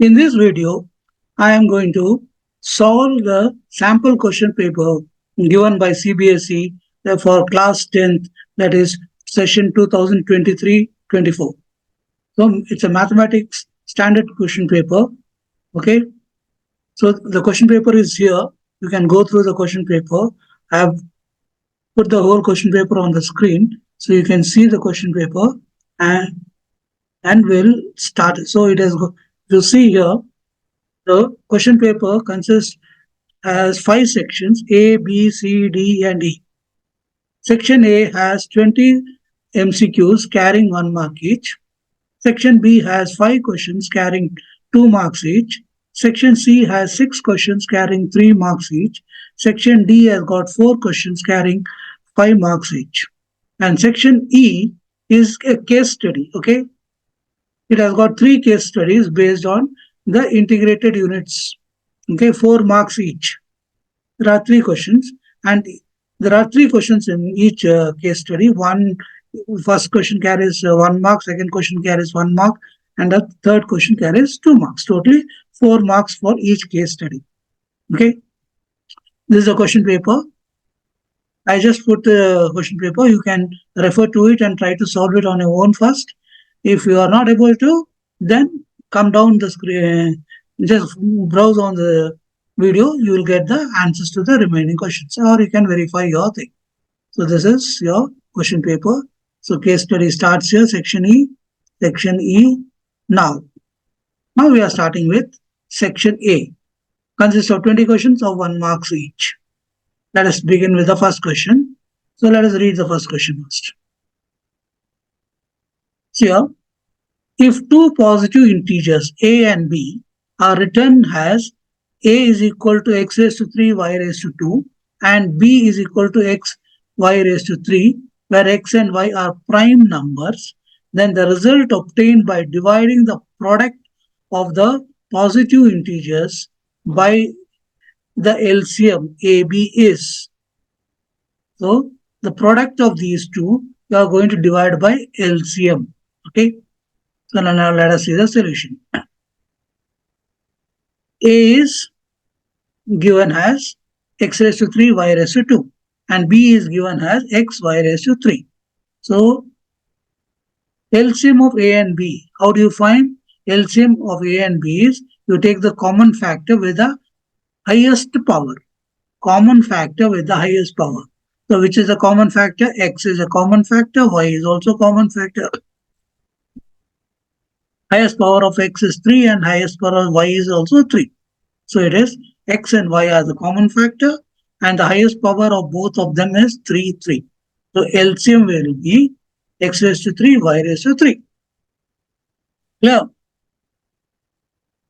In this video, I am going to solve the sample question paper given by CBSE for class 10th, that is session 2023-24. So it's a mathematics standard question paper. Okay. So the question paper is here. You can go through the question paper. I have put the whole question paper on the screen so you can see the question paper and we'll start. So it is, you see here, the question paper consists as 5 sections: A, B, C, D, and E. Section A has 20 MCQs carrying 1 mark each. Section B has 5 questions carrying 2 marks each. Section C has 6 questions carrying 3 marks each. Section D has got 4 questions carrying 5 marks each. And section E is a case study, okay? It has got 3 case studies based on the integrated units, okay, 4 marks each. There are 3 questions, and there are 3 questions in each case study. First question carries 1 mark, second question carries 1 mark, and the third question carries 2 marks. Totally 4 marks for each case study. Okay, this is a question paper. I just put the question paper. You can refer to it and try to solve it on your own first. If you are not able to, then come down the screen, just browse on the video, you will get the answers to the remaining questions, or you can verify your thing. So this is your question paper. So case study starts here, section E. Now we are starting with section A. Consists of 20 questions of 1 marks each. Let us begin with the first question. So let us read the first question first. Here, if 2 positive integers A and B are written as A is equal to x raised to 3 y raised to 2 and B is equal to x y raised to 3, where x and y are prime numbers, then the result obtained by dividing the product of the positive integers by the LCM AB is. So the product of these two, you are going to divide by LCM. Okay. So now let us see the solution. A is given as x raised to 3 y raised to 2 and B is given as x y raised to 3. So LCM of A and B, how do you find? LCM of A and B is you take the common factor with the highest power. Common factor with the highest power. So which is a common factor? X is a common factor, Y is also common factor. Highest power of X is 3 and highest power of Y is also 3. So it is X and Y are the common factor and the highest power of both of them is 3, 3. So LCM will be x raised to 3, y raised to 3. Clear?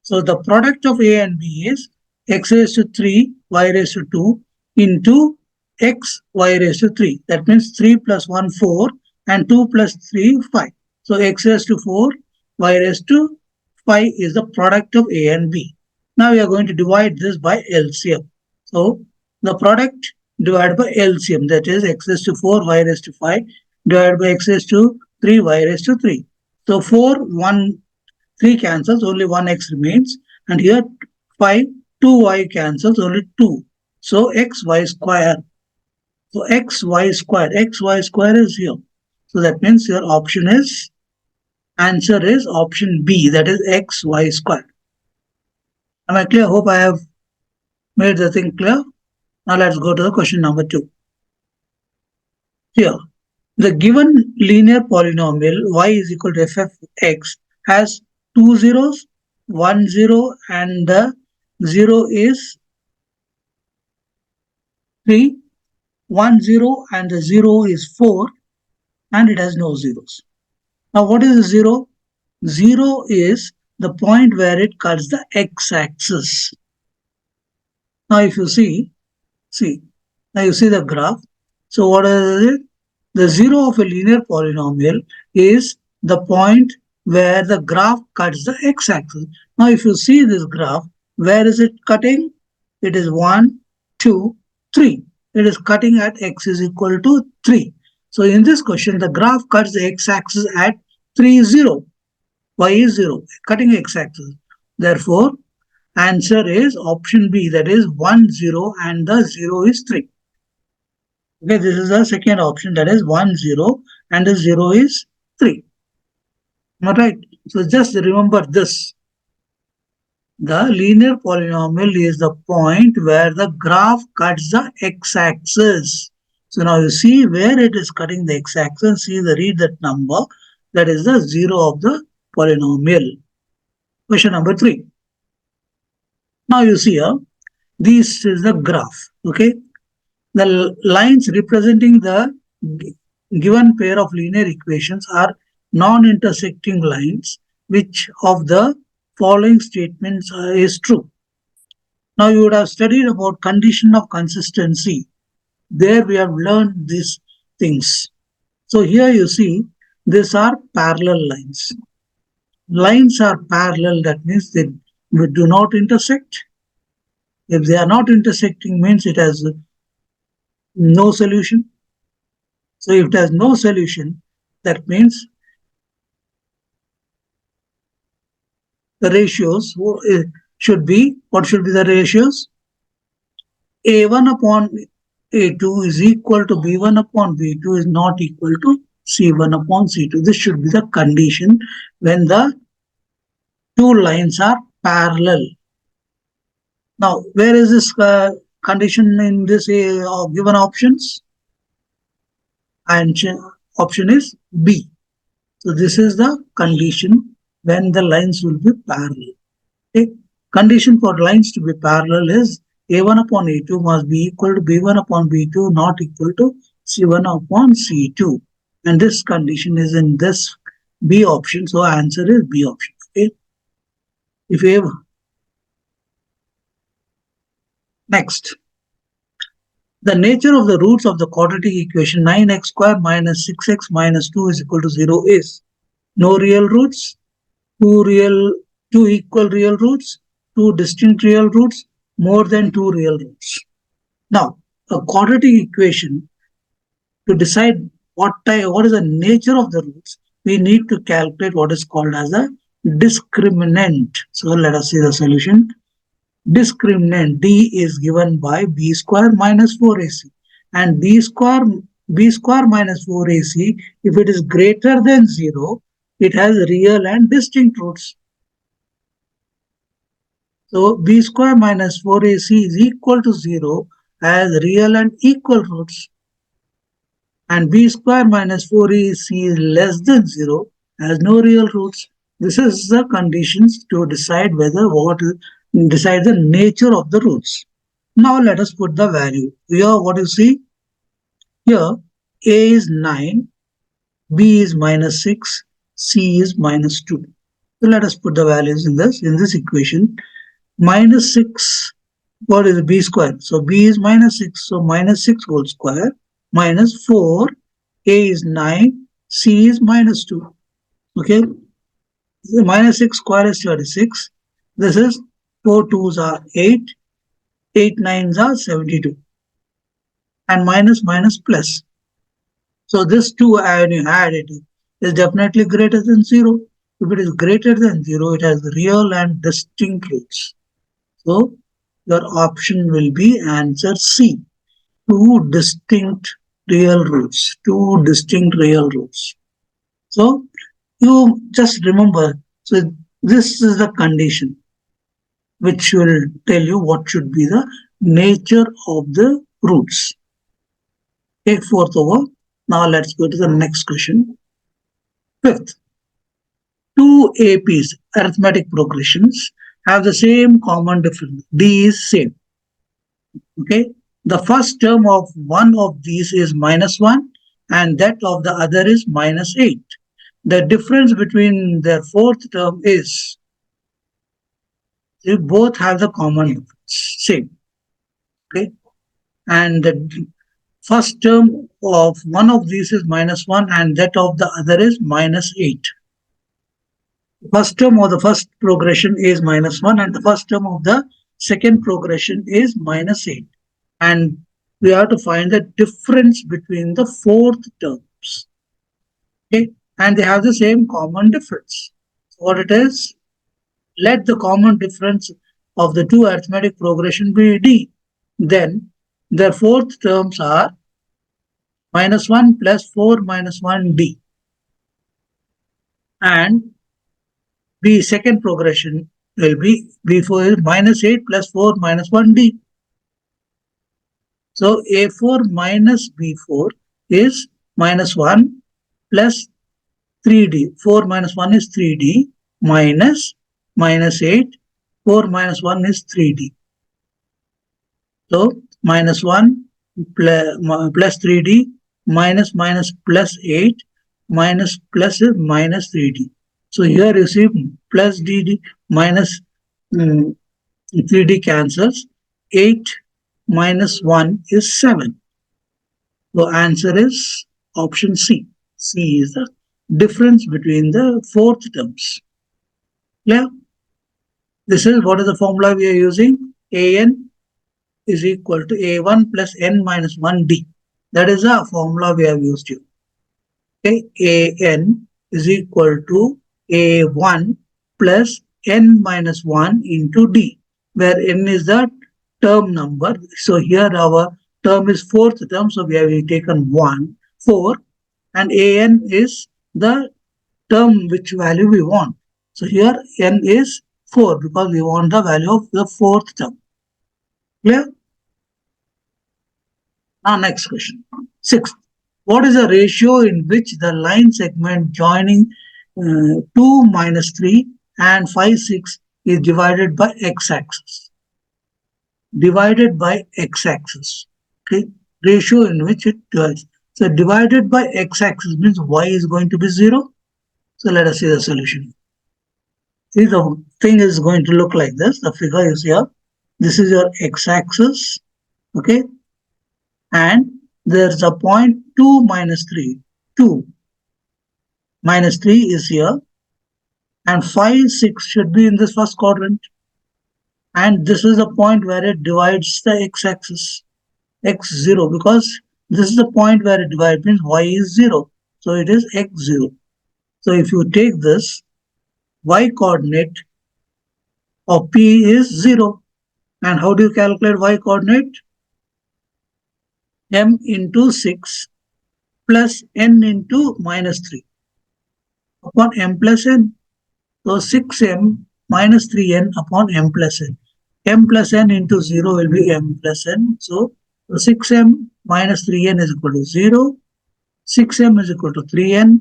So the product of A and B is x raised to 3, y raised to 2 into x, y raised to 3. That means 3 plus 1, 4 and 2 plus 3, 5. So x raised to 4, y raised to 5 is the product of A and B. Now we are going to divide this by LCM. So the product divided by LCM, that is x raised to 4, y raised to 5 divided by x raised to 3, y raised to 3. So 4, 1, 3 cancels, only 1x remains. And here 5, 2y cancels, only 2. So xy square. So xy square is here. So that means your option is, answer is option B, that is xy square. Am I clear? Hope I have made the thing clear. Now let's go to the question number 2. Here, the given linear polynomial y is equal to f of x has 2 zeros, 1 0 and the 0 is 3, 1 0 and the 0 is 4 and it has no zeros. Now what is the 0? 0 is the point where it cuts the x-axis. Now if you see now you see the graph. So what is it? The 0 of a linear polynomial is the point where the graph cuts the x-axis. Now if you see this graph, where is it cutting? It is 1, 2, 3. It is cutting at x is equal to 3. So in this question, the graph cuts the x-axis at 3, 0. Y is 0, cutting x-axis. Therefore, answer is option B, that is 1, 0, and the 0 is 3. Okay, this is the second option, that is 1, 0, and the 0 is 3. Alright, so just remember this. The linear polynomial is the point where the graph cuts the x-axis. So now you see where it is cutting the x-axis, read that number, that is the 0 of the polynomial. Question number 3. Now you see here, this is the graph, okay? The lines representing the given pair of linear equations are non-intersecting lines. Which of the following statements is true? Now you would have studied about condition of consistency. There we have learned these things. So here you see, these are parallel lines. Lines are parallel, that means they do not intersect. If they are not intersecting, means it has no solution. So if it has no solution, that means the ratios should be, what should be the ratios? A1 upon A2 is equal to B1 upon B2 is not equal to C1 upon C2. This should be the condition when the two lines are parallel. Now, where is this condition in this given options? And option is B. So this is the condition when the lines will be parallel. Okay? Condition for lines to be parallel is A1 upon A2 must be equal to B1 upon B2, not equal to C1 upon C2. And this condition is in this B option. So answer is B option. Okay. If you have next, the nature of the roots of the quadratic equation 9x square minus 6x minus 2 is equal to 0 is no real roots, two equal real roots, two distinct real roots, more than two real roots. Now, a quadratic equation, to decide what is the nature of the roots, we need to calculate what is called as a discriminant. So let us see the solution. Discriminant D is given by b square minus 4ac, and b square minus 4ac, if it is greater than 0, it has real and distinct roots. So b square minus 4ac is equal to 0 as real and equal roots, and b square minus 4ac is less than 0 has no real roots. This is the conditions to decide decide the nature of the roots. Now let us put the value. Here what you see? Here A is 9, B is minus 6, C is minus 2. So let us put the values in this equation. Minus 6, what is B square? So B is minus 6, so minus 6 whole square, minus 4, A is 9, C is minus 2. Okay, so minus 6 square is 36. This is 4 2s are 8, 8 9s are 72, and minus minus plus. So this 2 when you add it is definitely greater than 0. If it is greater than 0, it has real and distinct roots. So your option will be answer C. Two distinct real roots. Two distinct real roots. So you just remember, so this is the condition which will tell you what should be the nature of the roots. Take fourth over. Now let's go to the next question. Fifth, two APs, arithmetic progressions, have the same common difference. D is same. Okay. The first term of one of these is minus 1 and that of the other is minus 8. The difference between their fourth term is, they both have the common difference, same. Okay. And the first term of one of these is minus 1 and that of the other is minus 8. First term of the first progression is minus 1 and the first term of the second progression is minus 8. And we have to find the difference between the fourth terms. Okay. And they have the same common difference. So what it is? Let the common difference of the two arithmetic progression be d. Then their fourth terms are minus 1 plus 4 minus 1d. And the second progression will be b4 is minus 8 plus 4 minus 1d. So a4 minus b4 is minus 1 plus 3d. 4 minus 1 is 3d minus minus 8. 4 minus 1 is 3d. So minus 1 plus 3d minus minus plus 8 minus plus minus 3d. So here you see plus dd minus 3d cancels. 8 minus 1 is 7. So answer is option C. C is the difference between the fourth terms. Yeah. This is what is the formula we are using. An is equal to a1 plus n minus 1d. That is the formula we have used here. Okay. An is equal to a1 plus n minus 1 into d, where n is the term number. So here our term is fourth term, so we have taken 1, 4, and an is the term which value we want. So here n is 4 because we want the value of the fourth term. Clear? Now next question. Sixth. What is the ratio in which the line segment joining 2 minus 3 and 5 6 is divided by x-axis? Divided by x-axis. Okay. Ratio in which it divides. So divided by x-axis means y is going to be 0. So let us see the solution. See, the thing is going to look like this. The figure is here. This is your x-axis. Okay. And there's a point 2 minus 3. 2 minus 3 is here. And 5, 6 should be in this first quadrant. And this is the point where it divides the x-axis. X0, because this is the point where it divides, means y is 0. So it is x0. So if you take this, y coordinate of P is 0. And how do you calculate y coordinate? M into 6 plus n into minus 3 upon m plus n. So 6m minus 3n upon m plus n. M plus n into 0 will be m plus n. So 6m minus 3n is equal to 0. 6m is equal to 3n.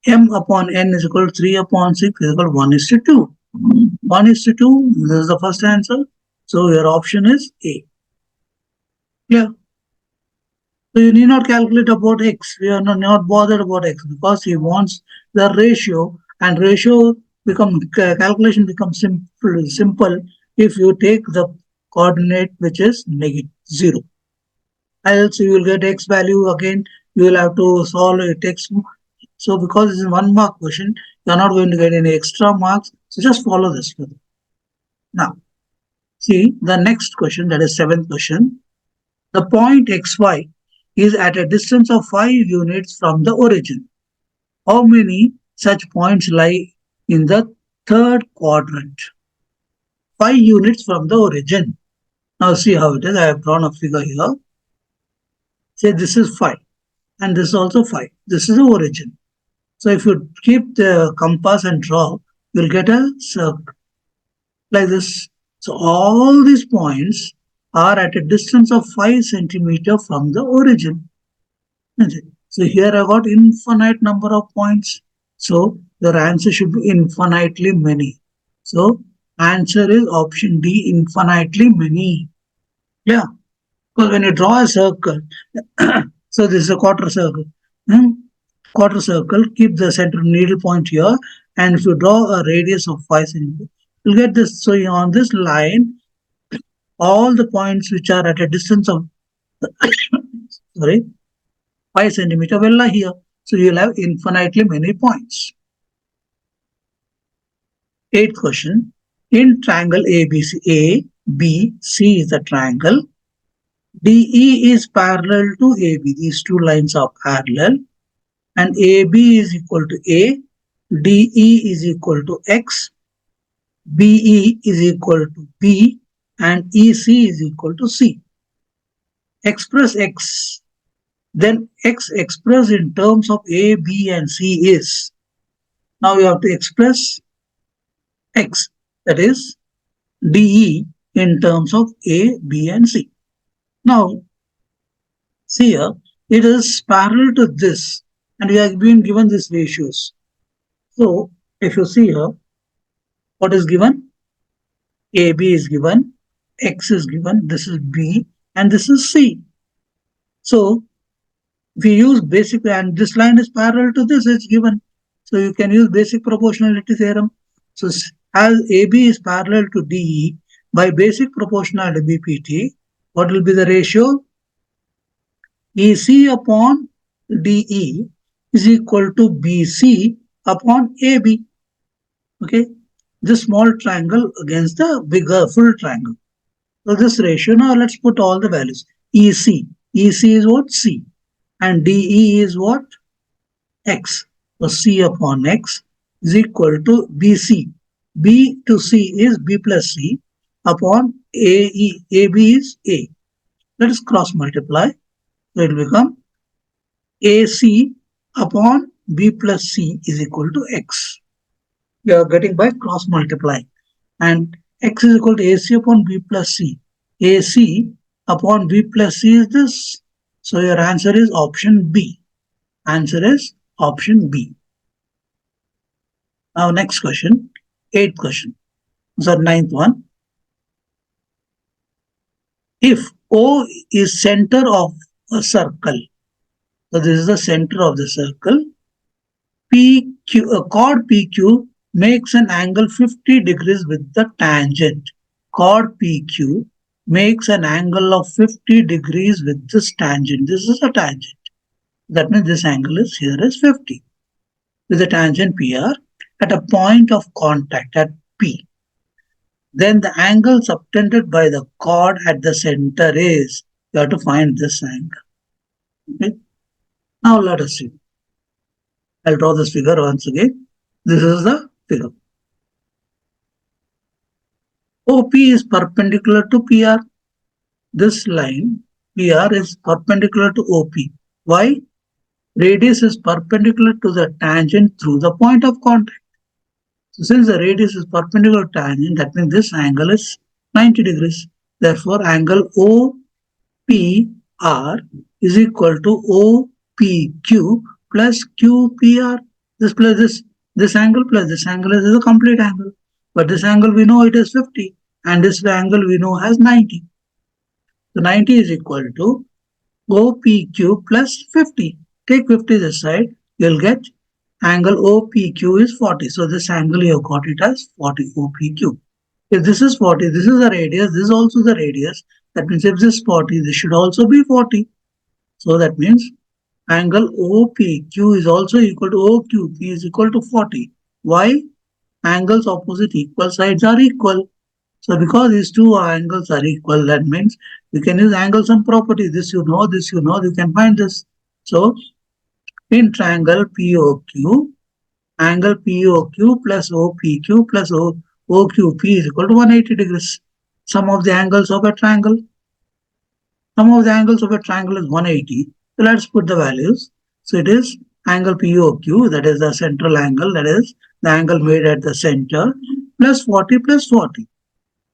M upon n is equal to 3 upon 6 is equal to 1 is to 2. 1 is to 2, this is the first answer. So your option is A. Yeah. So you need not calculate about x. We are not bothered about x because he wants the ratio, and ratio calculation becomes simple if you take the coordinate which is negative 0. Else you will get x value again. You will have to solve it x. So because it's a 1 mark question, you are not going to get any extra marks. So just follow this. Now, see the next question, that is 7th question. The point xy is at a distance of 5 units from the origin. How many such points lie in the third quadrant? 5 units from the origin. Now see how it is. I have drawn a figure here. Say this is 5 and this is also 5. This is the origin. So if you keep the compass and draw, you'll get a circle like this. So all these points are at a distance of 5 centimeter from the origin. So here I got infinite number of points. So your answer should be infinitely many. So answer is option D, infinitely many. Yeah. Because when you draw a circle, so this is a quarter circle. Quarter circle, keep the center needle point here. And if you draw a radius of 5 centimeters, you'll get this. So on this line, all the points which are at a distance of 5 centimeter will lie here. So you'll have infinitely many points. 8th question. In triangle ABC, A, B, C is the triangle. DE is parallel to AB. These two lines are parallel. And AB is equal to A. DE is equal to X. BE is equal to B and EC is equal to C. Express X. Then X expressed in terms of A, B and C is. Now you have to express X, that is DE, in terms of A, B and C. Now see here, it is parallel to this and we have been given these ratios. So if you see here, what is given? AB is given, X is given, this is B and this is C. So we use basic, and this line is parallel to this, it's given. So you can use basic proportionality theorem. So as AB is parallel to DE, by basic proportionality BPT, what will be the ratio? EC upon DE is equal to BC upon AB. Okay, this small triangle against the bigger full triangle. So this ratio, now let's put all the values. EC is what? C. And DE is what? X. So C upon X is equal to BC. B to C is B plus C upon AE. AB is A. Let us cross multiply. So it will become AC upon B plus C is equal to X. We are getting by cross multiplying. And X is equal to AC upon B plus C. AC upon B plus C is this. So your answer is option B. Answer is option B. Now next question, 8th question. So 9th one. If O is center of a circle, so this is the center of the circle, PQ, a chord PQ makes an angle 50 degrees with the tangent. Chord PQ makes an angle of 50 degrees with this tangent. This is a tangent. That means this angle is here is 50 with the tangent PR at a point of contact at P. Then the angle subtended by the chord at the center is, you have to find this angle. Okay. Now let us see. I'll draw this figure once again. This is the figure. OP is perpendicular to PR. This line PR is perpendicular to OP. Why? Radius is perpendicular to the tangent through the point of contact. So since the radius is perpendicular to tangent, that means this angle is 90 degrees. Therefore, angle OPR is equal to OPQ plus QPR. This plus this angle plus this angle is a complete angle. But this angle we know it is 50 and this angle we know has 90. So 90 is equal to OPQ plus 50. Take 50 this side, you'll get angle OPQ is 40. So this angle you have got it as 40 OPQ. If this is 40, this is the radius, this is also the radius. That means if this is 40, this should also be 40. So that means angle OPQ is also equal to OQP is equal to 40. Why? Angles opposite equal sides are equal. So because these two angles are equal, that means you can use angle sum property. This you know, you can find this. So in triangle POQ, angle POQ plus OPQ plus OQP is equal to 180 degrees. Sum of the angles of a triangle. Sum of the angles of a triangle is 180. So let's put the values. So it is angle POQ, that is the central angle, that is the angle made at the center, plus 40 plus 40.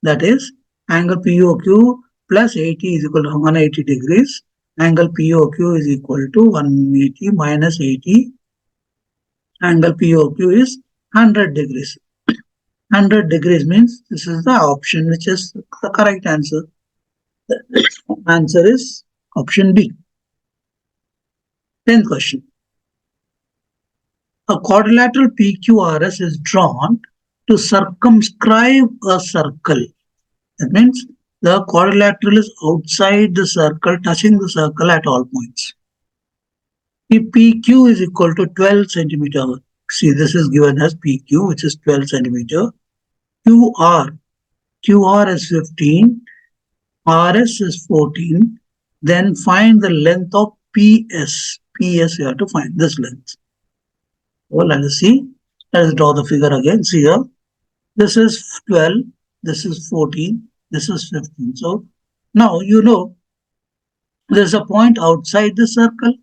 That is angle POQ plus 80 is equal to 180 degrees. Angle POQ is equal to 180 minus 80. Angle POQ is 100 degrees. 100 degrees means this is the option which is the correct answer. The answer is option B. 10th question. A quadrilateral PQRS is drawn to circumscribe a circle. That means the quadrilateral is outside the circle, touching the circle at all points. If PQ is equal to 12 centimeter, see this is given as PQ, which is 12 centimeter. QR is 15, RS is 14. Then find the length of PS. PS you have to find this length. So let us see. Let us draw the figure again. See here. This is 12, this is 14, this is 15. So now you know there's a point outside the circle.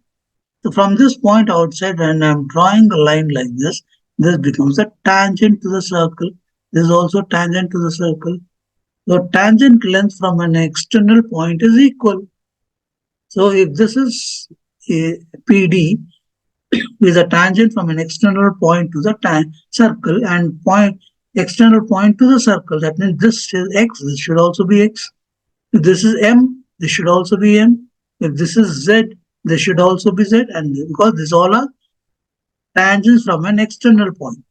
So from this point outside, when I'm drawing a line like this becomes a tangent to the circle. This is also tangent to the circle. So tangent length from an external point is equal. So if this is a PD is a tangent from an external point to the circle and point external point to the circle, that means this is x, this should also be x. If this is m, this should also be m. If this is z, this should also be z, and because these all are tangents from an external point.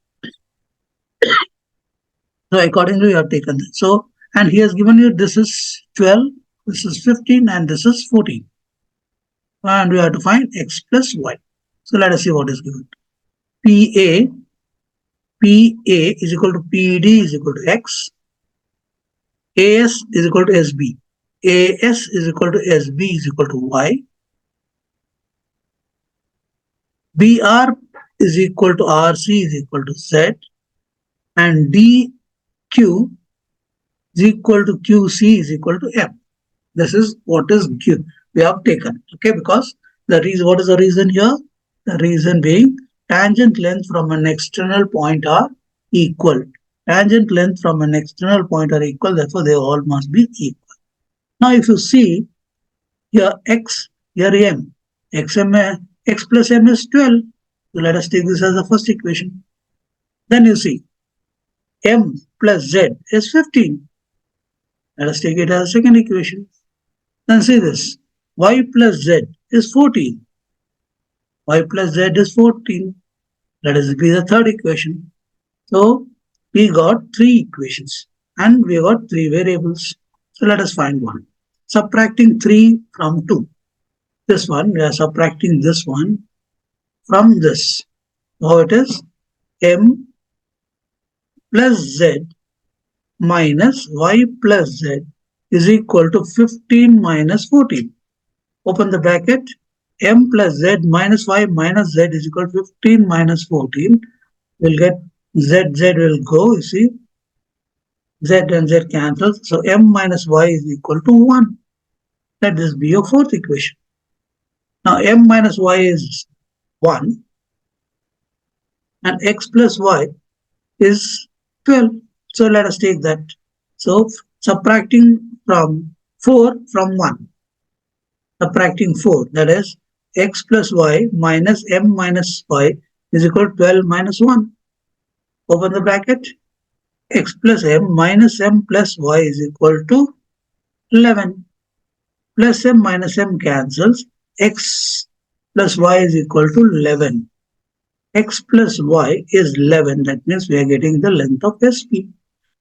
So accordingly, you have taken this. So, and he has given you this is 12, this is 15, and this is 14. And we have to find x plus y. So let us see what is given. PA is equal to PD is equal to x. AS is equal to SB. AS is equal to SB is equal to y. BR is equal to RC is equal to Z. And DQ is equal to QC is equal to M. This is what is we have taken. Okay, because the reason, what is the reason here? The reason being tangent length from an external point are equal. Tangent length from an external point are equal, therefore they all must be equal. Now if you see here x, here m, x plus m is 12. So let us take this as the first equation. Then you see m plus z is 15. Let us take it as a second equation. Then see this, y plus z is 14. Y plus z is 14. Let us be the third equation. So we got three equations and we got three variables. So let us find one. Subtracting 3 from 2. This one, we are subtracting this one from this. Now it is m plus z minus y plus z is equal to 15 minus 14. Open the bracket. M plus z minus y minus z is equal to 15 minus 14. We'll get z will go, you see. Z and z cancels. So m minus y is equal to 1. Let this be your fourth equation. Now m minus y is 1 and x plus y is 12. So let us take that. So subtracting from 4 from 1. Subtracting 4, that is x plus y minus m minus y is equal to 12 minus 1. Open the bracket. X plus m minus m plus y is equal to 11. Plus m minus m cancels. X plus y is equal to 11. X plus y is 11. That means we are getting the length of SP.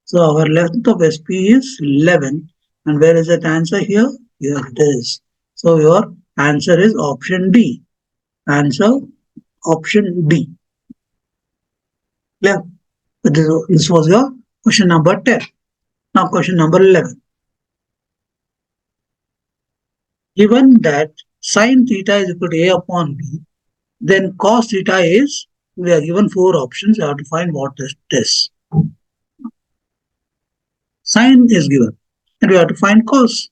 So our length of SP is 11. And where is that answer here? Here it is. So your answer is option D. Answer option D. Clear? This was your question number 10. Now question number 11. Given that sine theta is equal to A upon B, then cos theta is, we are given four options. You have to find what it is. Sine is given and we have to find cos.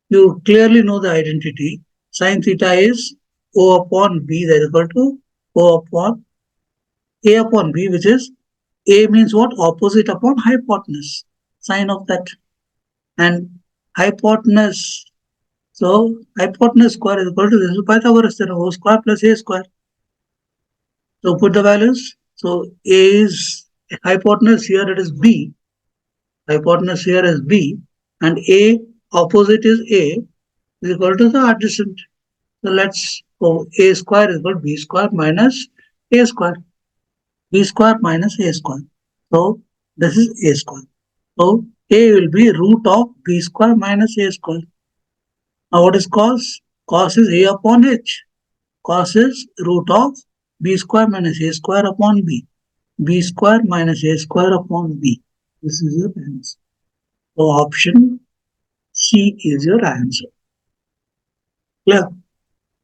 You clearly know the identity. Sine theta is O upon B, that is equal to O upon A upon B, which is A means what? Opposite upon hypotenuse. Sine of that. And hypotenuse. So hypotenuse square is equal to this is Pythagoras theorem, O square plus A square. So put the values. So A is hypotenuse, here it is B. Hypotenuse here is B and A opposite is A is equal to the adjacent. So let's go A square is equal to B square minus A square. B square minus A square. So this is A square. So A will be root of B square minus A square. Now what is cos? Cos is A upon H. Cos is root of B square minus A square upon B. B square minus A square upon B. This is your answer. So option C is your answer. Clear?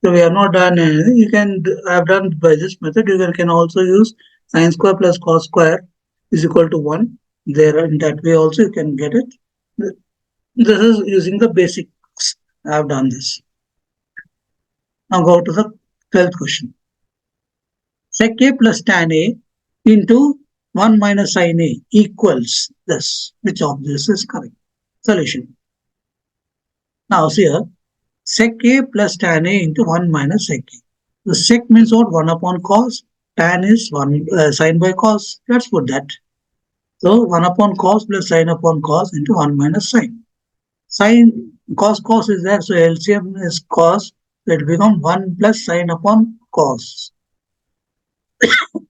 So we have not done anything. You can have done by this method. You can also use sin square plus cos square is equal to 1. There in that way also you can get it. This is using the basics. I have done this. Now go to the 12th question. Sec A plus tan A into 1 minus sin A equals this. Which of this is correct? Solution. Now see here, sec A plus tan A into 1 minus sec A. The sec means what? 1 upon cos. Tan is 1 sin by cos. Let's put that. So 1 upon cos plus sin upon cos into 1 minus sin. Sin cos is there, so LCM is cos. So it will become 1 plus sin upon cos.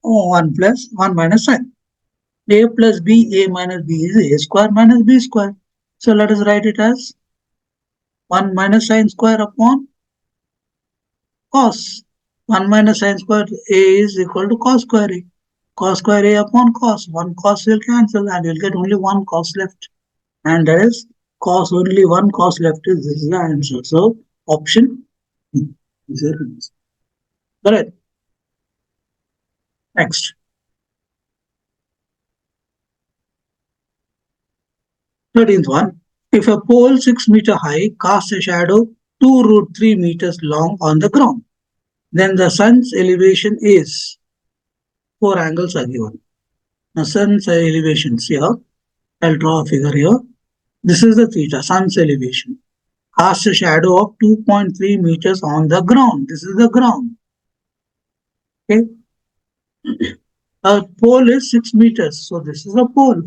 1 plus 1 minus sin. A plus B, A minus B is A square minus B square. So let us write it as 1 minus sin square upon cos. 1 minus sin square A is equal to cos square A. Cos square A upon cos. One cos will cancel and you'll get only one cos left. And that is cos, only one cos left is this is the answer. So option is correct. Next. 13th one. If a pole 6 meter high casts a shadow 2 root 3 meters long on the ground, then the sun's elevation is, 4 angles are given. Now sun's elevation here, I'll draw a figure here. This is the theta, sun's elevation. Cast a shadow of 2.3 meters on the ground. This is the ground. Okay. A pole is 6 meters. So this is a pole.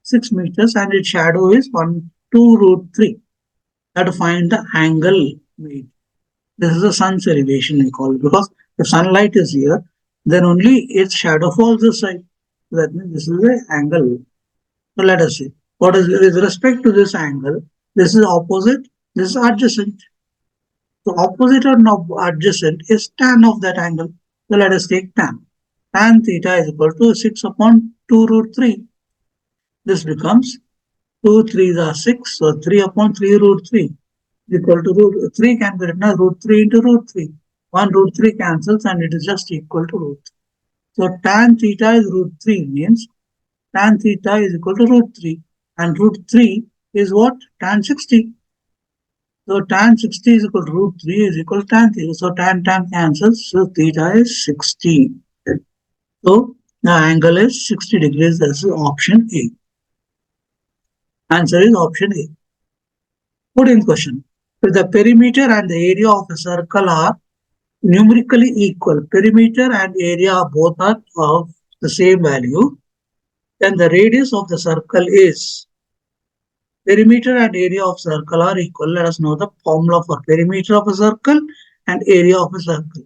6 meters and its shadow is 2 root 3. Have to find the angle made. This is the sun's elevation we call it, because if sunlight is here, then only its shadow falls this side. So that means this is the angle. So let us see. What is with respect to this angle? This is opposite, this is adjacent. So opposite or adjacent is tan of that angle. So let us take tan. Tan theta is equal to 6 upon 2 root 3. This becomes 2 3s are 6, so 3 upon 3 root 3 equal to root 3 can be written as root 3 into root 3. 1 root 3 cancels and it is just equal to root 3. So tan theta is root 3 means tan theta is equal to root 3 and root 3 is what? Tan 60. So tan 60 is equal to root 3 is equal to tan theta. So tan cancels. So theta is 60. So the angle is 60 degrees. That's option A. Answer is option A. 14th question. If the perimeter and the area of a circle are numerically equal, perimeter and area both are of the same value, then the radius of the circle is, perimeter and area of circle are equal. Let us know the formula for perimeter of a circle and area of a circle.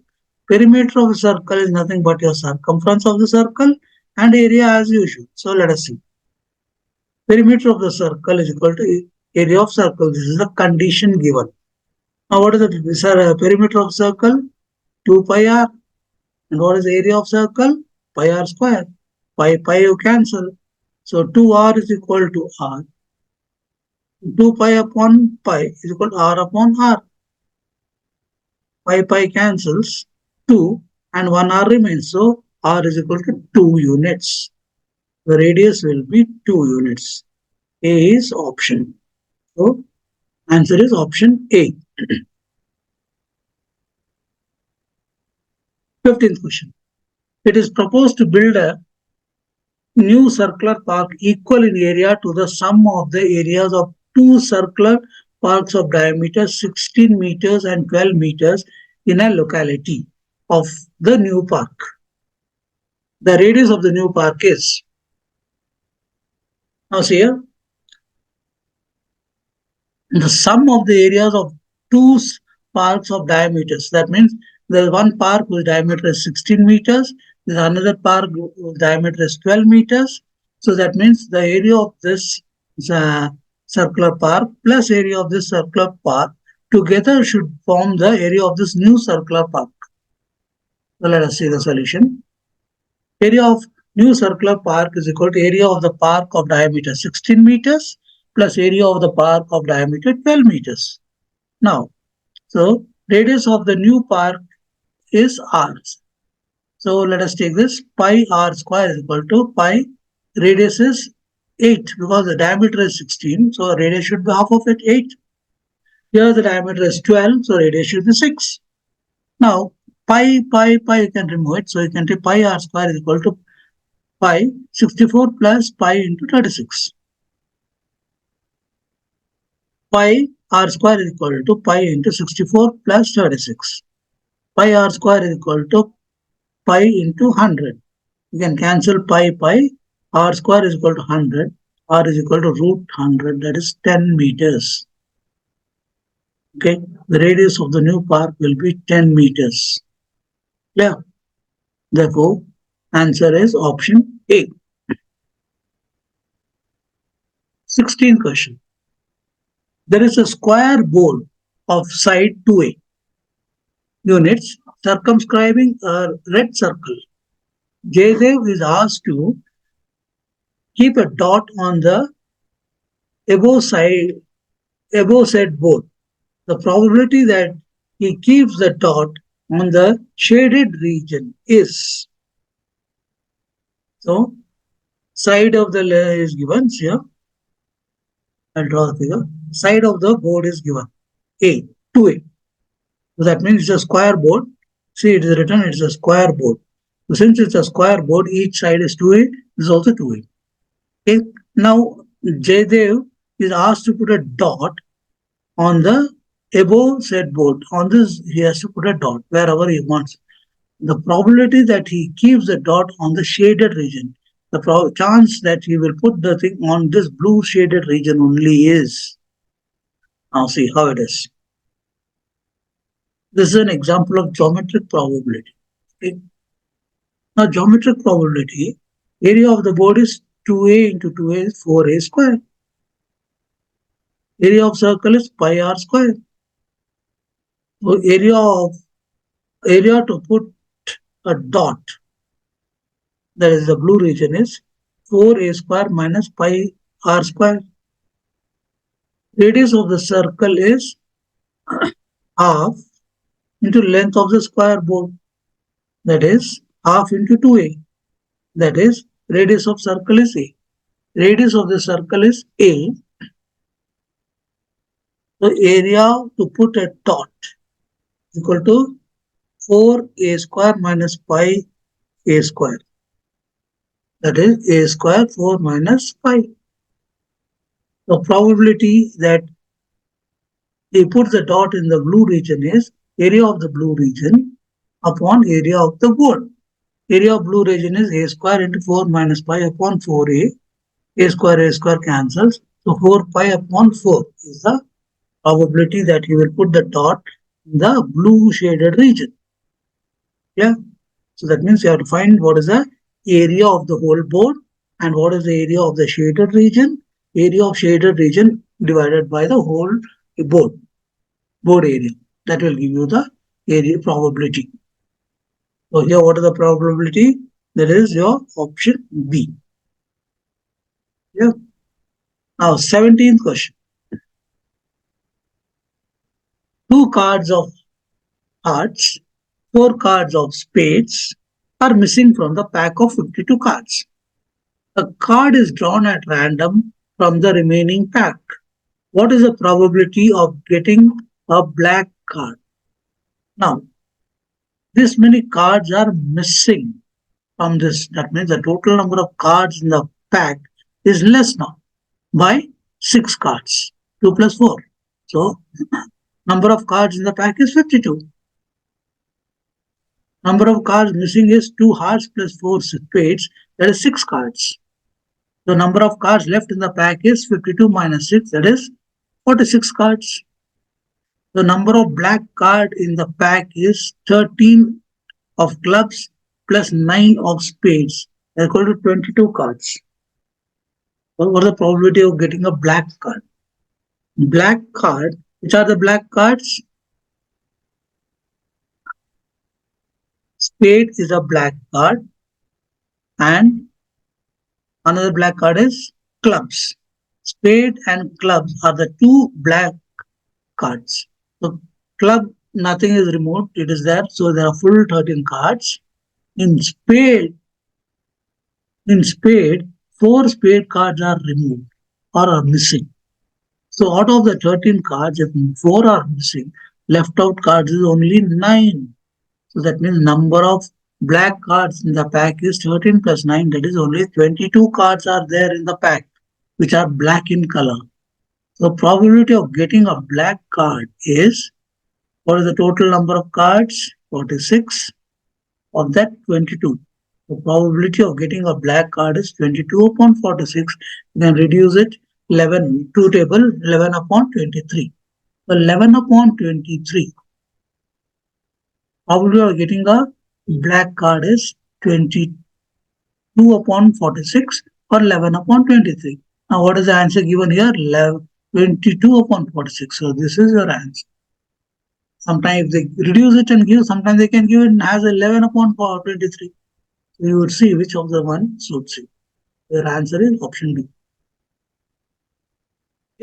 Perimeter of a circle is nothing but your circumference of the circle and area as usual. So let us see. Perimeter of the circle is equal to area of circle. This is the condition given. Now what is the perimeter of circle? 2 pi r. And what is the area of circle? Pi r square. Pi you cancel. So 2r is equal to r. 2 pi upon pi is equal to r upon r. Pi cancels 2 and 1 r remains. So r is equal to 2 units. The radius will be 2 units. A is option. So answer is option A. 15th question. It is proposed to build a new circular park equal in area to the sum of the areas of two circular parks of diameter 16 meters and 12 meters in a locality of the new park. The radius of the new park is, now see here, the sum of the areas of two parks of diameters. That means there is one park whose diameter is 16 meters, there is another park whose diameter is 12 meters. So that means the area of this circular park plus area of this circular park together should form the area of this new circular park. So let us see the solution. Area of new circular park is equal to area of the park of diameter 16 meters plus area of the park of diameter 12 meters. Now, so radius of the new park is r. So let us take this pi r square is equal to pi, radius is 8 because the diameter is 16, so radius should be half of it, 8. Here the diameter is 12, so radius should be 6. Now, pi, you can remove it. So you can take pi r square is equal to pi 64 plus pi into 36. Pi r square is equal to pi into 64 plus 36. Pi r square is equal to pi into 100. You can cancel pi. R square is equal to 100. R is equal to root 100, that is 10 meters. Okay, the radius of the new park will be 10 meters. Yeah. Therefore, answer is option A. 16th question. There is a square board of side 2A units circumscribing a red circle. Jaydev is asked to keep a dot on the above side above said board. The probability that he keeps the dot on the shaded region is, so side of the layer is given here. I'll draw the figure. Side of the board is given A, 2A. So that means it's a square board. See, it is written it's a square board. So since it's a square board, each side is 2A, this is also 2A. Okay. Now, Jaydev is asked to put a dot on the above said board. On this, he has to put a dot wherever he wants. The probability that he keeps the dot on the shaded region, the chance that he will put the thing on this blue shaded region only is. Now see how it is. This is an example of geometric probability. Okay. Now geometric probability, area of the board is 2A into 2A is 4A square. Area of circle is pi r square. So area to put a dot, that is the blue region, is 4A square minus pi r square. Radius of the circle is half into length of the square board, that is half into 2A, that is radius of circle is A. Radius of the circle is A. The area to put a dot is equal to 4A square minus pi A square, that is A square 4 minus pi. The probability that he puts the dot in the blue region is area of the blue region upon area of the board. Area of blue region is A square into 4 minus pi upon 4A. A square cancels. So 4 pi upon 4 is the probability that he will put the dot in the blue shaded region. Yeah. So that means you have to find what is the area of the whole board and what is the area of the shaded region. Area of shaded region divided by the whole board area. That will give you the area probability. So here what is the probability? That is your option B. Yeah. Now 17th question. 2 cards of hearts, 4 cards of spades are missing from the pack of 52 cards. A card is drawn at random from the remaining pack. What is the probability of getting a black card? Now, this many cards are missing from this. That means the total number of cards in the pack is less now by 6 cards, 2 plus 4. So, number of cards in the pack is 52. Number of cards missing is 2 hearts plus 4 spades, that is 6 cards. The number of cards left in the pack is 52 minus 6, that is 46 cards. The number of black cards in the pack is 13 of clubs plus 9 of spades, equal to 22 cards. What is the probability of getting a black card? Black card, which are the black cards? Spade is a black card and another black card is clubs. Spade and clubs are the 2 black cards. So club, nothing is removed, it is there. So there are full 13 cards. In spade, 4 spade cards are removed or are missing. So out of the 13 cards, if 4 are missing, left out cards is only 9. So that means number of black cards in the pack is 13 plus 9. That is only 22 cards are there in the pack, which are black in color. So probability of getting a black card is, what is the total number of cards? 46. Of that, 22. The probability of getting a black card is 22 upon 46. You can reduce it 11, 2 table 11 upon 23. So 11 upon 23. Probability of getting a black card is 22 upon 46 or 11 upon 23. Now what is the answer given here? 22 upon 46. So this is your answer. Sometimes they reduce it and give, sometimes they can give it as 11 upon 23. So you would see which of the one suits you. Your answer is option B.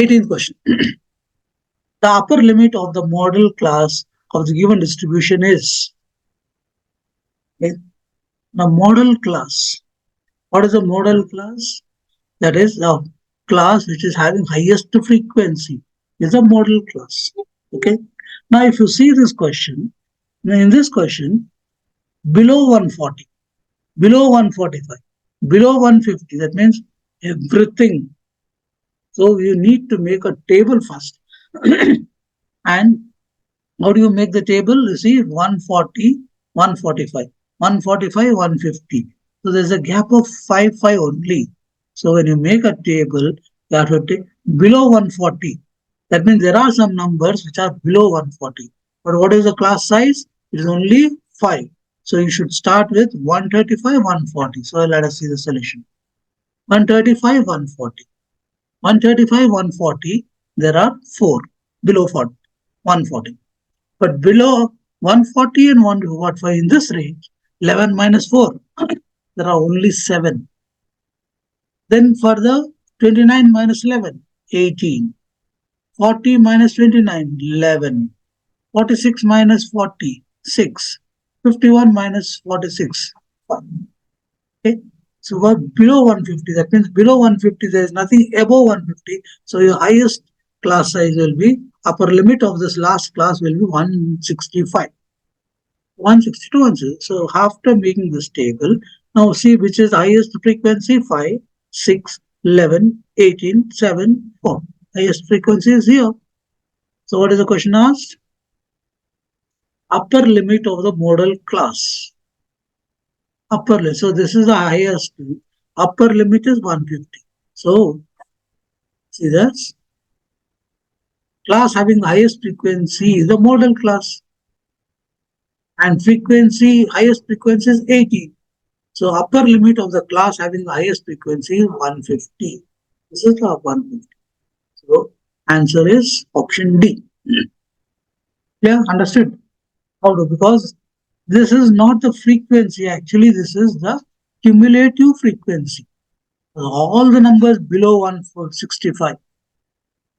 18th question. The upper limit of the model class of the given distribution is, okay, the model class. What is a model class? That is a class which is having highest frequency is a model class. Okay. Now, if you see this question, in this question, below 140, below 145, below 150, that means everything. So you need to make a table first. And how do you make the table? You see 140, 145, 145, 150. So there's a gap of 5 only. So when you make a table, you have to take below 140. That means there are some numbers which are below 140. But what is the class size? It is only 5. So you should start with 135, 140. So let us see the solution. 135, 140. 135, 140, there are 4 below 40, 140. But below 140 and 145 in this range, 11 minus 4, there are only 7. Then for the 29 minus 11, 18. 40 minus 29, 11. 46 minus 40, 6. 51 minus 46, 5. Okay. So below 150, that means below 150, there is nothing above 150. So your highest class size will be, upper limit of this last class will be 165. 162 answers. So after making this table, now see which is highest frequency, 5, 6, 11, 18, 7, 4. Highest frequency is here. So what is the question asked? Upper limit of the model class. Upper limit. So this is the highest. Upper limit is 150. So see this? Class having highest frequency is the model class. And frequency, highest frequency is 80. So upper limit of the class having the highest frequency is 150. This is the 150. So answer is option D. Yeah, understood? How to? Because this is not the frequency, actually this is the cumulative frequency. All the numbers below 165.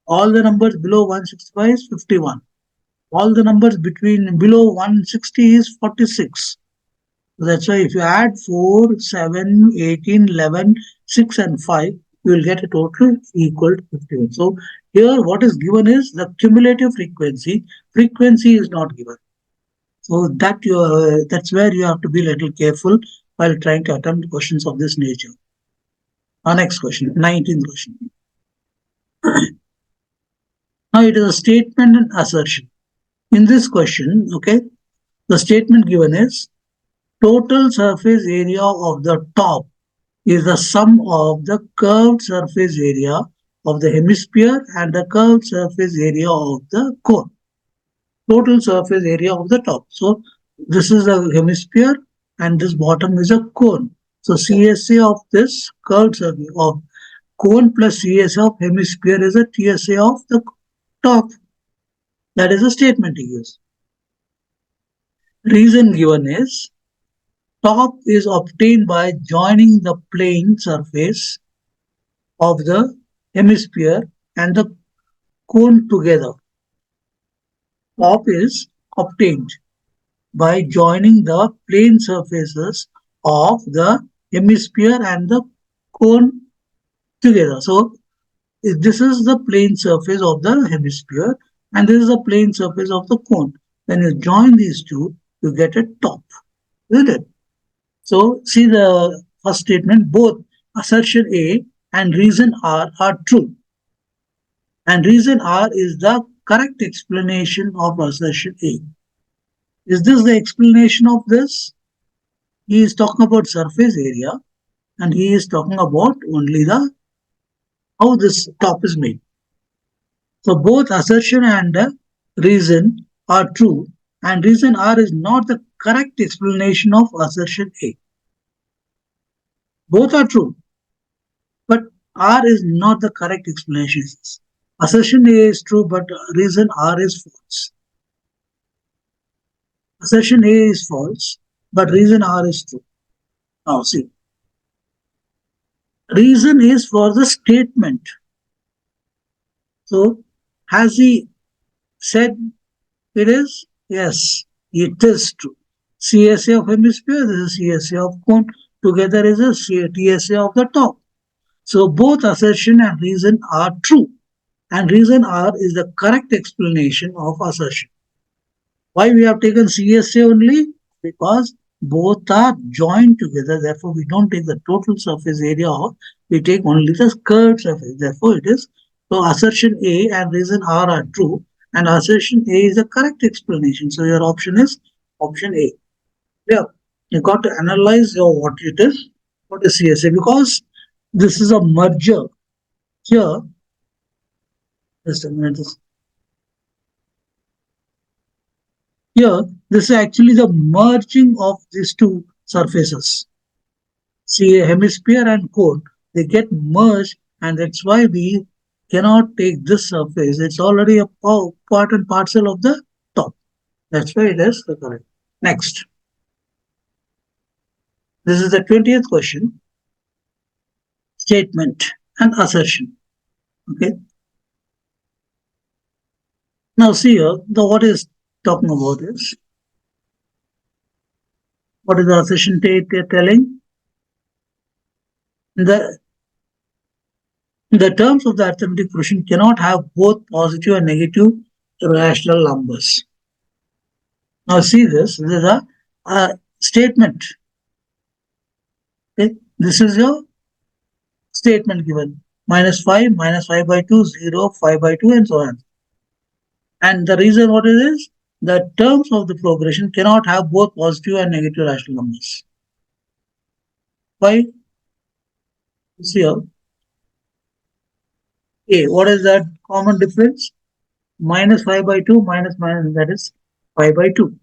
All the numbers below 165 is 51. All the numbers below 160 is 46. So that's why if you add 4, 7, 18, 11, 6 and 5, you will get a total equal to 51. So here what is given is the cumulative frequency. Frequency is not given. So that's where you have to be a little careful while trying to attempt questions of this nature. Our next question, 19th question. Now it is a statement and assertion. In this question, okay, the statement given is total surface area of the top is the sum of the curved surface area of the hemisphere and the curved surface area of the cone. Total surface area of the top. So this is a hemisphere and this bottom is a cone. So CSA of this curved surface of cone plus CSA of hemisphere is a TSA of the top. That is a statement to use. Reason given is top is obtained by joining the plane surface of the hemisphere and the cone together. Top is obtained by joining the plane surfaces of the hemisphere and the cone together. So this is the plane surface of the hemisphere and this is the plane surface of the cone. When you join these two, you get a top, isn't it? So see the first statement, both assertion A and reason R are true. And reason R is the correct explanation of assertion A. Is this the explanation of this? He is talking about surface area and he is talking about only the how this top is made. So both assertion and reason are true and reason R is not the correct explanation of assertion A. Both are true, but R is not the correct explanation. Assertion A is true, but reason R is false. Assertion A is false, but reason R is true. Now see, reason is for the statement. So has he said it is? Yes, it is true. CSA of hemisphere, this is CSA of cone. Together is a TSA of the top. So both assertion and reason are true. And reason R is the correct explanation of assertion. Why we have taken CSA only? Because both are joined together. Therefore, we don't take the total surface area off. We take only the curved surface. Therefore, it is so assertion A and reason R are true. And assertion A is the correct explanation. So your option is option A. Yeah, you got to analyze your what it is. What is CSA? Because this is a merger. Here, just a minute. Here, this is actually the merging of these two surfaces. See, a hemisphere and cone, they get merged, and that's why we cannot take this surface. It's already a part and parcel of the top. That's why it is the correct. Next. This is the 20th question. Statement and assertion. Okay. Now see here, the what is talking about is what is the assertion telling? The terms of the arithmetic progression cannot have both positive and negative rational numbers. Now see this is a statement. Okay. This is your statement given. -5, -5 by 2, 0, 5 by 2 and so on. And the reason what it is, the terms of the progression cannot have both positive and negative rational numbers. Why? See here. A, what is that common difference? -5 by 2 minus that is 5 by 2.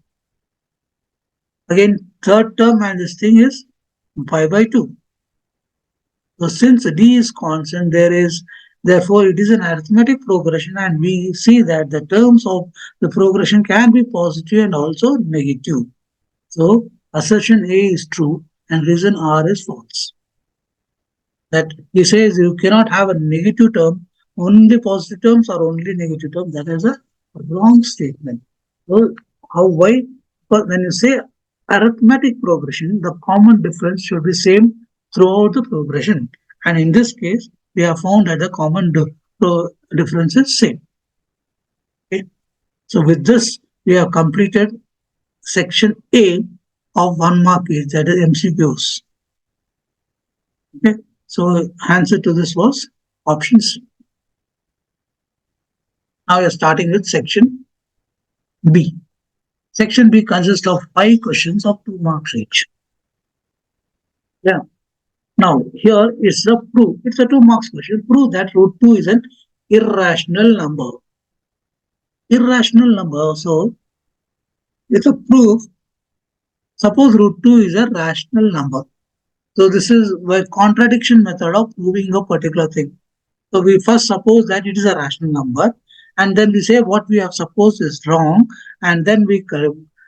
Again, third term and this thing is 5 by 2. So since D is constant, therefore it is an arithmetic progression and we see that the terms of the progression can be positive and also negative. So assertion A is true and reason R is false. That he says you cannot have a negative term, only positive terms or only negative terms. That is a wrong statement. So why? But when you say arithmetic progression, the common difference should be same throughout the progression. And in this case, we have found that the common difference is same. Okay. So with this, we have completed section A of 1 mark each, that is MCQs. Okay. So answer to this was option C. Now we are starting with section B. Section B consists of 5 questions of 2 marks each. Yeah. Now here is the proof. It's a 2 marks question. Prove that root 2 is an irrational number. Irrational number. So it's a proof. Suppose root 2 is a rational number. So this is a contradiction method of proving a particular thing. So we first suppose that it is a rational number and then we say what we have supposed is wrong and then we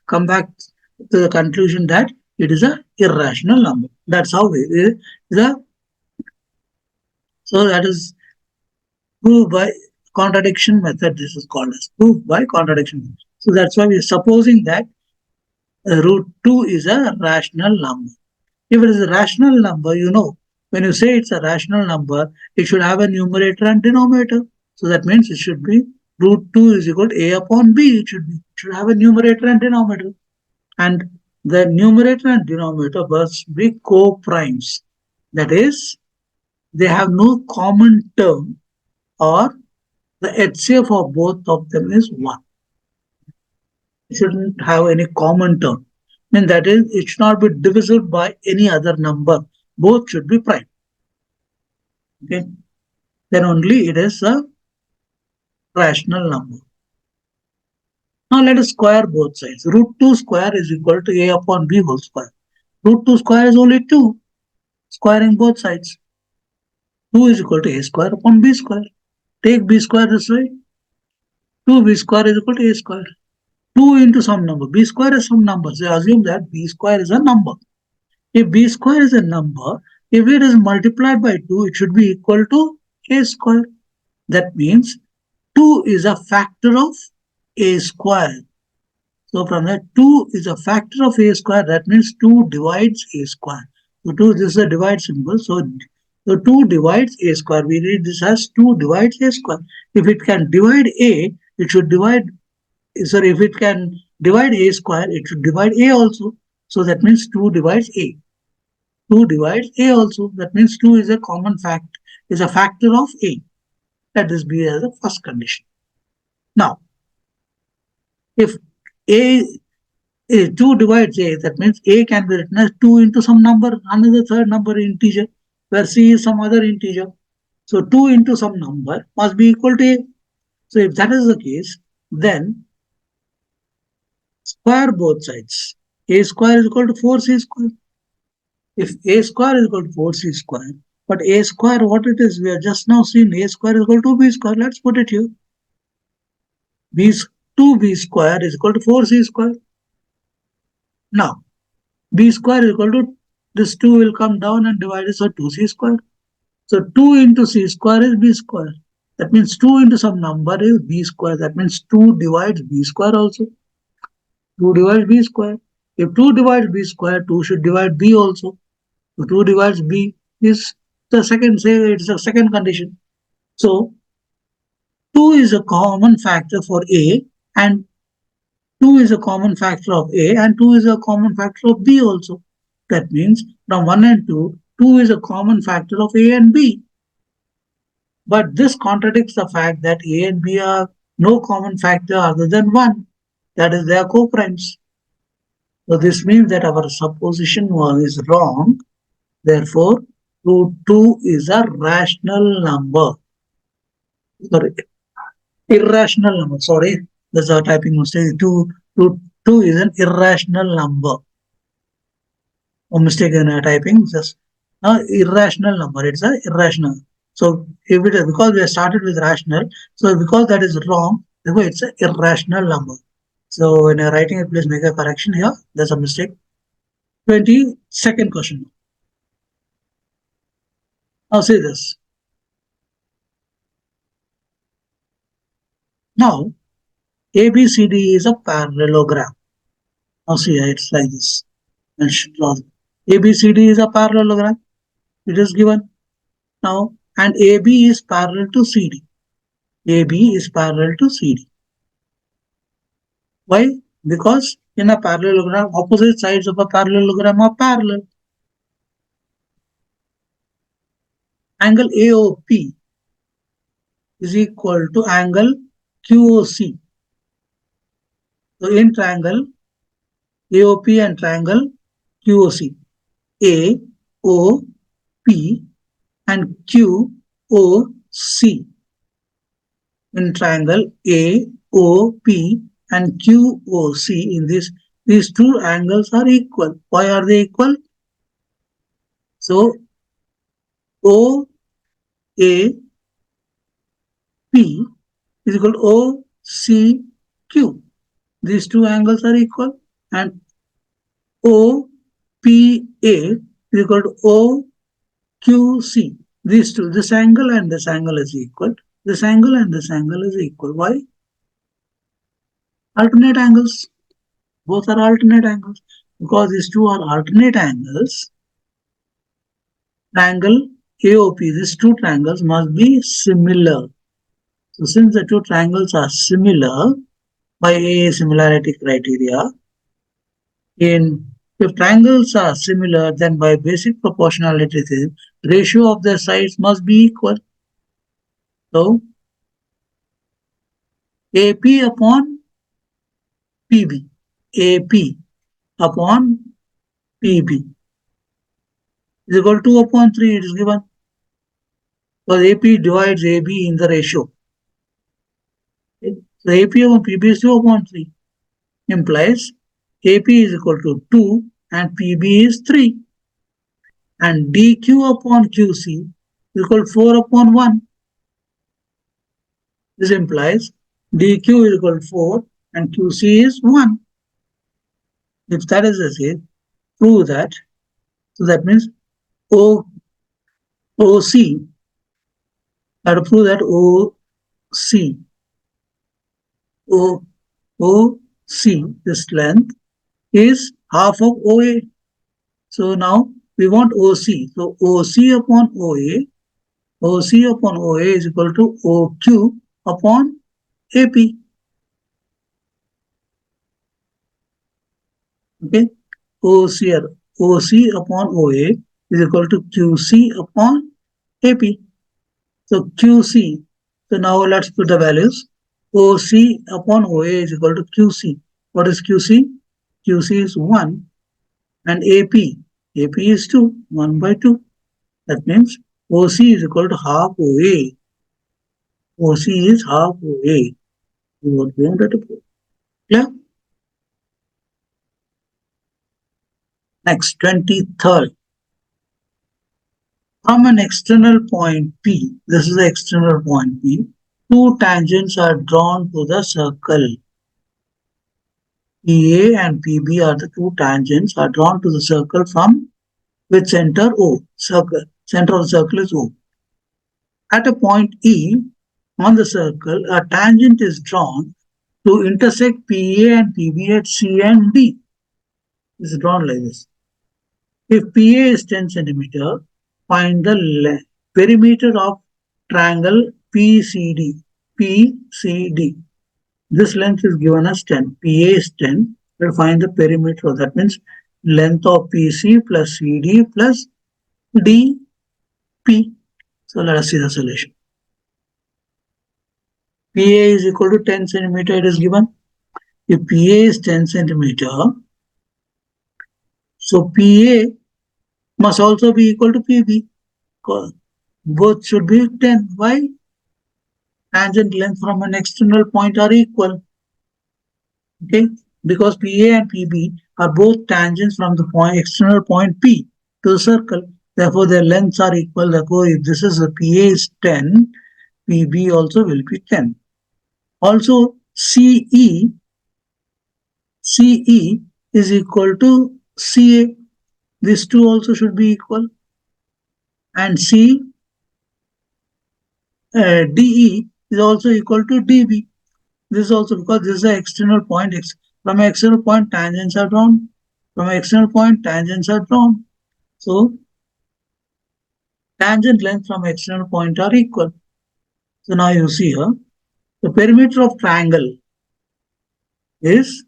come back to the conclusion that it is an irrational number. That's how so that is proved by contradiction method. This is called as proof by contradiction. So that's why we are supposing that root 2 is a rational number. If it is a rational number, you know When you say it's a rational number, it should have a numerator and denominator. So that means it should be root 2 is equal to a upon b. It should have a numerator and denominator. And the numerator and denominator must be co-primes. That is, they have no common term, or the HCF of both of them is 1. It shouldn't have any common term. I mean, that is, it should not be divisible by any other number. Both should be prime. Okay, then only it is a rational number. Now let us square both sides. Root 2 square is equal to a upon b whole square. Root 2 square is only 2. Squaring both sides. 2 is equal to a square upon b square. Take b square this way. 2b square is equal to a square. 2 into some number. B square is some number. So assume that b square is a number. If b square is a number, if it is multiplied by 2, it should be equal to a square. That means 2 is a factor of a square. So from that, 2 is a factor of a square. That means 2 divides a square. So 2, this is a divide symbol. So 2 divides a square. We read this as 2 divides a square. If it can divide a, it should divide, sorry, if it can divide a square, it should divide a also. So that means 2 divides a. 2 divides a also. That means 2 is a common fact, is a factor of a. Let this be as the first condition. Now, if a 2 divides a, that means a can be written as 2 into some number, another third number integer, where c is some other integer. So 2 into some number must be equal to a. So if that is the case, then square both sides. A square is equal to 4c square. If a square is equal to 4c square, but a square, what it is, we have just now seen a square is equal to b square. Let's put it here. b 2b square is equal to 4c square. Now, b square is equal to, this 2 will come down and divide it, so 2c square. So 2 into c square is b square. That means 2 into some number is b square. That means 2 divides b square also. 2 divides b square. If 2 divides b square, 2 should divide b also. So 2 divides b is the second, say it's the second condition. So 2 is a common factor for a, and 2 is a common factor of a, and 2 is a common factor of b also. That means from 1 and 2, 2 is a common factor of a and b. But this contradicts the fact that a and b are no common factor other than 1. That is, they are co-primes. So this means that our supposition is wrong. Therefore, root 2 is a rational number. Sorry, irrational number. Sorry, that's a typing mistake. Root 2 is an irrational number. A mistake in typing, just irrational number. It's a irrational. So if it is, because we have started with rational, so because that is wrong, therefore it's an irrational number. So when you're writing it, please make a correction here. There's a mistake. 22nd question. Now see this. Now ABCD is a parallelogram. Now see, it's like this. ABCD is a parallelogram. It is given. Now, and AB is parallel to CD. AB is parallel to CD. Why? Because in a parallelogram, opposite sides of a parallelogram are parallel. Angle AOP is equal to angle QOC. So in triangle AOP and triangle QOC, AOP and QOC. In triangle AOP and QOC, in these two angles are equal. Why are they equal? So OAP is equal to OCQ. These two angles are equal, and OPA is equal to OQC. These two, this angle and this angle is equal. This angle and this angle is equal. Why? Alternate angles. Both are alternate angles. Because these two are alternate angles, triangle AOP, these two triangles must be similar. So since the two triangles are similar by a similarity criteria, in if triangles are similar, then by basic proportionality theorem, ratio of their sides must be equal. So AP upon PB, AP upon PB is equal to 2 upon 3, it is given. Because AP divides AB in the ratio. So AP upon PB is 2 upon 3, implies AP is equal to 2 and PB is 3. And DQ upon QC is equal to 4 upon 1. This implies DQ is equal to 4 and QC is 1. If that is the case, prove that. So that means OC, I have to prove that OC, OC, this length is half of OA. So now we want OC. So OC upon OA, OC upon OA is equal to OQ upon AP. Okay, OC upon OA is equal to QC upon AP. So QC, so now let's put the values. OC upon OA is equal to QC. What is QC? QC is 1 and AP is 2, 1 by 2. That means OC is equal to half OA. OC is half OA. What we wanted to prove. Clear? Next, 23rd. From an external point P, this is the external point P, two tangents are drawn to the circle. PA and PB are the two tangents are drawn to the circle from with center O. Circle. Center of the circle is O. At a point E on the circle, a tangent is drawn to intersect PA and PB at C and D. This is drawn like this. If PA is 10 centimeter, find the perimeter of triangle PCD. PCD. This length is given as 10. PA is 10. We'll find the perimeter. That means length of PC plus CD plus DP. So let us see the solution. PA is equal to 10 centimeter. It is given. If PA is 10 centimeter, so PA must also be equal to PB. Both should be 10. Why? Tangent length from an external point are equal. Okay, because PA and PB are both tangents from the external point P to the circle. Therefore, their lengths are equal. Therefore, if this is a PA is 10, PB also will be 10. Also, CE is equal to CA. These two also should be equal. And DE is also equal to DB. This is also because this is an external point. From an external point, tangents are drawn. From an external point, tangents are drawn. So, tangent length from external point are equal. So now you see here, the perimeter of triangle is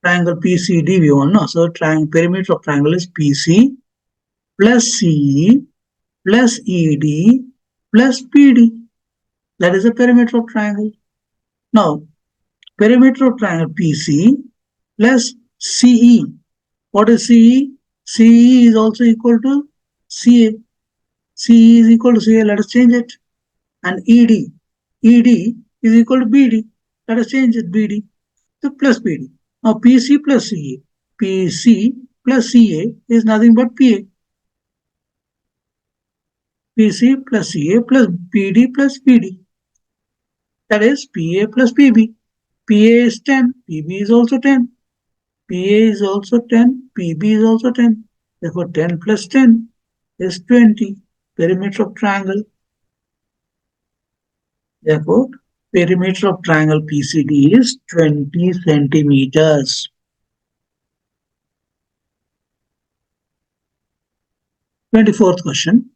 triangle PCD we want. No? So perimeter of triangle is PC plus CE plus ED plus PD. That is the perimeter of triangle. Now, perimeter of triangle PC plus CE. What is CE? CE is also equal to CA. CE is equal to CA. Let us change it. And ED. ED is equal to BD. Let us change it. BD. So plus BD. Now PC plus CA. PC plus CA is nothing but PA. PC plus CA plus PD plus PD. That is PA plus PB. PA is 10. PB is also 10. PA is also 10. PB is also 10. Therefore, 10 plus 10 is 20. Perimeter of triangle. Therefore, perimeter of triangle PCD is 20 centimeters. 24th question.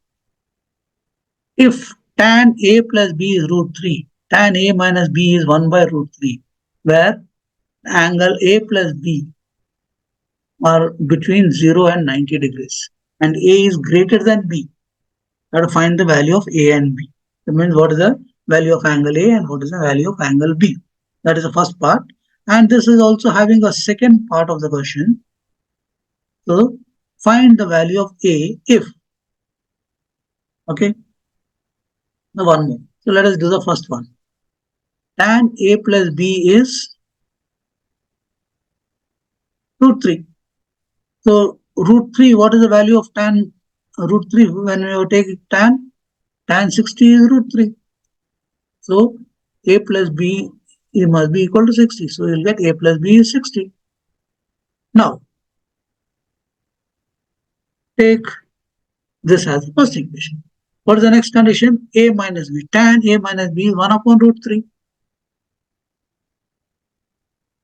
If tan A plus B is root 3, tan A minus B is 1 by root 3, where angle A plus B are between 0 and 90 degrees, and A is greater than B. You have to find the value of A and B. That means what is the value of angle A and what is the value of angle B. That is the first part. And this is also having a second part of the question. So find the value of A if, okay, the one more. So let us do the first one. Tan A plus B is root 3. So root 3, what is the value of tan root 3 when we take tan? Tan 60 is root 3. So A plus B it must be equal to 60. So you'll get A plus B is 60. Now take this as the first equation. What is the next condition? A minus B. Tan A minus B is 1 upon root 3.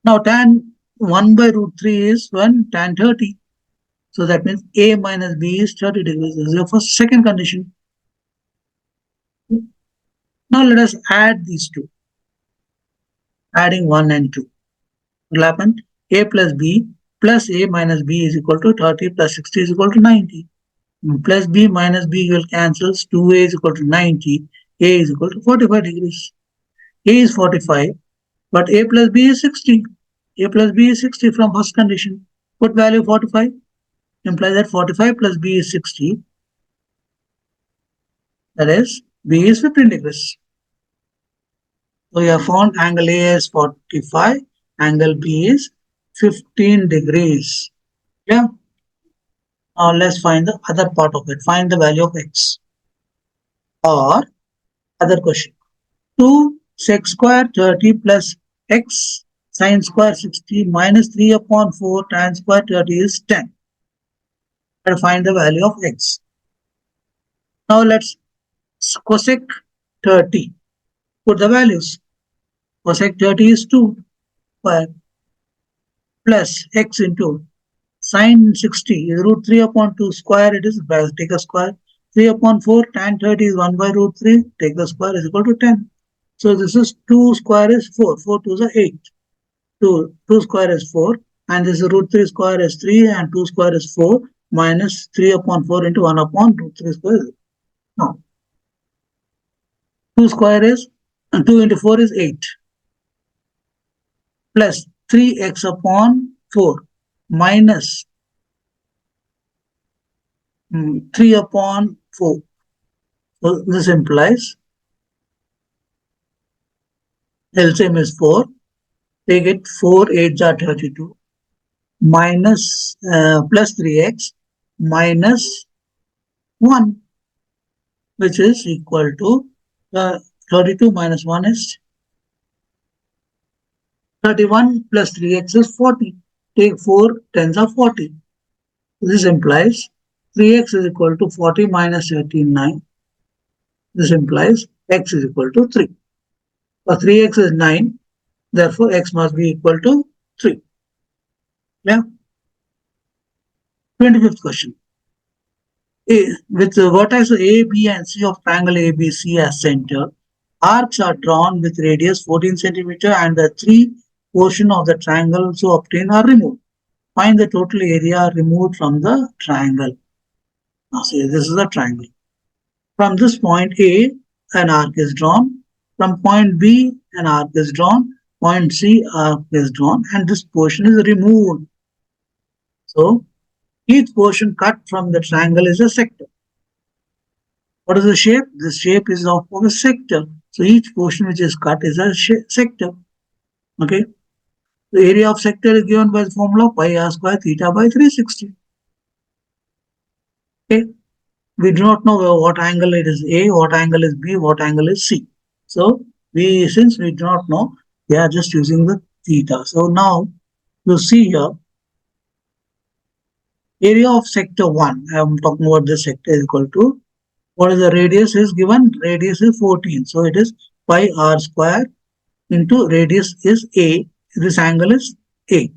Now tan 1 by root 3 is 1 tan 30. So that means A minus B is 30 degrees. This is the first second condition. Now let us add these two. Adding 1 and 2. What will happen? A plus B plus A minus B is equal to 30 plus 60 is equal to 90. Plus B minus B will cancel. 2A is equal to 90. A is equal to 45 degrees. A is 45, but A plus B is 60. A plus B is 60 from first condition. Put value 45. Implies that 45 plus B is 60. That is, B is 15 degrees. So you have found angle A is 45, angle B is 15 degrees. Yeah. Now let's find the other part of it. Find the value of x. Or other question. 2 sec square 30 plus x sine square 60 minus 3 upon 4 tan square 30 is 10. And find the value of x. Now let's cosec 30. Put the values. Cosec 30 is 2 square plus x into sine 60 is root 3 upon 2 square. It is, take a square. 3 upon 4 tan 30 is 1 by root 3. Take the square is equal to 10. So this is 2 square is 4. 4 2 is 8. 2 square is 4. And this root 3 square is 3 and 2 square is 4 minus 3 upon 4 into 1 upon root 3 square. Now 2 square is 2 into 4 is 8 plus 3x upon 4 minus 3 upon 4. So this implies LCM is 4. They get 4 8 are 32 minus plus 3x minus 1, which is equal to 32 minus 1 is 31 plus 3x is 40. Take 4 tens are 40. This implies 3x is equal to 40 minus 39. This implies x is equal to 3. For 3x is 9. Therefore, x must be equal to 3. Yeah. 25th question. With the vertex A, B, and C of triangle ABC as center, arcs are drawn with radius 14 centimeter and the 3 portion of the triangle so obtained are removed. Find the total area removed from the triangle. Now, see, this is a triangle. From this point A, an arc is drawn. From point B, an arc is drawn. Point C, arc is drawn, and this portion is removed. So, each portion cut from the triangle is a sector. What is the shape? This shape is of a sector. So, each portion which is cut is a sector. Okay. The area of sector is given by the formula pi r square theta by 360. Okay. We do not know what angle it is A, what angle is B, what angle is C. So, since we do not know, we are just using the theta. So, now you see here, area of sector 1, I am talking about this sector is equal to, what is the radius is given? Radius is 14. So, it is pi r square into radius is A. This angle is A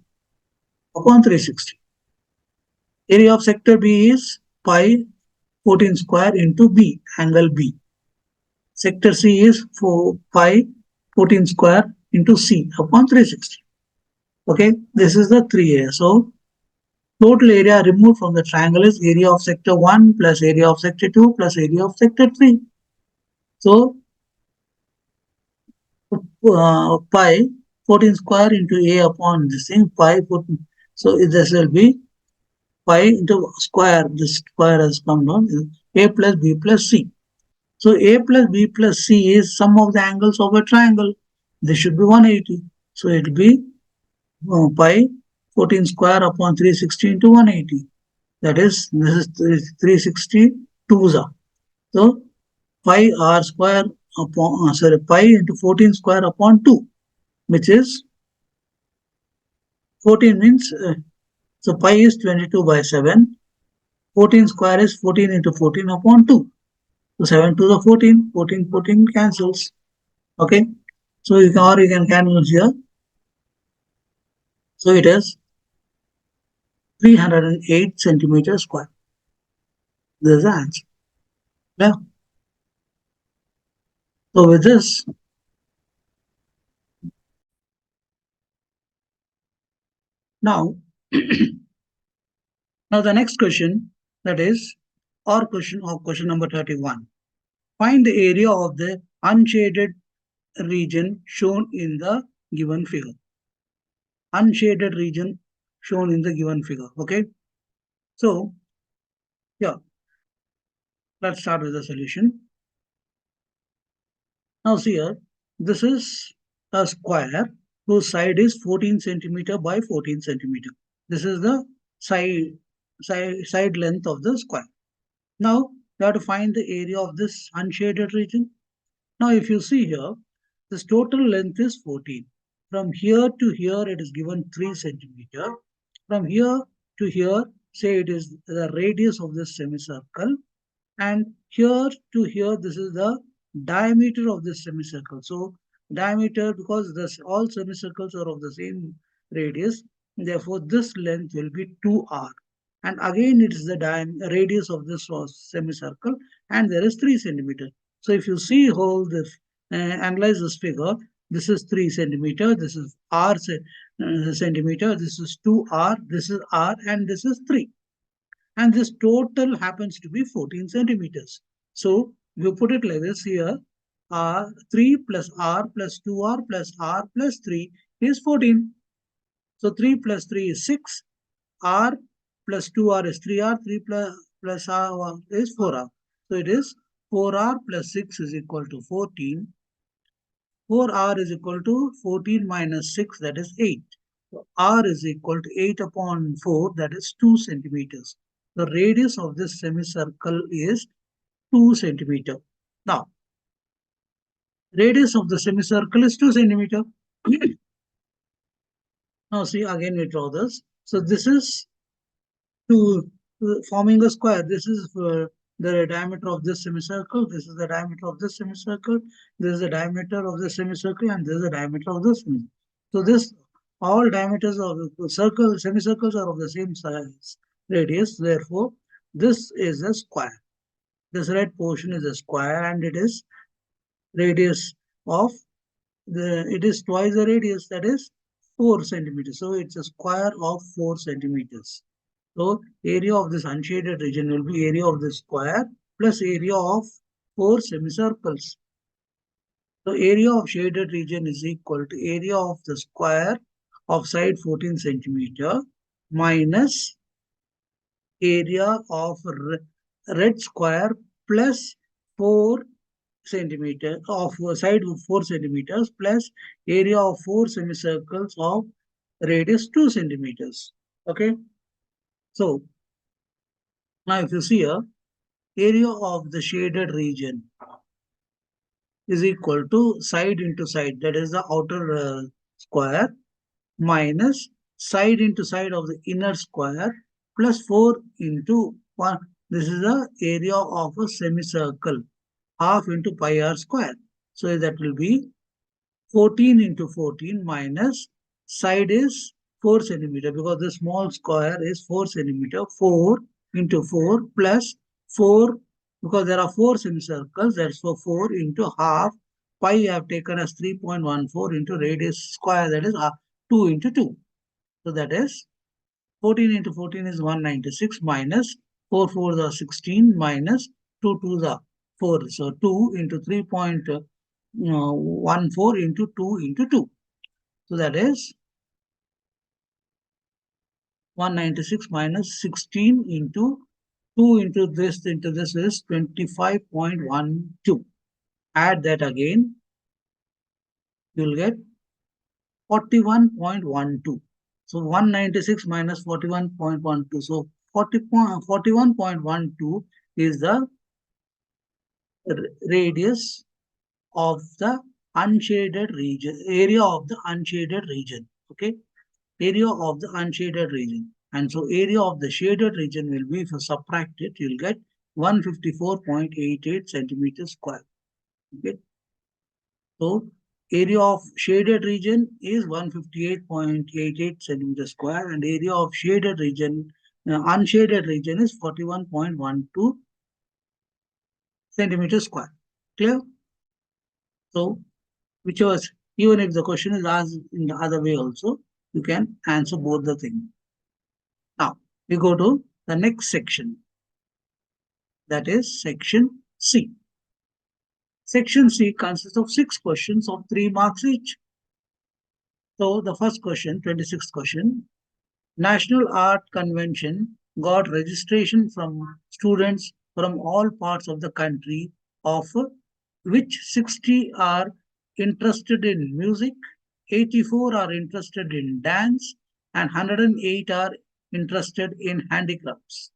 upon 360. Area of sector B is pi 14 square into B, angle B. Sector C is 4 pi 14 square into C upon 360. Okay, this is the 3 area. So total area removed from the triangle is area of sector 1 plus area of sector 2 plus area of sector 3. So pi 14 square into A upon this thing, pi 14. So this will be pi into square. This square has come down. A plus B plus C. So A plus B plus C is sum of the angles of a triangle. This should be 180. So it will be pi 14 square upon 360 into 180. That is, this is 360 2s. So pi r square upon, pi into 14 square upon 2, which is 14 means, so pi is 22 by 7. 14 square is 14 into 14 upon 2. So 7 to the 14, 14, 14 cancels. Okay. So you can, or you can cancel here. So it is 308 centimeters square. This is the answer. Yeah. So with this, now, now the next question, that is, or question number 31. Find the area of the unshaded region shown in the given figure. Unshaded region shown in the given figure. Okay. So, yeah, let's start with the solution. Now see here, this is a square whose side is 14 centimeter by 14 centimeter. This is the side length of the square. Now you have to find the area of this unshaded region. Now if you see here, this total length is 14. From here to here it is given 3 centimeter. From here to here, say it is the radius of this semicircle, and here to here this is the diameter of this semicircle. So diameter, because this all semicircles are of the same radius, therefore this length will be 2r, and again it is the radius of this semicircle, and there is 3 centimeter. So if you see whole this, analyze this figure, this is 3 centimeter, this is r centimeter, this is 2r, this is r, and this is 3, and this total happens to be 14 centimeters. So you put it like this here, r 3 plus r plus 2r plus r plus 3 is 14. So 3 plus 3 is 6, r plus 2r is 3r, 3 plus r is 4r. So it is 4r plus 6 is equal to 14. 4r is equal to 14 minus 6, that is 8. So r is equal to 8 upon 4, that is 2 centimeters. The radius of this semicircle is 2 centimeter. Now, radius of the semicircle is 2 centimeter. Now see, again we draw this. So this is to forming a square. This is the diameter of this semicircle. This is the diameter of this semicircle. This is the diameter of the semicircle, and this is the diameter of this semicircle. So this all diameters of the circle, semicircles are of the same size radius. Therefore, this is a square. This red portion is a square, and it is radius of it is twice the radius, that is 4 centimeters. So it's a square of 4 centimeters. So area of this unshaded region will be area of the square plus area of 4 semicircles. So area of shaded region is equal to area of the square of side 14 centimeter minus area of red square plus 4 centimeter of side 4 centimeters plus area of 4 semicircles of radius 2 centimeters. Okay. So now if you see here, area of the shaded region is equal to side into side, that is the outer square, minus side into side of the inner square plus 4 into 1. This is the area of a semicircle, half into pi r square. So that will be 14 into 14 minus side is 4 centimeter, because the small square is 4 centimeter. 4 into 4 plus 4, because there are 4 semicircles, that's for 4 into half. Pi I have taken as 3.14 into radius square, that is 2 into 2. So that is 14 into 14 is 196 minus 4 4s are 16 minus 2 2s are 4. So 2 into 3.14 into 2 into 2. So that is 196 minus 16 into 2 into this is 25.12. Add that again, you'll get 41.12. So 196 minus 41.12. So 41.12 is the radius of the unshaded region, area of the unshaded region. Okay, area of the unshaded region. And so area of the shaded region will be, if you subtract it, you'll get 154.88 centimeters square. Okay, so area of shaded region is 158.88 centimeters square, and area of shaded region, unshaded region is 41.12 centimeters square. Clear? So whichever, even if the question is asked in the other way also, you can answer both the things. Now, we go to the next section, that is section C. Section C consists of 6 questions of 3 marks each. So, the first question, 26th question, National Art Convention got registration from students from all parts of the country, of which 60 are interested in music, 84 are interested in dance, and 108 are interested in handicrafts.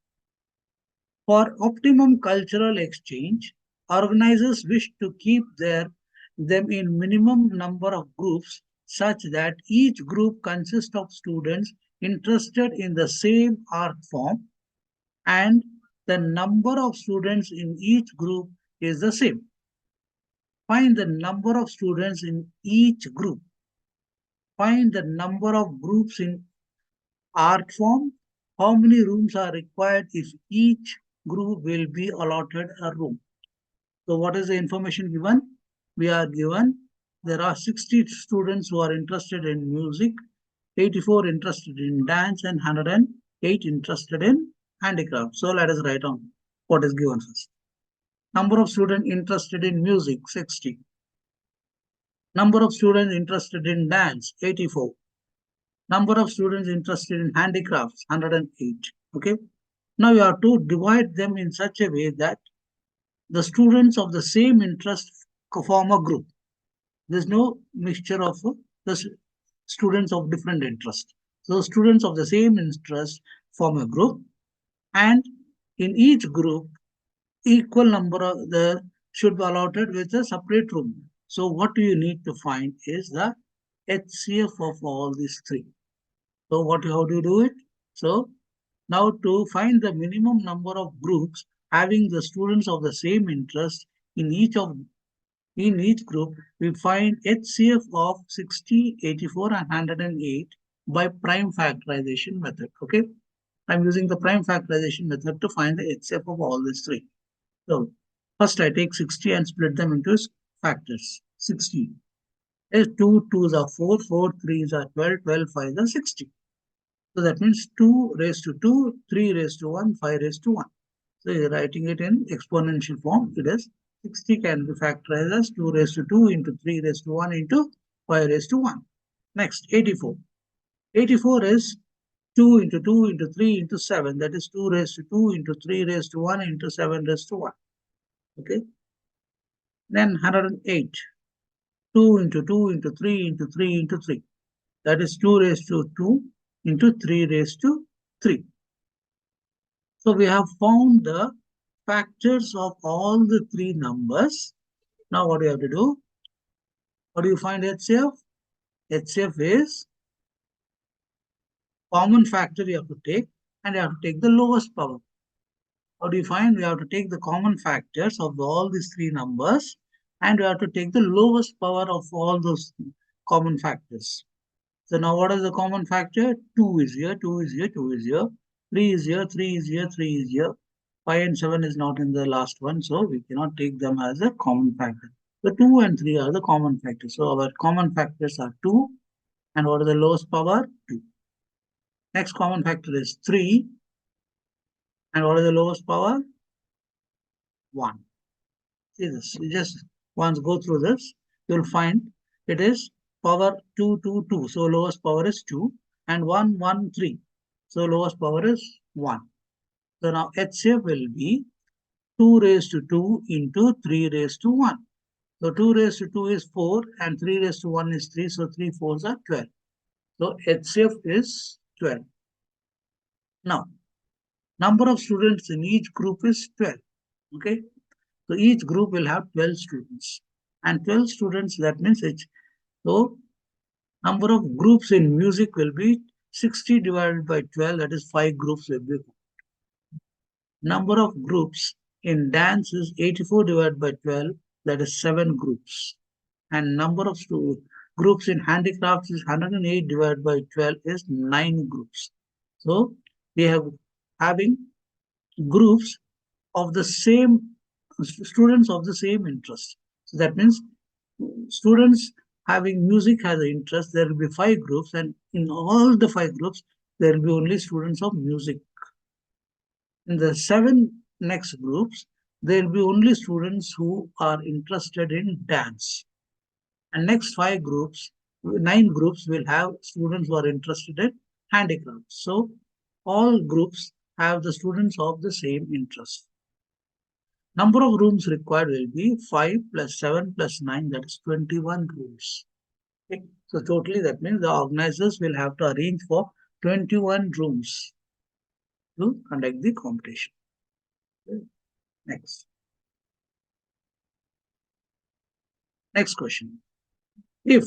For optimum cultural exchange, organizers wish to keep them in minimum number of groups such that each group consists of students interested in the same art form, and the number of students in each group is the same. Find the number of students in each group. Find the number of groups in art form. How many rooms are required if each group will be allotted a room? So what is the information given? We are given there are 60 students who are interested in music, 84 interested in dance, and 108 interested in handicraft. So let us write down what is given first. Number of students interested in music, 60. Number of students interested in dance, 84. Number of students interested in handicrafts, 108. Okay. Now you have to divide them in such a way that the students of the same interest form a group. There's no mixture of the students of different interest. So students of the same interest form a group, and in each group, equal number of the should be allotted with a separate room. So what you need to find is the HCF of all these three. So how do you do it? So now to find the minimum number of groups having the students of the same interest in each group, we find HCF of 60, 84, and 108 by prime factorization method. Okay, I'm using the prime factorization method to find the HCF of all these three. So first I take 60 and split them into factors. 60. There's 2 2s are 4, 4 3s are 12, 12 5s are 60. So that means 2 raised to 2, 3 raised to 1, 5 raised to 1. So you're writing it in exponential form. It is 60 can be factorized as 2 raised to 2 into 3 raised to 1 into 5 raised to 1. Next, 84. 84 is 2 into 2 into 3 into 7. That is 2 raised to 2 into 3 raised to 1 into 7 raised to 1. Okay. Then 108. 2 into 2 into 3 into 3 into 3. That is 2 raised to 2 into 3 raised to 3. So we have found the factors of all the three numbers. Now what do you have to do? What do you find HCF? HCF is common factor you have to take, and you have to take the lowest power. How do you find? We have to take the common factors of all these three numbers, and we have to take the lowest power of all those common factors. So now what is the common factor? 2 is here, 2 is here, 2 is here, 3 is here, 3 is here, 3 is here. 5 and 7 is not in the last one, so we cannot take them as a common factor. The 2 and 3 are the common factors. So our common factors are 2 and what is the lowest power? 2. Next common factor is 3 and what is the lowest power? 1. See this. You just once go through this, you'll find it is power 2, 2, 2. So lowest power is 2 and 1, 1, 3. So lowest power is 1. So now HCF will be 2 raised to 2 into 3 raised to 1. So 2 raised to 2 is 4 and 3 raised to 1 is 3. So 3 fours are 12. So HCF is 12. Now, number of students in each group is 12. Okay. So each group will have 12 students. And 12 students, that means it. So number of groups in music will be 60 divided by 12. That is 5 groups will be. Number of groups in dance is 84 divided by 12. That is 7 groups. And number of groups in handicrafts is 108 divided by 12 is 9 groups. So we have having groups of the same students of the same interest. So that means students having music has an interest, there will be 5 groups, and in all the 5 groups, there will be only students of music. In the 7 next groups, there will be only students who are interested in dance. And next 5 groups, 9 groups will have students who are interested in handicrafts. So all groups have the students of the same interest. Number of rooms required will be 5 plus 7 plus 9, that is 21 rooms. Okay. So totally that means the organizers will have to arrange for 21 rooms to conduct the competition. Okay. Next. Next question. If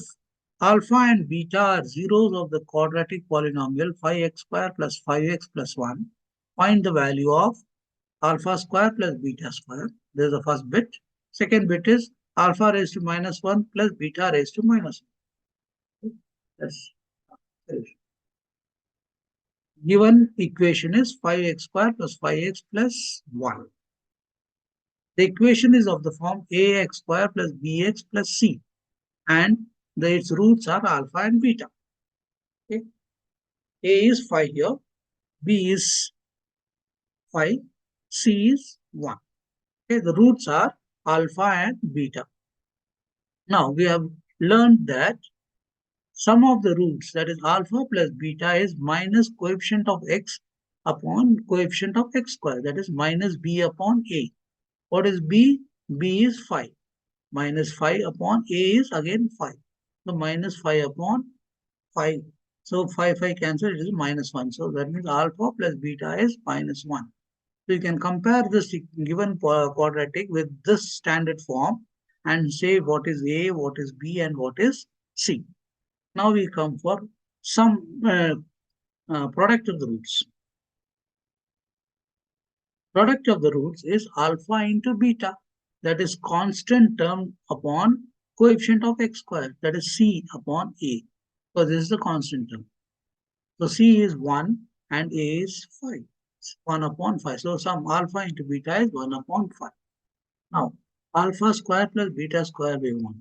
alpha and beta are zeros of the quadratic polynomial 5x square plus 5x plus 1, find the value of alpha square plus beta square. This is the first bit. Second bit is alpha raised to minus 1 plus beta raised to minus 1. Yes. Given equation is 5x square plus 5x plus 1. The equation is of the form ax square plus bx plus c, and its roots are alpha and beta. Okay. A is 5 here, b is 5, c is 1. Okay. The roots are alpha and beta. Now we have learned that sum of the roots, that is alpha plus beta, is minus coefficient of x upon coefficient of x square, that is minus b upon a. What is b? B is 5. Minus 5 upon a is again 5. So minus 5 upon 5. So 5 cancel, it is minus 1. So that means alpha plus beta is minus 1. So you can compare this given quadratic with this standard form and say what is A, what is B, and what is C. Now we come for some product of the roots. Product of the roots is alpha into beta, that is constant term upon coefficient of x square, that is C upon A. So this is the constant term. So C is 1 and A is 5. 1 upon 5. So sum alpha into beta is 1 upon 5. Now, alpha square plus beta square we want.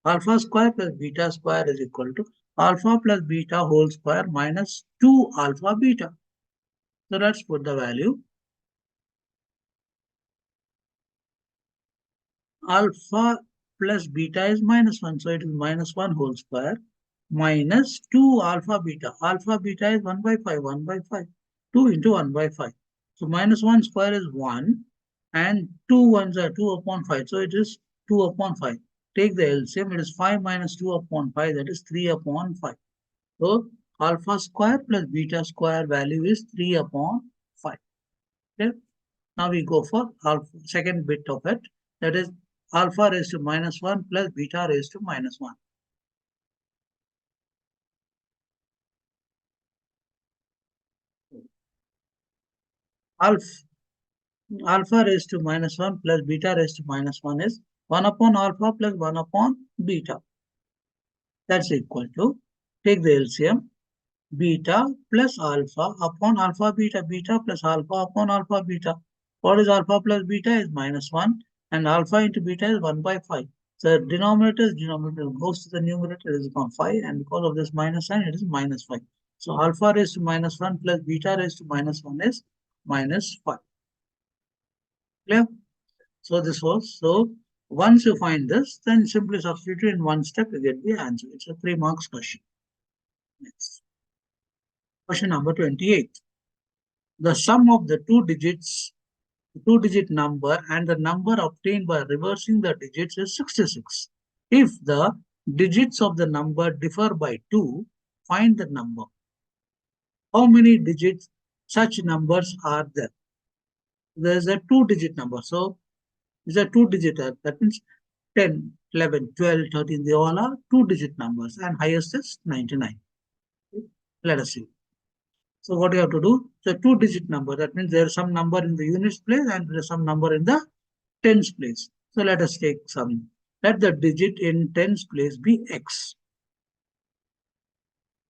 Alpha square plus beta square is equal to alpha plus beta whole square minus 2 alpha beta. So let's put the value. Alpha plus beta is minus 1. So it is minus 1 whole square minus 2 alpha beta. Alpha beta is 1 by 5, 1 by 5. 2 into 1 by 5. So minus 1 square is 1 and 2 ones are 2 upon 5. So it is 2 upon 5. Take the LCM. It is 5 minus 2 upon 5. That is 3 upon 5. So alpha square plus beta square value is 3 upon 5. Okay. Now we go for alpha, second bit of it. That is alpha raised to minus 1 plus beta raised to minus 1. Alpha raised to minus 1 plus beta raised to minus 1 is 1 upon alpha plus 1 upon beta. That's equal to, take the LCM, beta plus alpha upon alpha beta, beta plus alpha upon alpha beta. What is alpha plus beta is -1 and alpha into beta is 1 by 5. So denominator goes to the numerator is equal to 5 and because of this minus sign it is -5. So alpha raised to -1 plus beta raised to -1 is -5. Clear? So this was, so once you find this, then simply substitute in one step, you get the answer. It's a 3 marks question. Next. Question number 28. The sum of the two-digit number and the number obtained by reversing the digits is 66. If the digits of the number differ by 2, find the number. How many digits such numbers are there? There is a two-digit number. So, these are two-digit. That means 10, 11, 12, 13. They all are two-digit numbers and highest is 99. Let us see. So what you have to do? So two-digit number. That means there is some number in the units place and there is some number in the tens place. So let us take some. Let the digit in tens place be x.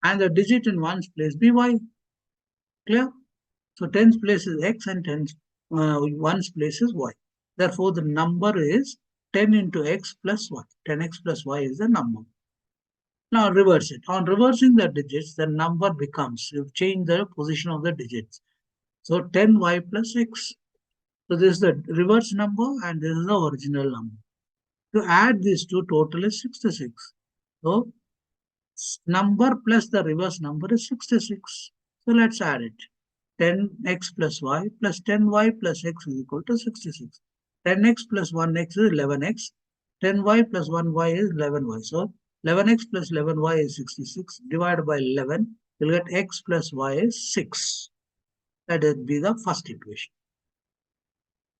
And the digit in ones place be y. Clear? So tens place is x and ones place is y. Therefore, the number is 10 into x plus y. 10x plus y is the number. Now reverse it. On reversing the digits, the number becomes, you change the position of the digits. So 10y plus x. So this is the reverse number and this is the original number. To add these two, total is 66. So number plus the reverse number is 66. So let's add it. 10x plus y plus 10y plus x is equal to 66. 10x plus 1x is 11x. 10y plus 1y is 11y. So 11x plus 11y is 66. Divided by 11, you'll get x plus y is 6. That would be the first equation.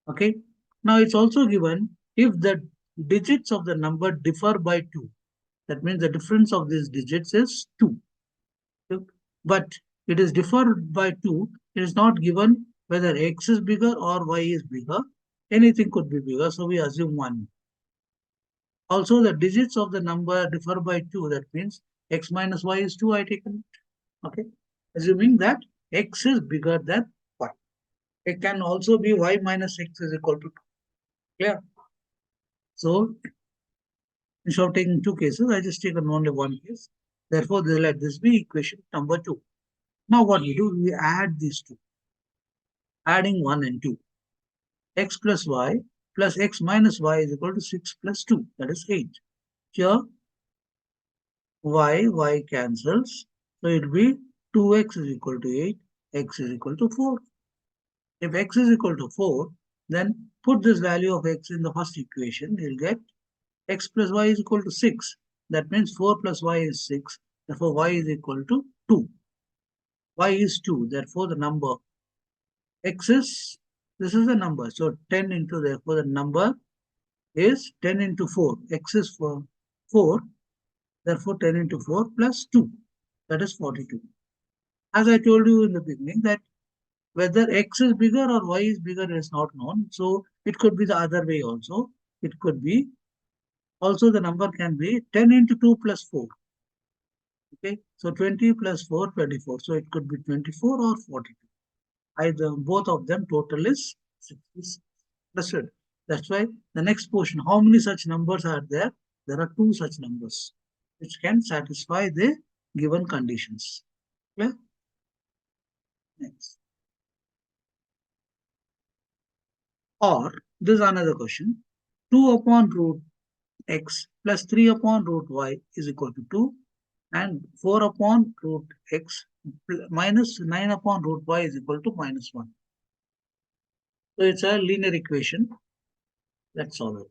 Okay. Now it's also given if the digits of the number differ by 2. That means the difference of these digits is 2. But it is differed by 2. It is not given whether x is bigger or y is bigger. Anything could be bigger. So we assume 1. Also, the digits of the number differ by 2. That means x minus y is 2. I taken it. Okay. Assuming that x is bigger than y. It can also be y minus x is equal to 2. Clear? So, instead of taking two cases, I just take only one case. Therefore, let this be equation number 2. Now, what we do, we add these two. Adding 1 and 2. X plus y plus x minus y is equal to 6 plus 2. That is 8. Here, y cancels. So, it will be 2x is equal to 8. X is equal to 4. If x is equal to 4, then put this value of x in the first equation. You'll get x plus y is equal to 6. That means 4 plus y is 6. Therefore, y is equal to 2. Y is 2. Therefore, the number x is, this is the number. So, 10 into, therefore, the number is 10 into 4. X is 4. Therefore, 10 into 4 plus 2. That is 42. As I told you in the beginning that whether x is bigger or y is bigger is not known. So, it could be the other way also. It could be, also the number can be 10 into 2 plus 4. Okay, so 20 plus 4, 24. So, it could be 24 or 42. Either both of them total is 66. Understood? That's why the next portion, how many such numbers are there? There are 2 such numbers which can satisfy the given conditions. Clear? Next. Or, this is another question. 2 upon root x plus 3 upon root y is equal to 2 and 4 upon root x minus 9 upon root y is equal to -1. So it's a linear equation. Let's solve it.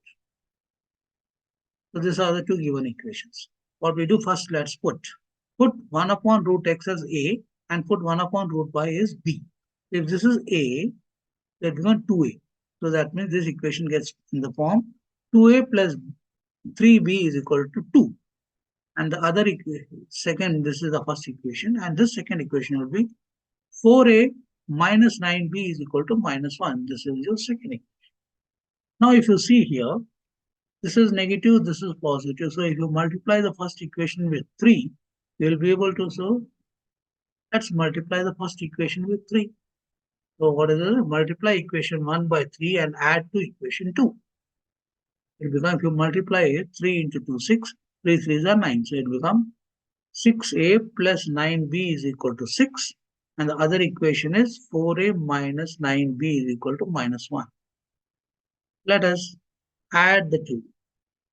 So these are the two given equations. What we do first, let's put 1 upon root x as a and put 1 upon root y as b. If this is a, it becomes 2a. So that means this equation gets in the form 2a plus 3b is equal to 2. And the other second, this is the first equation, and this second equation will be 4a minus 9b is equal to -1. This is your second equation. Now, if you see here, this is negative, this is positive. So, if you multiply the first equation with 3, you will be able to, so let's multiply the first equation with 3. So what is it? Multiply equation 1 by 3 and add to equation 2. It becomes, if you multiply it, 3 into 2, 6, 3 3s are 9. So it becomes 6a plus 9b is equal to 6. And the other equation is 4a minus 9b is equal to minus 1. Let us add the two.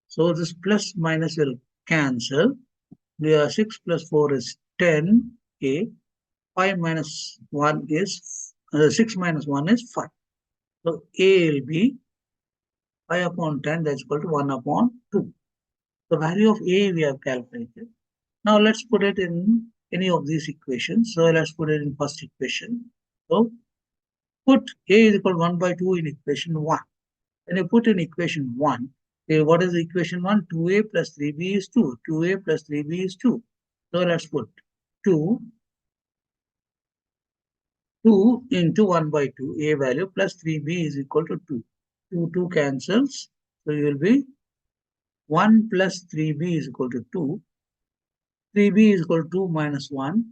So this plus minus will cancel. We are 6 plus 4 is 10a. 5 minus 1 is 6 minus 1 is 5. So a will be 5 upon 10, that's equal to 1 upon 2. The value of a we have calculated. Now let's put it in any of these equations. So let's put it in first equation. So put a is equal to 1 by 2 in equation 1. When you put in equation 1, what is the equation 1? 2a plus 3b is 2. 2a plus 3b is 2. So let's put 2. 2 into 1 by 2, a value plus 3b is equal to 2. 2 cancels. So you will be 1 plus 3b is equal to 2. 3b is equal to 2 minus 1.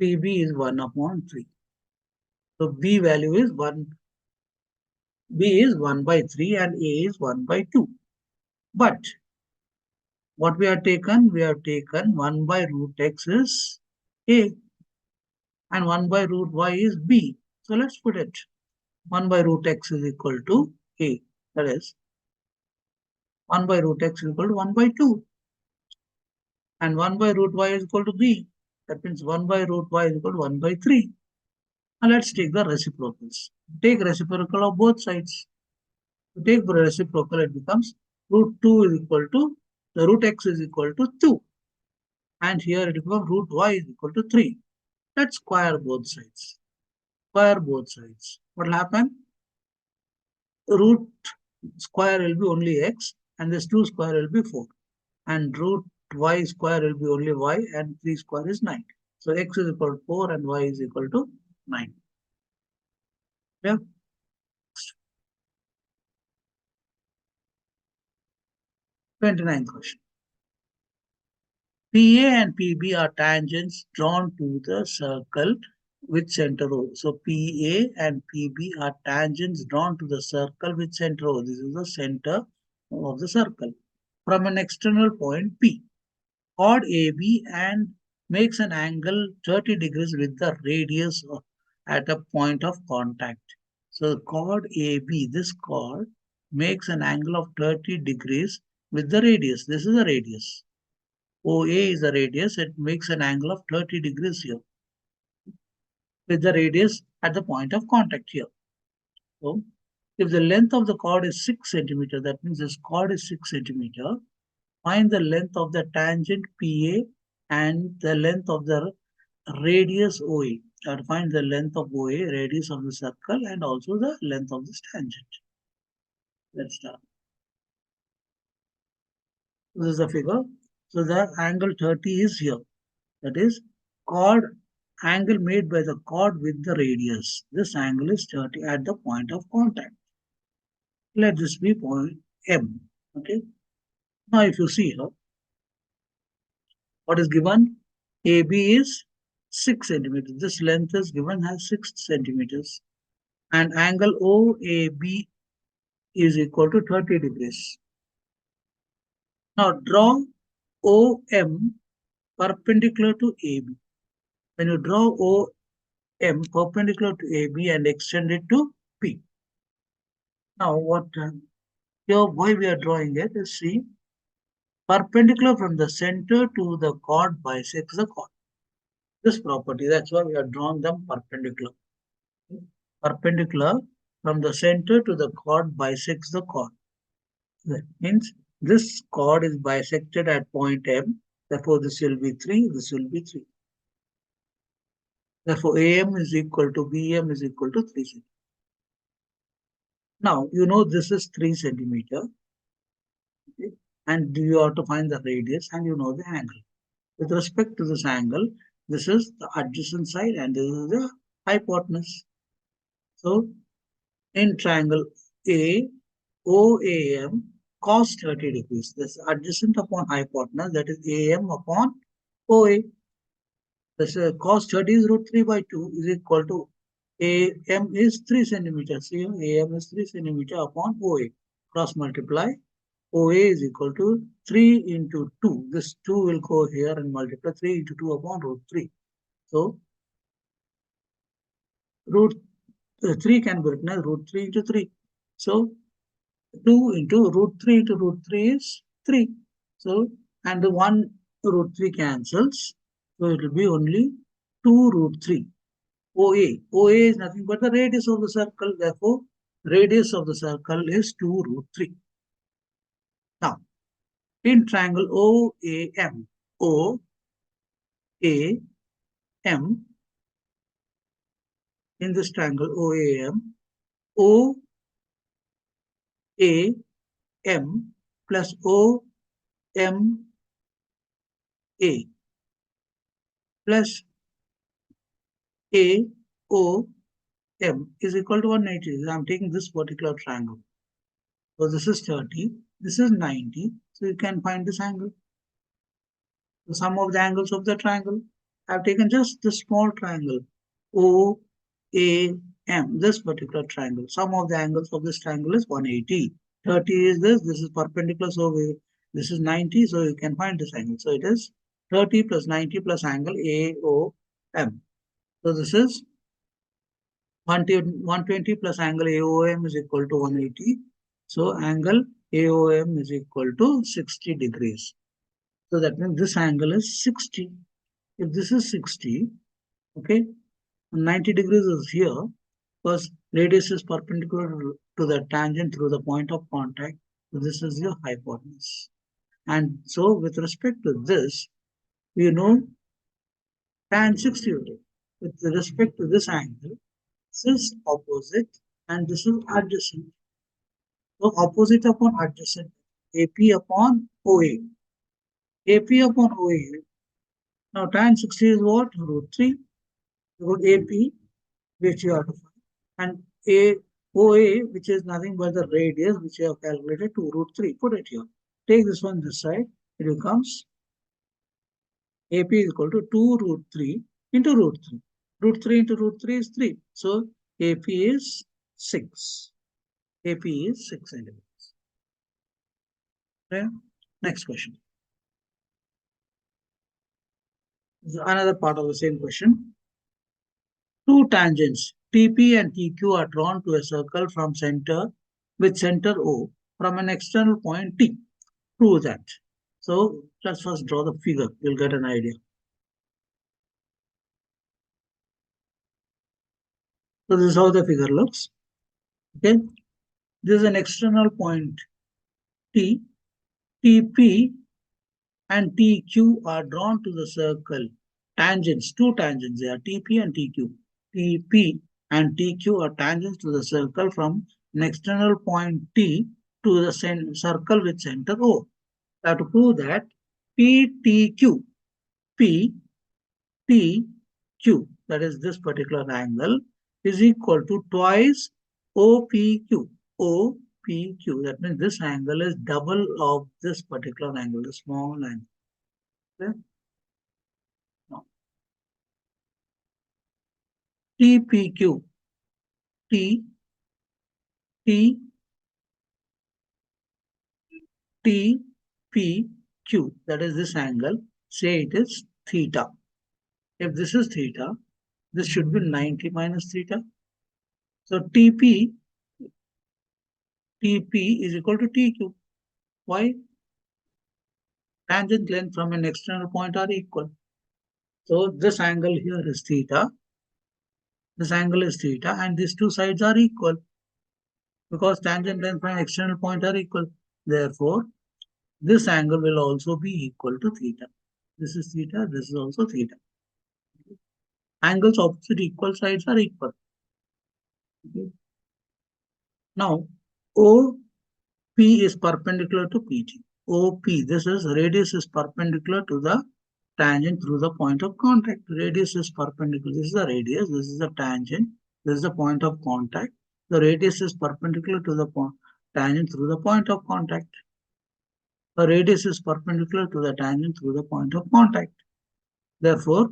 3b is 1 upon 3. So b value is 1. B is 1 by 3 and a is 1 by 2. But what we have taken? We have taken 1 by root x is a and 1 by root y is b. So let's put it. 1 by root x is equal to a. That is 1 by root x is equal to 1 by 2. And 1 by root y is equal to b. That means 1 by root y is equal to 1 by 3. Now let's take the reciprocals. Take reciprocal of both sides. To take the reciprocal, it becomes root 2 is equal to, the root x is equal to 2. And here it becomes root y is equal to 3. Let's square both sides. Square both sides. What will happen? Root square will be only x and this 2 square will be 4. And root y square will be only y and 3 square is 9. So x is equal to 4 and y is equal to 9. Yeah. 29th question. PA and PB are tangents drawn to the circle with center O. So PA and PB are tangents drawn to the circle with center O. This is the center of the circle. From an external point P, chord AB and makes an angle 30 degrees with the radius at a point of contact. So chord AB, this chord makes an angle of 30 degrees with the radius. This is the radius. OA is the radius. It makes an angle of 30 degrees here with the radius at the point of contact here. So if the length of the chord is 6 centimeter, that means this chord is 6 centimeter. Find the length of the tangent PA and the length of the radius OA. Or find the length of OA, radius of the circle, and also the length of this tangent. Let's start. This is the figure. So the angle 30 is here. That is chord angle made by the chord with the radius. This angle is 30 at the point of contact. Let this be point M. Okay. Now if you see here, what is given? AB is 6 centimeters. This length is given as 6 centimeters. And angle OAB is equal to 30 degrees. Now draw OM perpendicular to AB. When you draw OM perpendicular to AB and extend it to P. Now what here why we are drawing it is, see, perpendicular from the center to the chord bisects the chord. This property, that's why we are drawn them perpendicular. Perpendicular from the center to the chord bisects the chord. That means this chord is bisected at point M. Therefore, this will be 3, this will be 3. Therefore, AM is equal to BM is equal to 3 cm. Now, you know this is 3 centimeter. Okay? And you have to find the radius and you know the angle. With respect to this angle, this is the adjacent side and this is the hypotenuse. So, in triangle A, OAM cos 30 degrees. This adjacent upon hypotenuse, that is AM upon OA. This cos 30 is root 3 by 2 is equal to AM is 3 centimeters. Here AM is 3 centimeter upon OA. Cross multiply. OA is equal to 3 into 2. This 2 will go here and multiply 3 into 2 upon root 3. So root 3 can be written as root 3 into 3. So 2 into root 3 into root 3 is 3. So, and the 1 root 3 cancels. So it will be only 2 root 3. OA. OA is nothing but the radius of the circle. Therefore, radius of the circle is 2 root 3. Now, in triangle OAM, OAM, in this triangle OAM, OAM plus OMA plus AOM is equal to 180. I'm taking this particular triangle. So this is 30, this is 90. So you can find this angle. The sum of the angles of the triangle. I've taken just this small triangle OAM, this particular triangle. Sum of the angles of this triangle is 180. 30 is this is perpendicular, so this is 90, so you can find this angle. So it is 30 plus 90 plus angle AOM. So this is 120 plus angle AOM is equal to 180. So angle AOM is equal to 60 degrees. So that means this angle is 60. If this is 60, okay, 90 degrees is here because radius is perpendicular to the tangent through the point of contact. So this is your hypotenuse. And so with respect to this, you know tan 60 degree. With respect to this angle, this is opposite and this is adjacent. So opposite upon adjacent, AP upon OA. AP upon OA. Now tan 60 is what? Root 3. Root AP, which you have to find. And OA, which is nothing but the radius, which you have calculated to root 3. Put it here. Take this one this side. It becomes AP is equal to 2 root 3 into root 3. Root 3 into root 3 is 3. So AP is 6. AP is 6 centimeters. Okay. Next question. Another part of the same question. Two tangents TP and TQ are drawn to a circle from center with center O from an external point T. Prove that. So let's first draw the figure. You'll get an idea. So this is how the figure looks. Okay. This is an external point T. TP and TQ are drawn to the circle. Tangents, two tangents, they are TP and TQ. TP and TQ are tangents to the circle from an external point T to the circle with center O. I have to prove that PTQ, PTQ, that is this particular angle, is equal to twice OPQ. OPQ, that means this angle is double of this particular angle, the small angle. Okay? Now, TPQ, T, T, TPQ, that is this angle, say it is theta. If this is theta, this should be 90 minus theta. So TP is equal to TQ. Why? Tangent length from an external point are equal. So this angle here is theta. This angle is theta and these two sides are equal because tangent length from an external point are equal. Therefore, this angle will also be equal to theta. This is theta, this is also theta. Angles opposite equal sides are equal. Okay. Now, OP is perpendicular to PT. OP, this is radius is perpendicular to the tangent through the point of contact. Radius is perpendicular. This is the radius, this is the tangent, this is the point of contact. The radius is perpendicular to the tangent through the point of contact. The radius is perpendicular to the tangent through the point of contact. Therefore,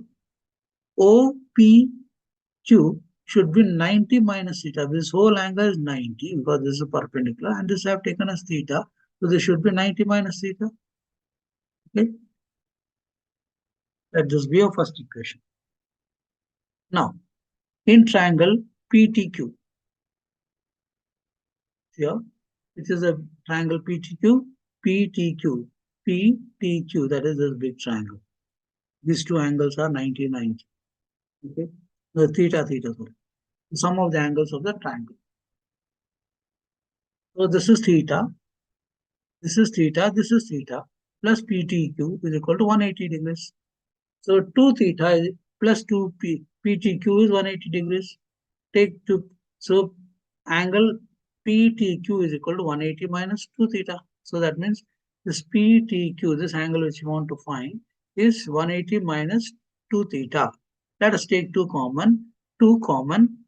OPQ should be 90 minus theta. This whole angle is 90 because this is perpendicular and this I have taken as theta. So this should be 90 minus theta. Okay. Let this be your first equation. Now, in triangle PTQ, here, this is a triangle PTQ, PTQ, PTQ, that is this big triangle. These two angles are 90, 90. Okay. The theta, theta, sorry. The sum of the angles of the triangle. So this is theta, this is theta, this is theta, plus PTQ is equal to 180 degrees. So 2 theta is plus 2 PTQ is 180 degrees. Take 2. So angle PTQ is equal to 180 minus 2 theta. So that means this PTQ, this angle which you want to find, is 180 minus 2 theta. Let us take 2 common,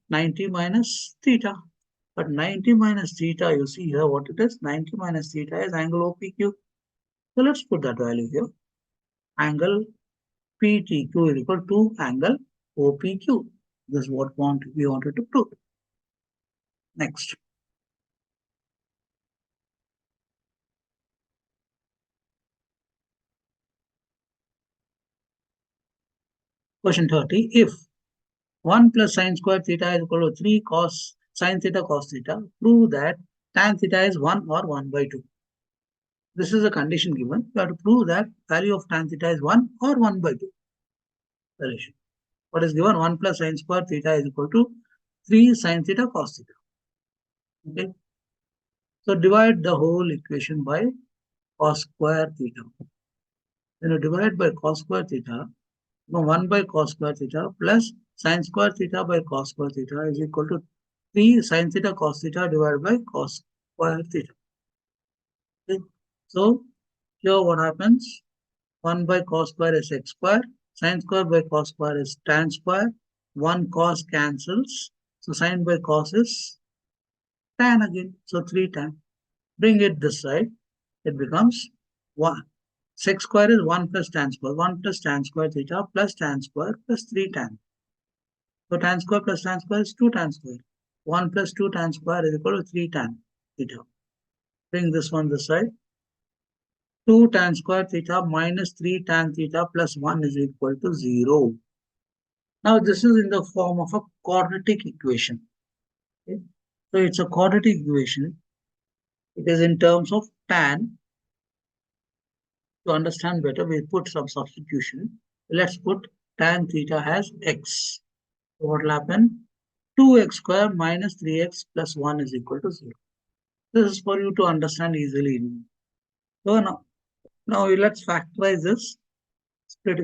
90 minus theta. But 90 minus theta, you see here what it is? 90 minus theta is angle OPQ. So let's put that value here. Angle PTQ is equal to angle OPQ. This is what we wanted to prove. Next. Question 30. If 1 plus sine square theta is equal to 3 cos sine theta cos theta, prove that tan theta is 1 or 1 by 2. This is a condition given. You have to prove that value of tan theta is 1 or 1 by 2. Solution. What is given? 1 plus sine square theta is equal to 3 sine theta cos theta. Okay. So divide the whole equation by cos square theta. When you divide by cos square theta, 1 by cos square theta plus sine square theta by cos square theta is equal to 3 sine theta cos theta divided by cos square theta. Okay. So here what happens? 1 by cos square is x square, sine square by cos square is tan square, 1 cos cancels, so sine by cos is tan again, so 3 tan. Bring it this side, it becomes 1. Sec square is 1 plus tan square, 1 plus tan square theta plus tan square plus 3 tan. So tan square plus tan square is 2 tan square. 1 plus 2 tan square is equal to 3 tan theta. Bring this one this side. 2 tan square theta minus 3 tan theta plus 1 is equal to 0. Now this is in the form of a quadratic equation. Okay. So it's a quadratic equation. It is in terms of tan. To understand better, we put some substitution. Let's put tan theta as x. So what will happen? 2x square minus 3x plus 1 is equal to 0. This is for you to understand easily. So now let's factorize this split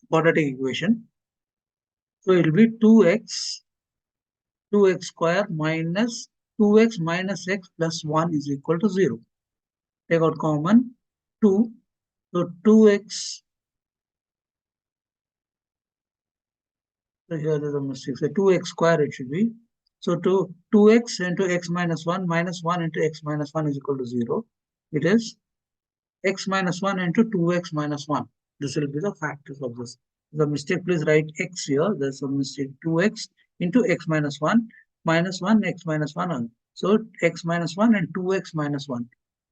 quadratic equation. So it will be 2x square minus 2x minus x plus 1 is equal to 0. Take out common 2. So 2x. So here there's a mistake. So 2x square it should be. So 2x into x minus 1 into x minus 1 is equal to 0. It is x minus 1 into 2x minus 1. This will be the factors of this. The mistake, please write x here. There's a mistake. 2x into x minus 1, x minus 1. So x minus 1 and 2x minus 1.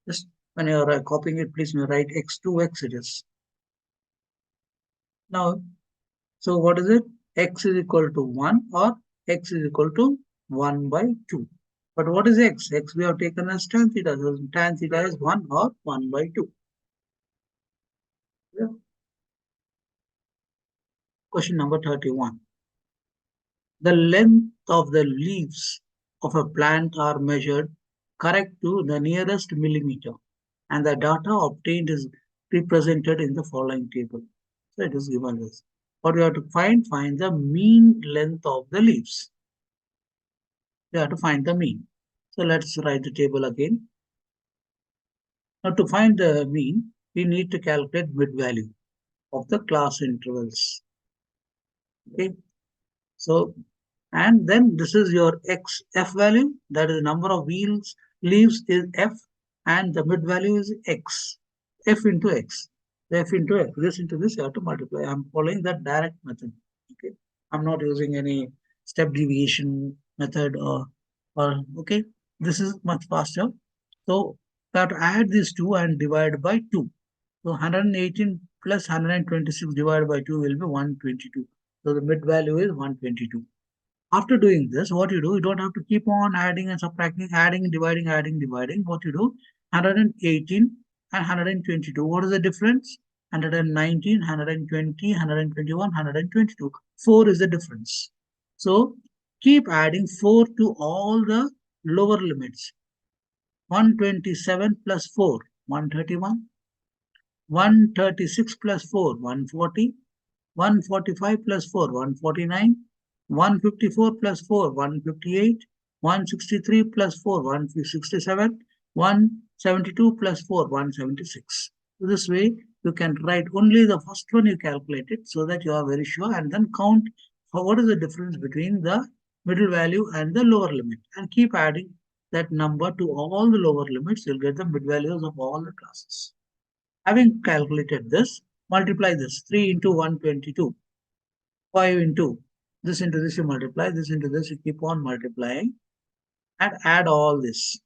Just when you are copying it, please write x 2x it is. Now, so what is it? X is equal to 1 or x is equal to 1 by 2. But what is x? X we have taken as tan theta. So tan theta is 1 or 1 by 2. Yeah. Question number 31. The length of the leaves of a plant are measured correct to the nearest millimeter, and the data obtained is represented in the following table. So it is given this. What we have to find the mean length of the leaves. We have to find the mean. So let's write the table again. Now to find the mean, we need to calculate mid value of the class intervals. Okay. So, and then this is your f value, that is the number of leaves is f, and the mid value is x, f into x. F into x, this into this, you have to multiply. I'm following that direct method. Okay. I'm not using any step deviation method or okay. This is much faster. So we have to add these two and divide by 2. So 118 plus 126 divided by 2 will be 122. So the mid value is 122. After doing this, what you do, you don't have to keep on adding and subtracting, adding, dividing. What you do, 118 and 122. What is the difference? 119, 120, 121, 122. 4 is the difference. So keep adding 4 to all the lower limits. 127 plus 4, 131. 136 plus 4, 140. 145 plus 4, 149. 154 plus 4, 158. 163 plus 4, 167. 172 plus 4, 176. So this way, you can write only the first one you calculate it so that you are very sure and then count what is the difference between the middle value and the lower limit and keep adding that number to all the lower limits. You'll get the mid values of all the classes. Having calculated this, multiply this 3 into 122, 5 into this you multiply, this into this you keep on multiplying and add all this,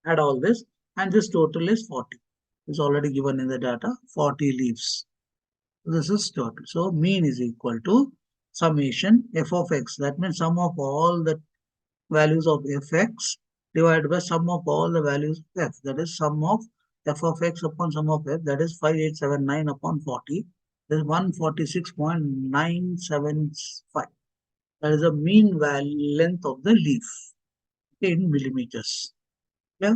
and this total is 40. It's already given in the data, 40 leaves. This is total. So mean is equal to summation f of x. That means sum of all the values of fx divided by sum of all the values of f. That is sum of f of x upon sum of f. That is 5879 upon 40. That is 146.975. That is the mean value length of the leaf in millimeters. Yeah,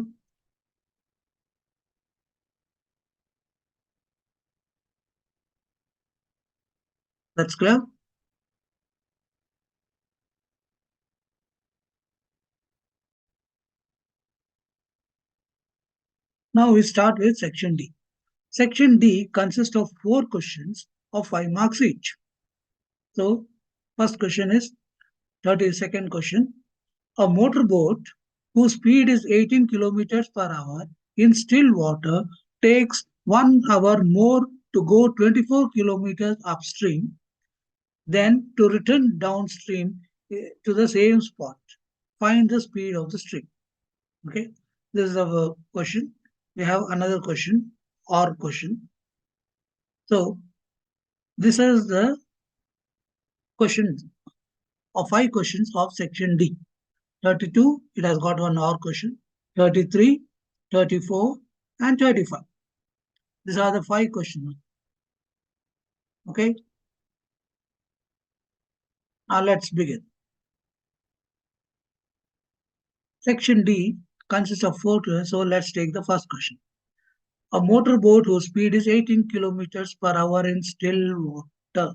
that's clear. Now we start with section D. Section D consists of 4 questions of 5 marks each. So, first question is 32nd question. A motorboat whose speed is 18 kilometers per hour in still water takes 1 hour more to go 24 kilometers upstream than to return downstream to the same spot. Find the speed of the stream. Okay, this is our question. We have another question or question. So this is the question of 5 questions of section D. 32, it has got one or question. 33, 34, and 35. These are the 5 questions. Okay, now let's begin. Section D consists of 4 questions, so let's take the first question. A motorboat whose speed is 18 kilometers per hour in still water.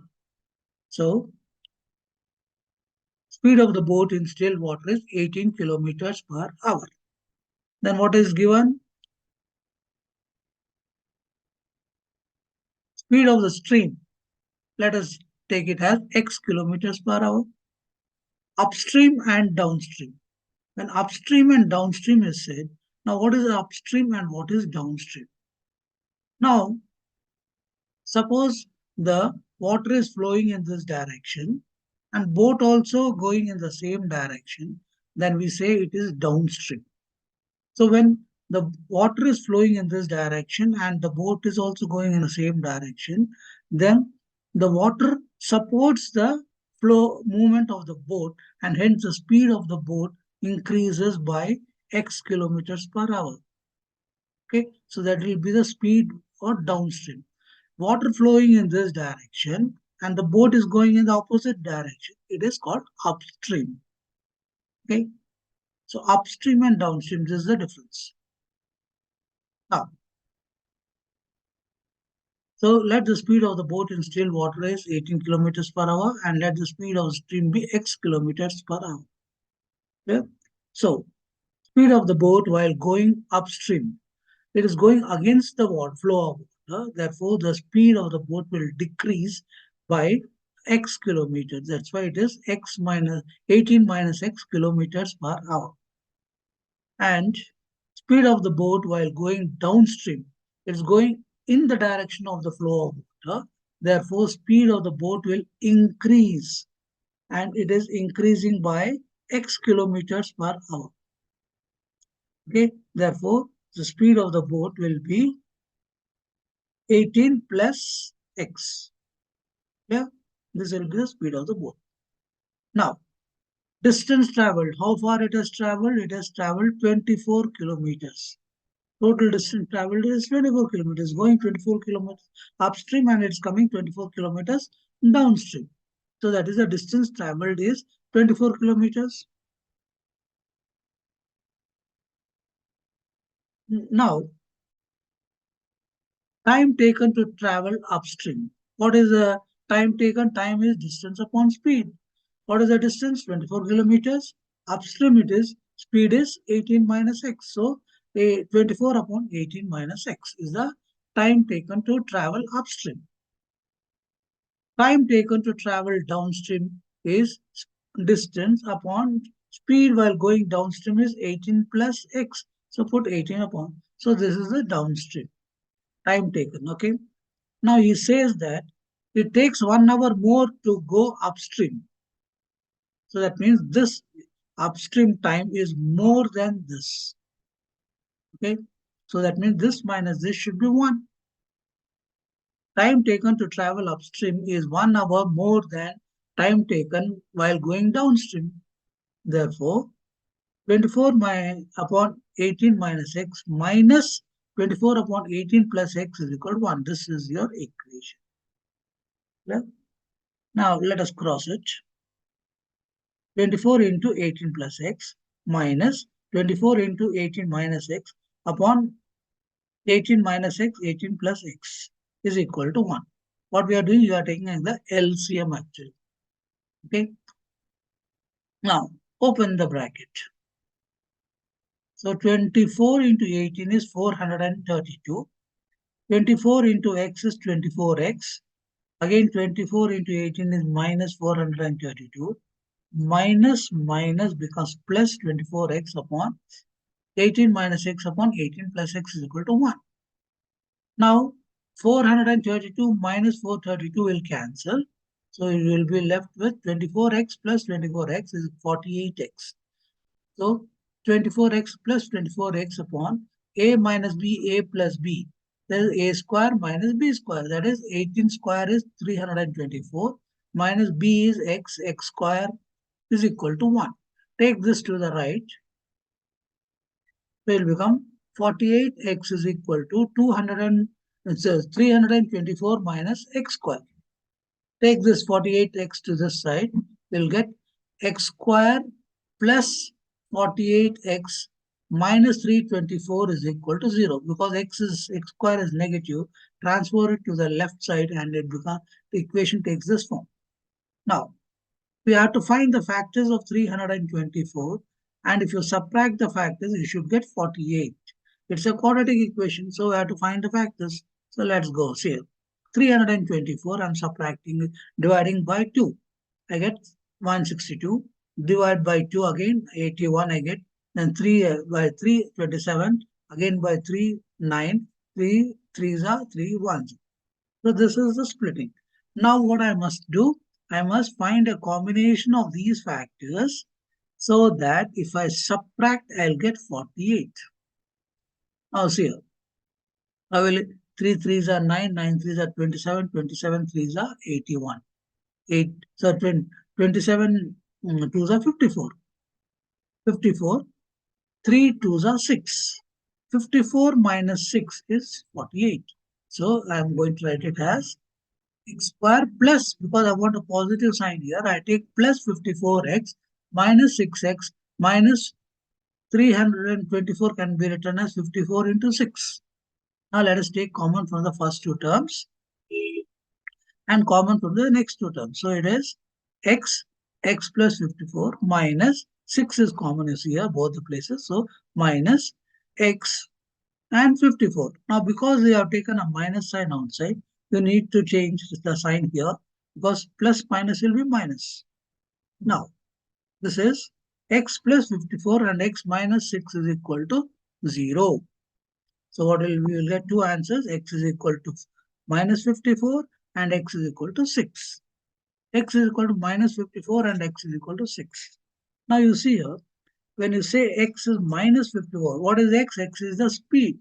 So, speed of the boat in still water is 18 kilometers per hour. Then what is given? Speed of the stream. Let us take it as x kilometers per hour. Upstream and downstream. When upstream and downstream is said, now what is upstream and what is downstream? Now, suppose the water is flowing in this direction and boat also going in the same direction, then we say it is downstream. So when the water is flowing in this direction and the boat is also going in the same direction, then the water supports the flow movement of the boat and hence the speed of the boat increases by x kilometers per hour. Okay, so that will be the speed or downstream. Water flowing in this direction and the boat is going in the opposite direction. It is called upstream. Okay, so upstream and downstream, this is the difference. Now, so let the speed of the boat in still water is 18 kilometers per hour and let the speed of the stream be x kilometers per hour. Okay? So, speed of the boat while going upstream, it is going against the water flow of water. Therefore, the speed of the boat will decrease by x kilometers. That's why it is x minus 18 minus x kilometers per hour. And speed of the boat while going downstream, it's going in the direction of the flow of water. Therefore, speed of the boat will increase, and it is increasing by x kilometers per hour. Okay, therefore, the speed of the boat will be 18 plus x. Yeah, this will be the speed of the boat. Now, distance traveled. How far it has traveled? It has traveled 24 kilometers. Total distance traveled is 24 kilometers, going 24 kilometers upstream, and it's coming 24 kilometers downstream. So that is the distance traveled is 24 kilometers. Now, time taken to travel upstream. What is the time taken? Time is distance upon speed. What is the distance? 24 kilometers. Upstream it is, speed is 18 minus x. So 24 upon 18 minus x is the time taken to travel upstream. Time taken to travel downstream is distance upon speed while going downstream is 18 plus x. So put 18 upon. So this is the downstream time taken. Okay. Now he says that it takes 1 hour more to go upstream. So that means this upstream time is more than this. Okay. So that means this minus this should be 1. Time taken to travel upstream is 1 hour more than time taken while going downstream. Therefore, 24 upon 18 minus x minus 24 upon 18 plus x is equal to 1. This is your equation. Yeah? Now, let us cross it. 24 into 18 plus x minus 24 into 18 minus x upon 18 minus x, 18 plus x is equal to 1. What we are doing, you are taking as the LCM actually. Okay. Now, open the bracket. So 24 into 18 is 432. 24 into x is 24x. Again, 24 into 18 is minus 432. Minus becomes plus 24x upon 18 minus x upon 18 plus x is equal to 1. Now, 432 minus 432 will cancel. So you will be left with 24x plus 24x is 48x. So 24x plus 24x upon a minus b, a plus b. That is a square minus b square. That is 18 square is 324 minus b is x square is equal to 1. Take this to the right. It will become 48x is equal to 324 minus x square. Take this 48x to this side. We'll get x square plus 48x minus 324 is equal to 0 because x square is negative. Transfer it to the left side and it becomes the equation takes this form. Now we have to find the factors of 324, and if you subtract the factors you should get 48. It's a quadratic equation, so we have to find the factors. So let's go. See, 324 I'm subtracting, dividing by 2. I get 162. Divide by 2 again, 81 I get. Then 3 by 3, 27. Again by 3, 9. 3 3s are 3 1s. So this is the splitting. Now what I must do, I must find a combination of these factors so that if I subtract, I'll get 48. Now see here, I will 3 3s are 9, 9 3s are 27, 27 3s are 81. 8, so 27 2s are 54. 54, 3 2s are 6. 54 minus 6 is 48. So I am going to write it as x square plus, because I want a positive sign here, I take plus 54x minus 6x minus 324 can be written as 54 into 6. Now let us take common from the first two terms and common from the next two terms. So it is x plus 54 minus 6 is common is here, both the places. So minus x and 54. Now because we have taken a minus sign outside, you need to change the sign here because plus minus will be minus. Now this is x plus 54 and x minus 6 is equal to 0. So what will we will get two answers, x is equal to minus 54 and x is equal to 6. X is equal to minus 54 and x is equal to 6. Now you see here, when you say x is minus 54, what is x? X is the speed,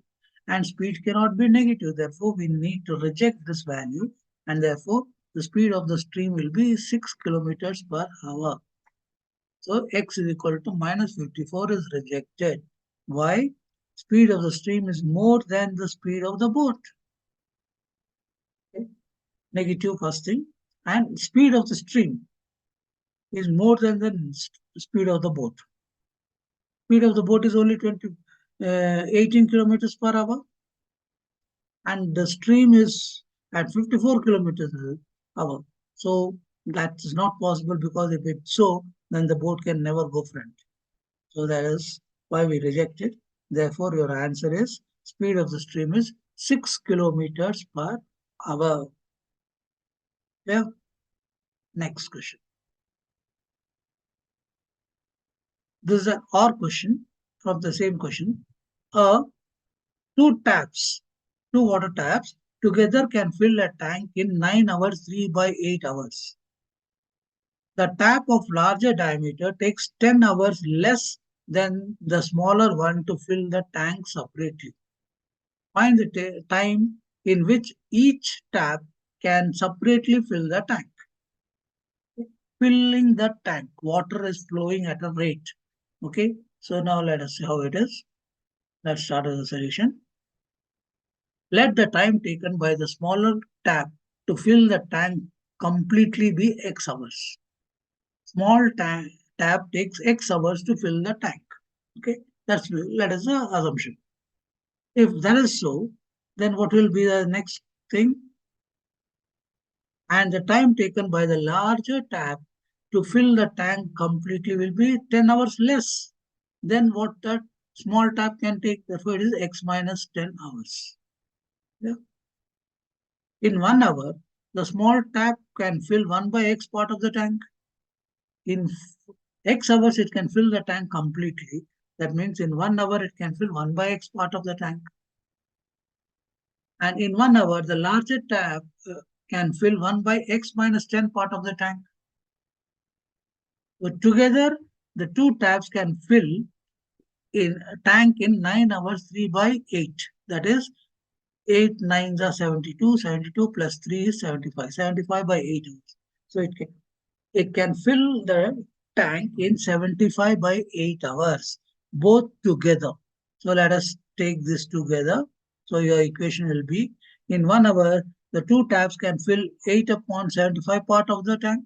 and speed cannot be negative. Therefore, we need to reject this value, and therefore the speed of the stream will be 6 kilometers per hour. So x is equal to minus 54 is rejected. Why? Speed of the stream is more than the speed of the boat. Okay. Negative first thing. And speed of the stream is more than the speed of the boat. Speed of the boat is only 18 kilometers per hour, and the stream is at 54 kilometers per hour. So that is not possible, because if it's so, then the boat can never go front. So that is why we reject it. Therefore, your answer is speed of the stream is 6 kilometers per hour. Yeah. Next question. This is an OR question from the same question. Uh, two taps, two water taps together can fill a tank in 9 hours, 3 by 8 hours. The tap of larger diameter takes 10 hours less than the smaller one to fill the tank separately. Find the time in which each tap can separately fill the tank. Filling the tank, water is flowing at a rate. Okay, so now let us see how it is. Let's start with the solution. Let the time taken by the smaller tap to fill the tank completely be x hours. Small tap takes x hours to fill the tank. Okay, that is the assumption. If that is so, then what will be the next thing? And the time taken by the larger tap to fill the tank completely will be 10 hours less than what that small tap can take. Therefore, it is x minus 10 hours. Yeah. In 1 hour, the small tap can fill 1 by x part of the tank. In x hours, it can fill the tank completely. That means in 1 hour, it can fill 1 by x part of the tank. And in 1 hour, the larger tap can fill 1 by x minus 10 part of the tank. So together, the two taps can fill in a tank in 9 hours, 3 by 8. That is 8 nines are 72, 72 plus 3 is 75, 75 by 8 hours. So it can fill the tank in 75 by 8 hours, both together. So let us take this together. So your equation will be, in 1 hour, the two taps can fill 8 upon 75 part of the tank.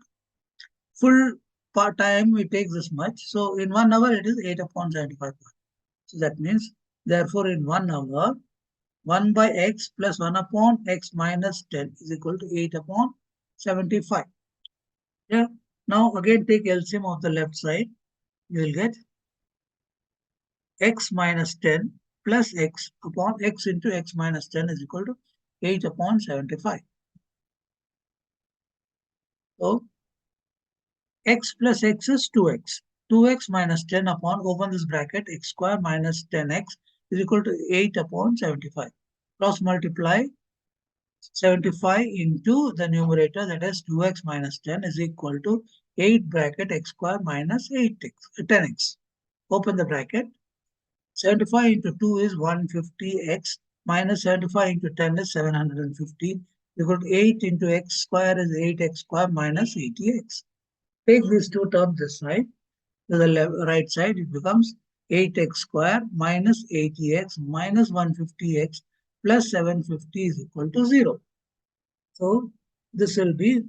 Full part time it takes this much. So in 1 hour, it is 8 upon 75 part. So that means, therefore, in 1 hour, 1 by x plus 1 upon x minus 10 is equal to 8 upon 75. Yeah. Now again take LCM of the left side. You will get x minus 10 plus x upon x into x minus 10 is equal to 8 upon 75. So x plus x is 2x. 2x minus 10 upon, open this bracket, x square minus 10x is equal to 8 upon 75. Cross multiply 75 into the numerator, that is 2x minus 10 is equal to 8 bracket x square minus 10x. Open the bracket. 75 into 2 is 150x minus 75 into 10 is 750 equal to 8 into x square is 8x square minus 80x. Take these two terms this side. To the right side, it becomes 8x square minus 80x minus 150x plus 750 is equal to 0. So this will be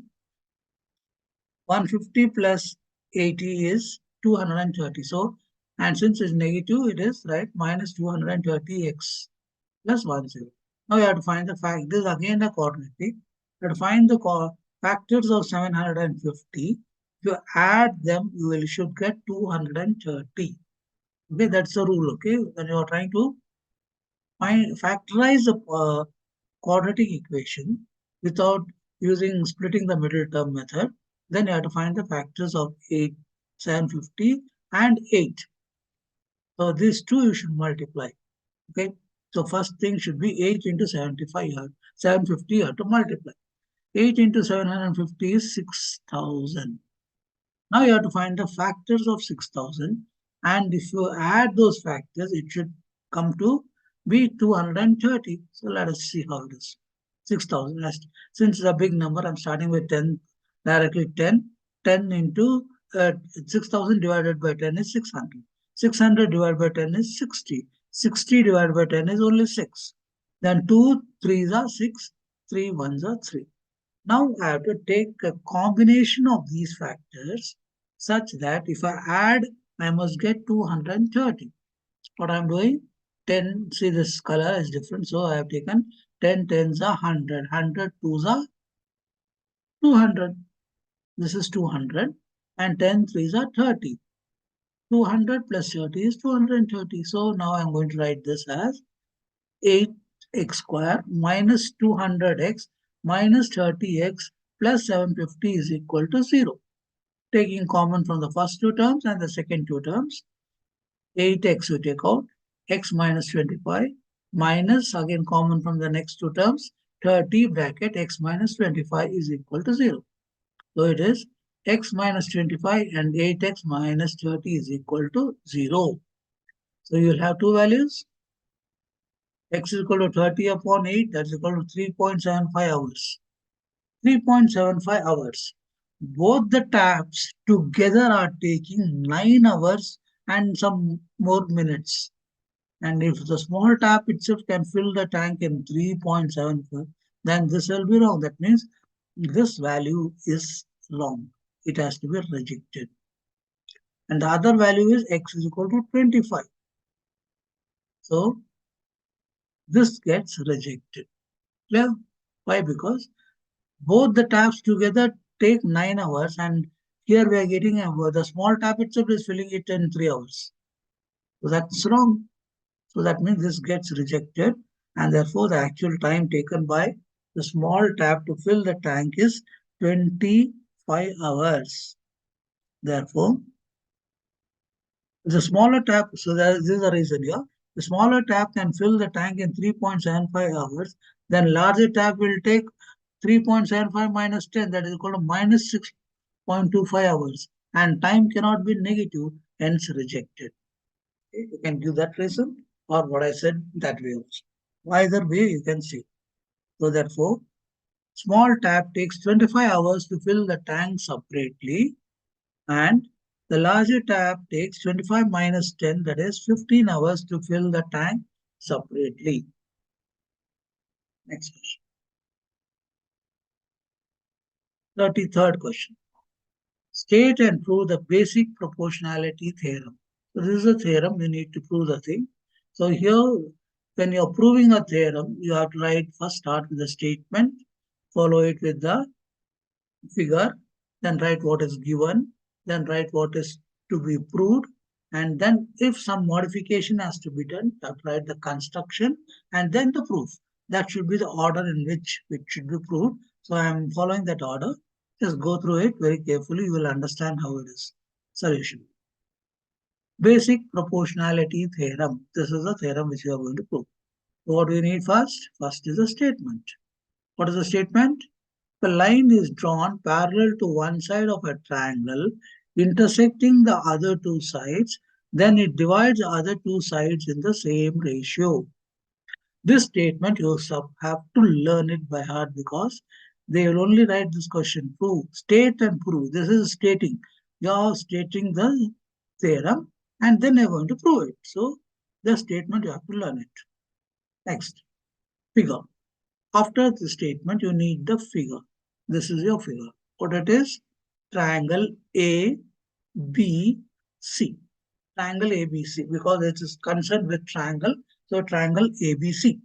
150 plus 80 is 230. So, and since it's negative, it is right minus 230x plus 10. Now you have to find the fact. This is again the quadratic. You have to find the factors of 750. If you add them, you should get 230. Okay, that's the rule. Okay, when you are trying to factorize the quadratic equation without using splitting the middle term method, then you have to find the factors of 8, 750 and 8. So these two you should multiply. Okay. So first thing should be 8 into 75 here. 750 you have to multiply. 8 into 750 is 6,000. Now you have to find the factors of 6,000, and if you add those factors, it should come to be 230. So let us see how it is. 6,000. Since it's a big number, I'm starting with 10, directly 10. 10 into 6,000 divided by 10 is 600. 600 divided by 10 is 60. 60 divided by 10 is only 6. Then 2 3s are 6, 3 1s are 3. Now I have to take a combination of these factors such that if I add, I must get 230. What I'm doing? 10, see this color is different, so I have taken 10 tens are 100, 100 twos are 200. This is 200 and 10 threes are 30. 200 plus 30 is 230. So now I'm going to write this as 8x square minus 200x minus 30x plus 750 is equal to 0. Taking common from the first two terms and the second two terms, 8x we take out, x minus 25 minus again common from the next two terms, 30 bracket x minus 25 is equal to 0. So it is x minus 25 and 8x minus 30 is equal to 0. So you will have two values. X is equal to 30 upon 8, that's equal to 3.75 hours. 3.75 hours. Both the taps together are taking 9 hours and some more minutes. And if the small tap itself can fill the tank in 3.75, then this will be wrong. That means this value is wrong. It has to be rejected. And the other value is x is equal to 25. So this gets rejected. Clear? Why? Because both the taps together take 9 hours, and here we are getting the small tap itself is filling it in 3 hours. So that's wrong. So that means this gets rejected, and therefore the actual time taken by the small tap to fill the tank is 25 hours. Therefore, the smaller tap, so this is the reason here. The smaller tap can fill the tank in 3.75 hours, then larger tap will take 3.75 minus 10, that is equal to minus 6.25 hours. And time cannot be negative, hence rejected. Okay, you can give that reason or what I said that way also. Either way you can see. So therefore, small tap takes 25 hours to fill the tank separately, and the larger tap takes 25 minus 10, that is 15 hours to fill the tank separately. Next question. 33rd question. State and prove the basic proportionality theorem. So this is a theorem, you need to prove the thing. So here, when you're proving a theorem, you have to start with the statement, follow it with the figure, then write what is given, then write what is to be proved, and then if some modification has to be done, you have to write the construction and then the proof. That should be the order in which it should be proved. So I am following that order. Just go through it very carefully. You will understand how it is. Solution. Basic proportionality theorem. This is the theorem which we are going to prove. So what do we need first? First is a statement. What is the statement? If a line is drawn parallel to one side of a triangle, intersecting the other two sides, then it divides the other two sides in the same ratio. This statement you have to learn it by heart because they will only write this question. Prove, state and prove. This is stating. You are stating the theorem and then you're going to prove it. So the statement you have to learn it. Next, figure. After the statement, you need the figure. This is your figure. What it is? Triangle A, B, C. Triangle ABC because it is concerned with triangle. So triangle ABC.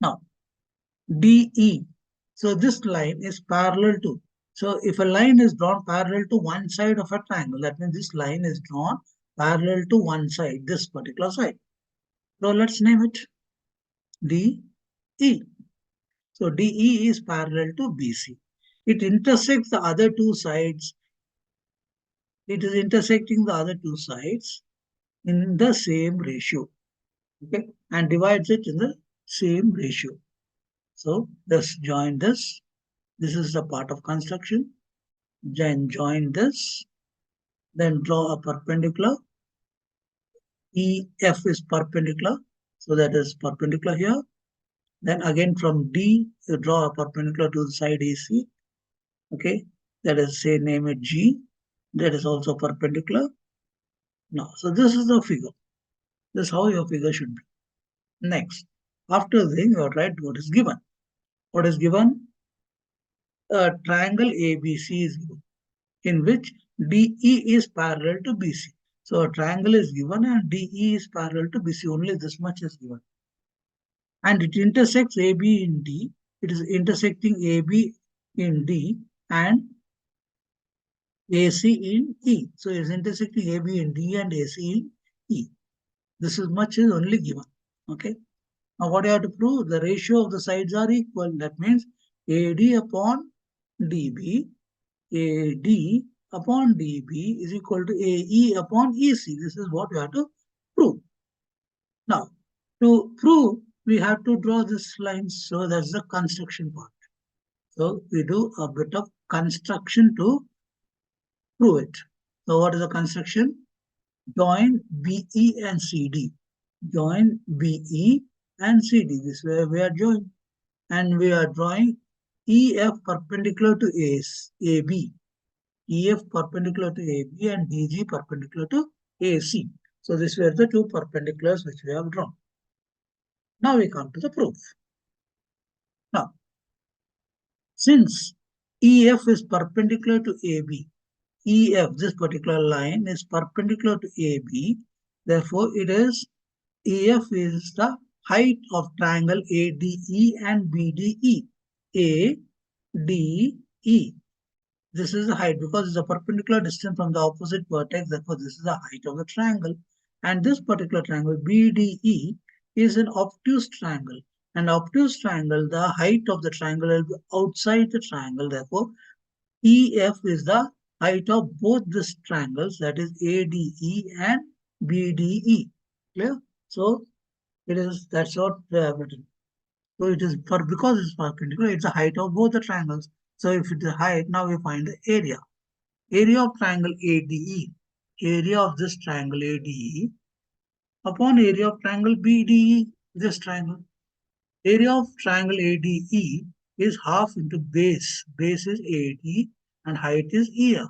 Now, DE. So this line is parallel to. So if a line is drawn parallel to one side of a triangle, that means this line is drawn parallel to one side, this particular side. So let's name it DE. So DE is parallel to BC. It intersects the other two sides. It is intersecting the other two sides in the same ratio. Okay, and divides it in the same ratio. So just join this. This is the part of construction. Then join this. Then draw a perpendicular. EF is perpendicular. So that is perpendicular here. Then again from D, you draw a perpendicular to the side AC. Okay. That is, say, name it G. That is also perpendicular. Now, so this is the figure. This is how your figure should be. Next, after this, you write what is given. What is given? A triangle ABC is given, in which DE is parallel to BC. So a triangle is given and DE is parallel to BC. Only this much is given. And it intersects AB in D. It is intersecting AB in D and AC in E. So it is intersecting AB in D and AC in E. This is much is only given. Okay. Now what you have to prove? The ratio of the sides are equal. That means AD upon DB, AD upon DB is equal to AE upon EC. This is what we have to prove. Now, to prove, we have to draw this line. So that's the construction part. So we do a bit of construction to prove it. So what is the construction? Join BE and CD. Join BE and CD. This way we are joined. And we are drawing EF perpendicular to AB. EF perpendicular to AB and DG perpendicular to AC. So these were the two perpendiculars which we have drawn. Now we come to the proof. Now, since EF is perpendicular to AB, EF, this particular line, is perpendicular to AB, therefore it is EF is the height of triangle ADE and BDE. ADE. This is the height because it's a perpendicular distance from the opposite vertex. Therefore, this is the height of the triangle. And this particular triangle BDE is an obtuse triangle. And obtuse triangle, the height of the triangle will be outside the triangle. Therefore, EF is the height of both these triangles, that is ADE and BDE. Clear? So it is, that's what they have written. So it is for, because it's perpendicular, it's the height of both the triangles. So if it is height, now we find the area. Area of triangle ADE, area of this triangle ADE upon area of triangle BDE, this triangle. Area of triangle ADE is half into base. Base is AD and height is EF.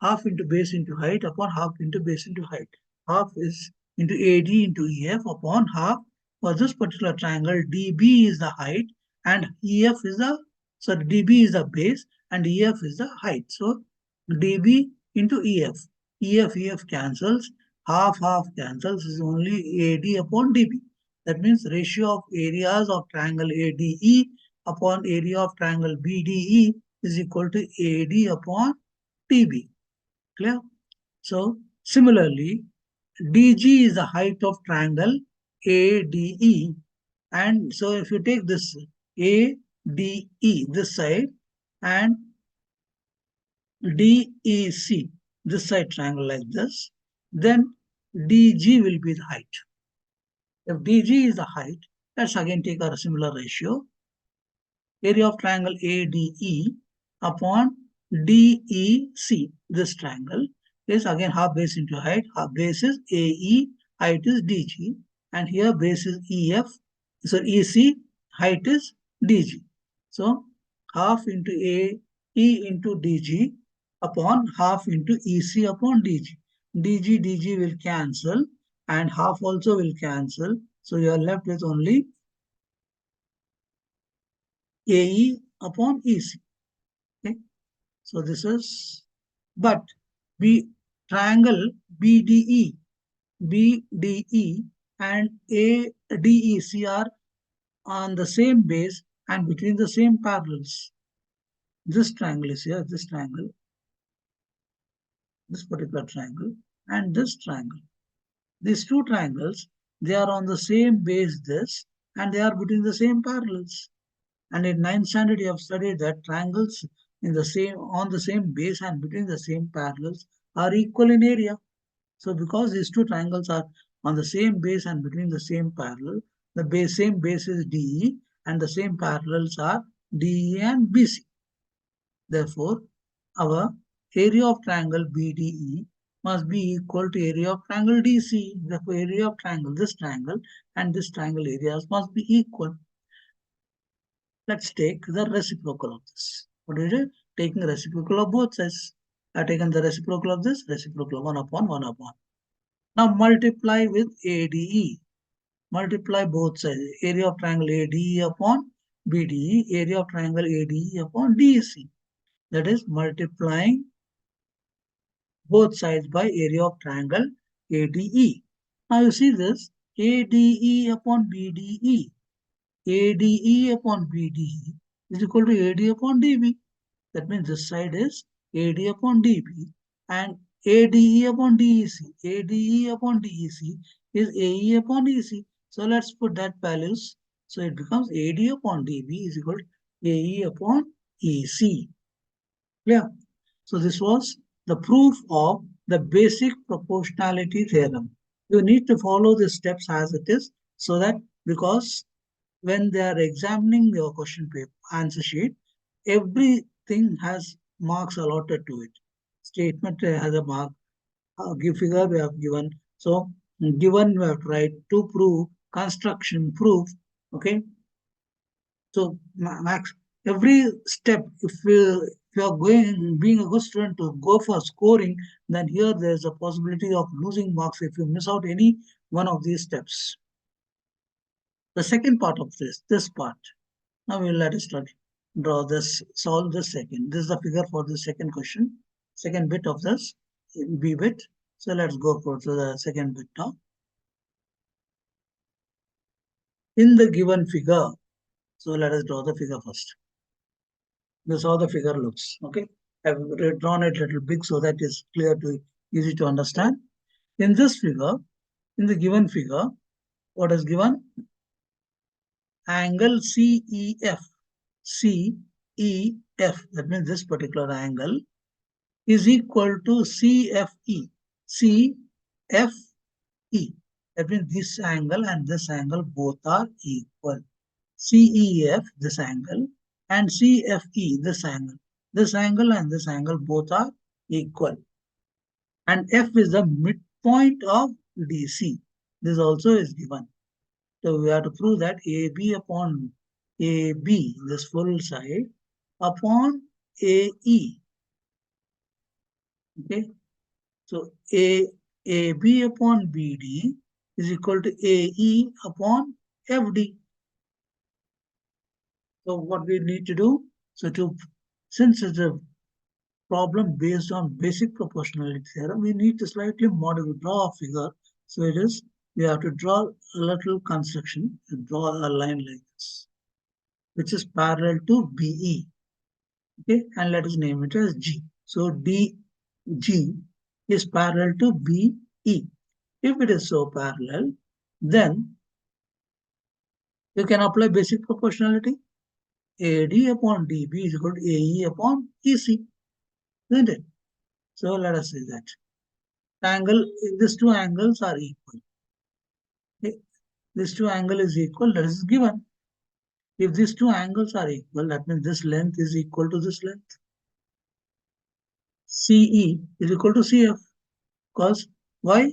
Half into base into height upon half into base into height. Half is into AD into EF upon half. For this particular triangle, DB is the height and EF is the, sorry, DB is the base and EF is the height. So DB into EF. EF cancels. Half cancels is only AD upon DB. That means ratio of areas of triangle ADE upon area of triangle BDE is equal to AD upon DB. Clear? So similarly, DG is the height of triangle ADE. And so if you take this ADE, this side, and DEC, this side triangle like this, then DG will be the height. If DG is the height, let's again take a similar ratio. Area of triangle ADE upon DEC, this triangle, is again half base into height. Half base is AE, height is DG, and here base is EF, so EC, height is DG. So half into AE into DG upon half into EC upon DG. DG will cancel and half also will cancel. So you are left with only AE upon EC. Okay. So this is, but triangle BDE and ADEC are on the same base and between the same parallels. This triangle is here, this triangle, this particular triangle, and this triangle. These two triangles, they are on the same base, this, and they are between the same parallels. And in 9th standard, you have studied that triangles in the same, on the same base and between the same parallels are equal in area. So because these two triangles are on the same base and between the same parallel, the same base is DE, and the same parallels are DE and BC. Therefore, our area of triangle BDE must be equal to area of triangle DC. Therefore, area of triangle, this triangle and this triangle areas must be equal. Let's take the reciprocal of this. What is it? Taking the reciprocal of both sides. I have taken the reciprocal of this, reciprocal of 1 upon 1 upon. Now multiply with ADE. Multiply both sides. Area of triangle ADE upon BDE, area of triangle ADE upon DEC. That is multiplying both sides by area of triangle ADE. Now you see this ADE upon BDE. ADE upon BDE is equal to AD upon DB. That means this side is AD upon DB and ADE upon DEC. ADE upon DEC is AE upon EC. So let's put that values. So it becomes AD upon DB is equal to AE upon EC. Clear? So this was the proof of the basic proportionality theorem. You need to follow the steps as it is so that because when they are examining your question paper answer sheet, everything has marks allotted to it. Statement has a mark. Give figure we have given. So given we have to write to prove construction proof. Okay. So max every step if you are going being a good student to go for scoring, then here there is a possibility of losing marks if you miss out any one of these steps. The second part of this part. Now we will let us start draw this, solve the second. This is the figure for the second question, second bit of this B bit. So let's go for the second bit now. In the given figure, so let us draw the figure first. This is how the figure looks. Okay, I've drawn it a little big so that is clear to easy to understand. In this figure, in the given figure, what is given? Angle CEF. CEF, that means this particular angle is equal to CFE. CFE. That means this angle and this angle both are equal. CEF, this angle, and CFE, this angle. This angle and this angle both are equal. And F is the midpoint of DC. This also is given. So we have to prove that AB upon AB, this full side, upon AE. Okay. So AB upon BD is equal to AE upon FD. So what we need to do? So since it's a problem based on basic proportionality theorem, we need to slightly draw a figure. So it is, we have to draw a little construction, draw a line like this, which is parallel to BE. Okay, and let us name it as G. So DG is parallel to BE. If it is so parallel, then you can apply basic proportionality. AD upon DB is equal to AE upon EC. Isn't it? So let us say that. Angle, these two angles are equal. Okay. This two angle is equal, that is given. If these two angles are equal, that means this length is equal to this length. CE is equal to CF. Because why?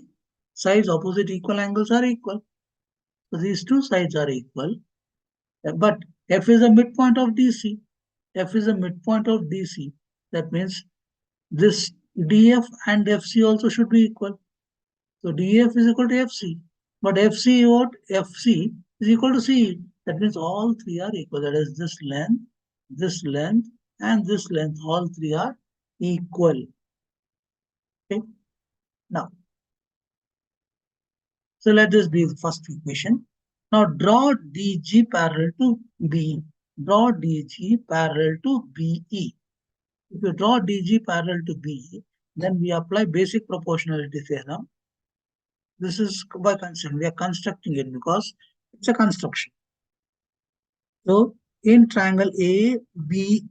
Sides opposite equal angles are equal. So these two sides are equal. But F is the midpoint of DC. F is the midpoint of DC. That means this DF and FC also should be equal. So DF is equal to FC. But FC what? FC is equal to CE. That means all three are equal. That is this length, and this length. All three are equal. Okay. Now, so let this be the first equation. Now draw DG parallel to BE. Draw DG parallel to BE. If you draw DG parallel to BE, then we apply basic proportionality theorem. This is by construction. We are constructing it because it's a construction. So in triangle ABE,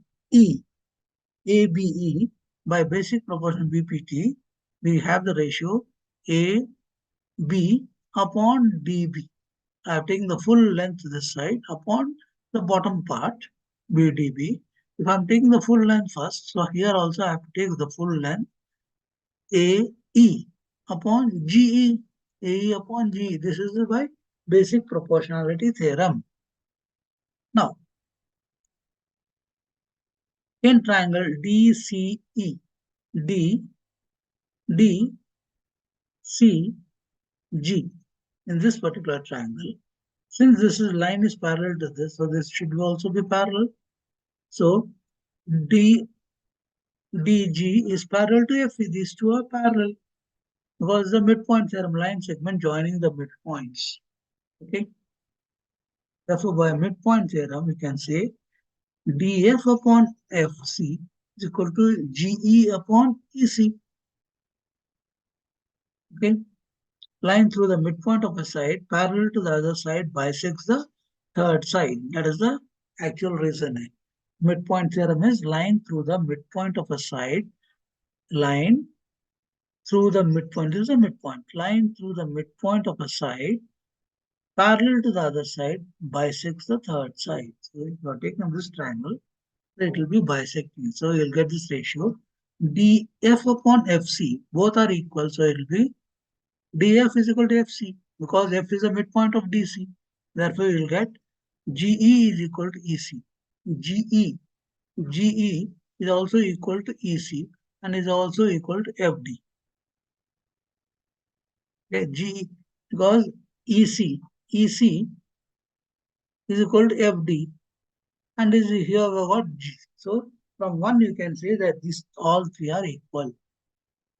by basic proportion BPT, we have the ratio AB upon DB. I have taken the full length this side upon the bottom part, BDB. If I'm taking the full length first, so here also I have to take the full length AE upon GE. AE upon GE. This is by basic proportionality theorem. Now, in triangle DCE, DCG, in this particular triangle, since this line is parallel to this, so this should also be parallel. So DG is parallel to FE. These two are parallel because the midpoint theorem, line segment joining the midpoints. Okay. Therefore, by midpoint theorem, we can say DF upon FC is equal to GE upon EC. Okay. Line through the midpoint of a side parallel to the other side bisects the third side. That is the actual reasoning. Midpoint theorem is line through the midpoint of a side. Line through the midpoint is the midpoint. Line through the midpoint of a side parallel to the other side bisects the third side. So if you are taking this triangle, it will be bisecting. So you'll get this ratio. DF upon FC, both are equal. So it will be DF is equal to FC because F is the midpoint of DC. Therefore, you will get GE is equal to EC. GE is also equal to EC and is also equal to FD. Okay, GE because EC is equal to FD and is here we got G. So from one you can say that these all three are equal.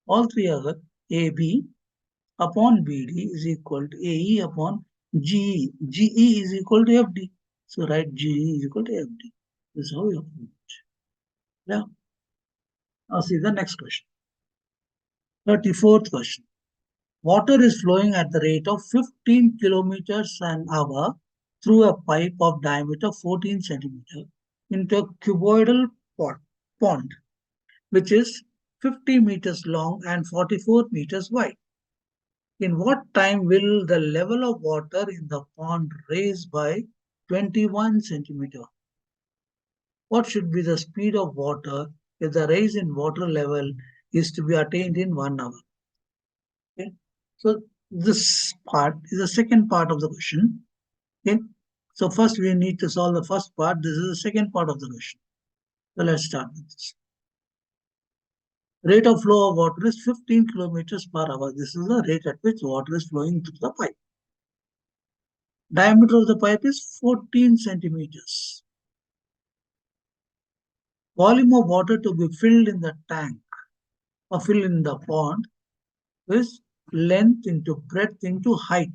All three are AB upon BD is equal to AE upon GE. GE is equal to FD. So write GE is equal to FD. This is how you prove it. Yeah. Now see the next question. 34th question. Water is flowing at the rate of 15 kilometers an hour through a pipe of diameter 14 centimeter into a cuboidal pond, which is 50 meters long and 44 meters wide. In what time will the level of water in the pond rise by 21 centimeter? What should be the speed of water if the rise in water level is to be attained in 1 hour? Okay. So this part is the second part of the question. Okay. So first we need to solve the first part. This is the second part of the question. So let's start with this. Rate of flow of water is 15 kilometers per hour. This is the rate at which water is flowing through the pipe. Diameter of the pipe is 14 centimeters. Volume of water to be filled in the tank or filled in the pond is length into breadth into height.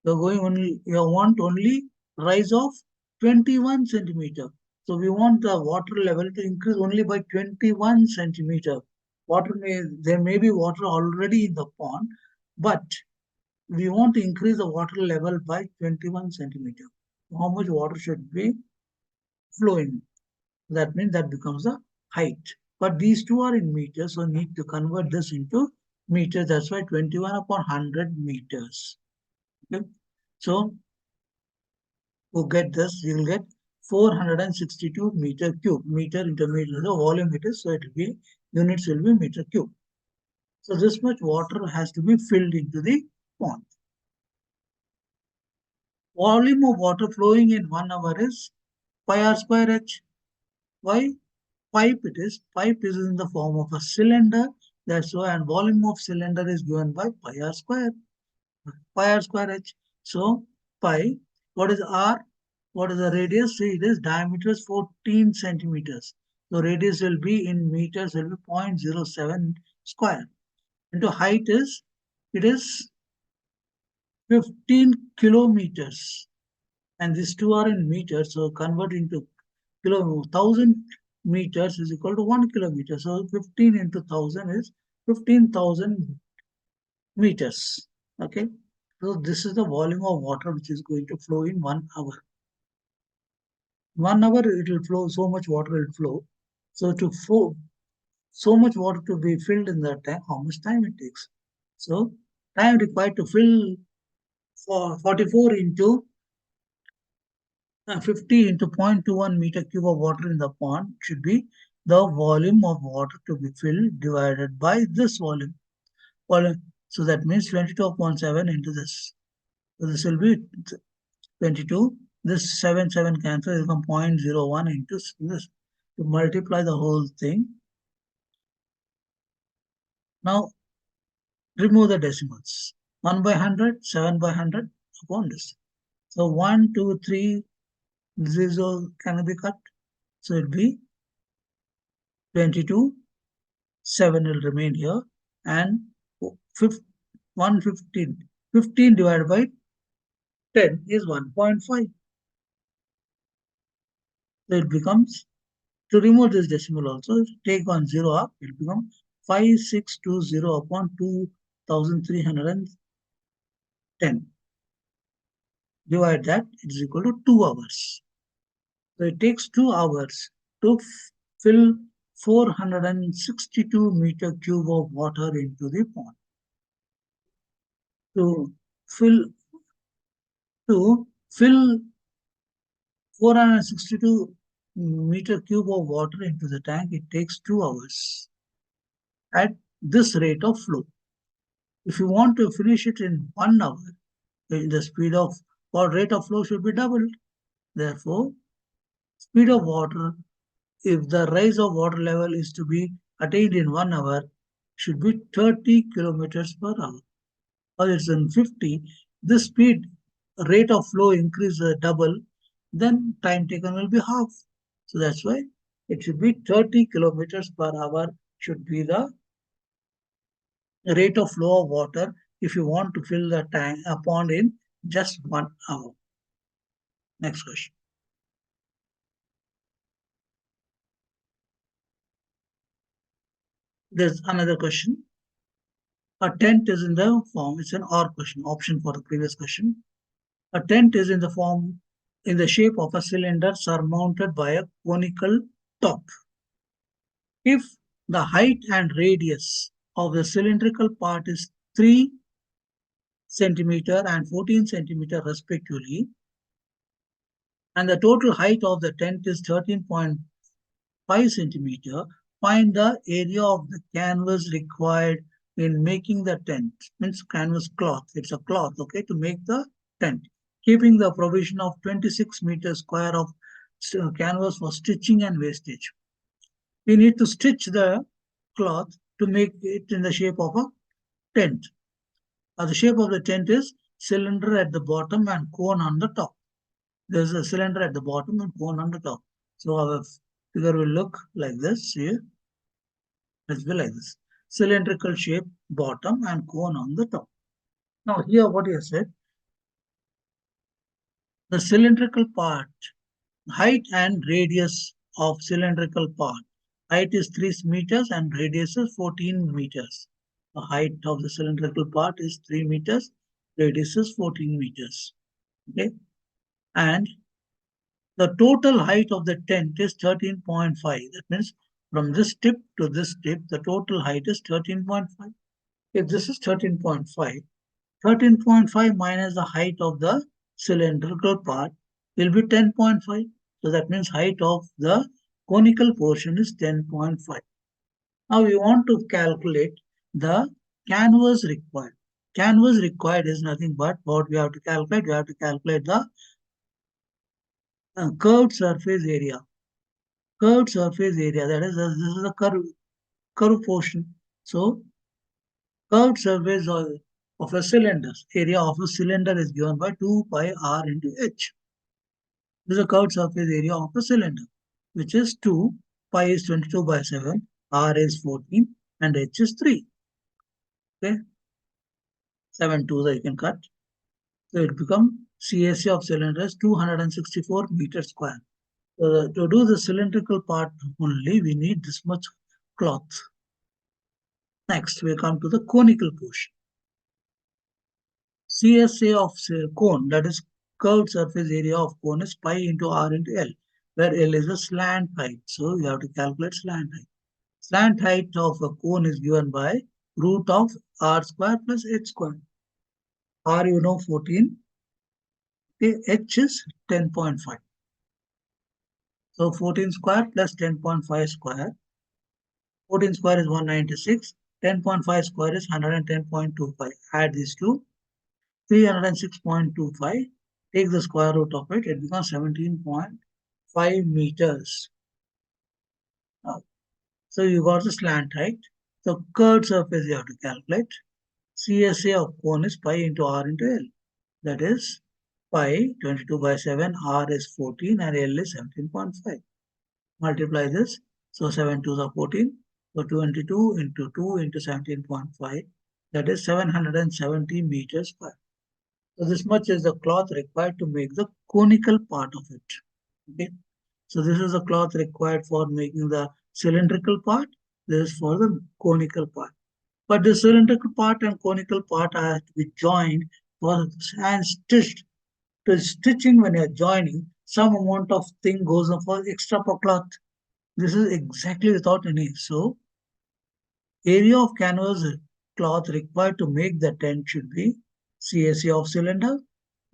You want only rise of 21 centimeter. So we want the water level to increase only by 21 centimeter. There may be water already in the pond, but we want to increase the water level by 21 centimeter. How much water should be flowing? That means that becomes the height. But these two are in meters, so need to convert this into meters. That's why 21 upon 100 meters. Okay. So to get this, you will get 462 meter cube. Meter into meter, the volume it is, so it will be units will be meter cube. So this much water has to be filled into the pond. Volume of water flowing in 1 hour is pi r square h. Why? Pipe it is. Pipe is in the form of a cylinder. That's why, and volume of cylinder is given by pi r square. Pi r square h. So pi, what is r? What is the radius? See, it is diameter is 14 centimeters. So radius will be in meters will be 0.07 square. Into height is, it is 15 kilometers. And these two are in meters. So convert into 1,000 meters is equal to 1 kilometer. So 15 into 1,000 is 15,000 meters. Okay. So this is the volume of water which is going to flow in 1 hour. 1 hour it will flow, so much water will flow. So to flow so much water to be filled in that tank, how much time it takes? So time required to fill for 44 into 50 into 0.21 meter cube of water in the pond should be the volume of water to be filled divided by this volume. So that means 22.7 into this. So this will be 22. This 7 cancel will become 0.01 into this. To multiply the whole thing. Now remove the decimals. 1 by 100, 7 by 100 upon this. So 1, 2, 3, zero can be cut. So it will be 22, 7 will remain here, and 115. 15 divided by 10 is 1.5. So it becomes, to remove this decimal also, take one zero up, it will become 5620 upon 2310. Divide that, it is equal to 2 hours. So it takes 2 hours to fill 462 meter cube of water into the pond. To fill to fill 462 meter cube of water into the tank, it takes 2 hours at this rate of flow. If you want to finish it in 1 hour, the speed of or rate of flow should be doubled. Therefore, speed of water, if the rise of water level is to be attained in 1 hour, should be 30 kilometers per hour. Or it's in 50, the speed rate of flow increases double, then time taken will be half. So that's why it should be 30 kilometers per hour should be the rate of flow of water if you want to fill the tank a pond in just 1 hour. Next question. There's another question. A tent is in the form, it's an OR question, option for the previous question. A tent is in the shape of a cylinder surmounted by a conical top. If the height and radius of the cylindrical part is 3 centimeter and 14 centimeter respectively, and the total height of the tent is 13.5 centimeter, find the area of the canvas required in making the tent. Means canvas cloth. It's a cloth, okay, to make the tent. Keeping the provision of 26 meters square of canvas for stitching and wastage. We need to stitch the cloth to make it in the shape of a tent. The shape of the tent is cylinder at the bottom and cone on the top. There's a cylinder at the bottom and cone on the top. So our figure will look like this here. Let's be like this. Cylindrical shape bottom and cone on the top. Now here what he has said, the cylindrical part, height and radius of cylindrical part. Height is 3 meters and radius is 14 meters. The height of the cylindrical part is 3 meters, radius is 14 meters. Okay. And the total height of the tent is 13.5. That means from this tip to this tip, the total height is 13.5. If this is 13.5, 13.5 minus the height of the cylindrical part will be 10.5. So that means height of the conical portion is 10.5. Now we want to calculate the canvas required. Canvas required is nothing but what we have to calculate. We have to calculate the curved surface area. Curved surface area, that is, this is the curved portion. So curved surface of a cylinder, area of a cylinder is given by 2 pi r into h. This is a curved surface area of a cylinder, which is 2, pi is 22 by 7, r is 14, and h is 3. Okay, 7 2s you can cut. So it becomes CSA of cylinder is 264 meters square. To do the cylindrical part only, we need this much cloth. Next, we come to the conical portion. CSA of cone, that is curved surface area of cone, is pi into r into L, where L is the slant height. So you have to calculate slant height. Slant height of a cone is given by root of r square plus h square. R you know 14, okay, h is 10.5. So 14 square plus 10.5 square. 14 square is 196. 10.5 square is 110.25. Add these two. 306.25. Take the square root of it. It becomes 17.5 meters. Now, so you got the slant, right? So curved surface you have to calculate. CSA of cone is pi into r into L. That is pi 22 by 7, r is 14 and L is 17.5. Multiply this. So 7 2s are 14. So 22 into 2 into 17.5. That is 770 meters square. So this much is the cloth required to make the conical part of it. Okay. So this is the cloth required for making the cylindrical part. This is for the conical part. But the cylindrical part and conical part are to be joined for and stitched. To stitching when you are joining, some amount of thing goes on for extra per cloth. This is exactly without any. So area of canvas cloth required to make the tent should be CSA of cylinder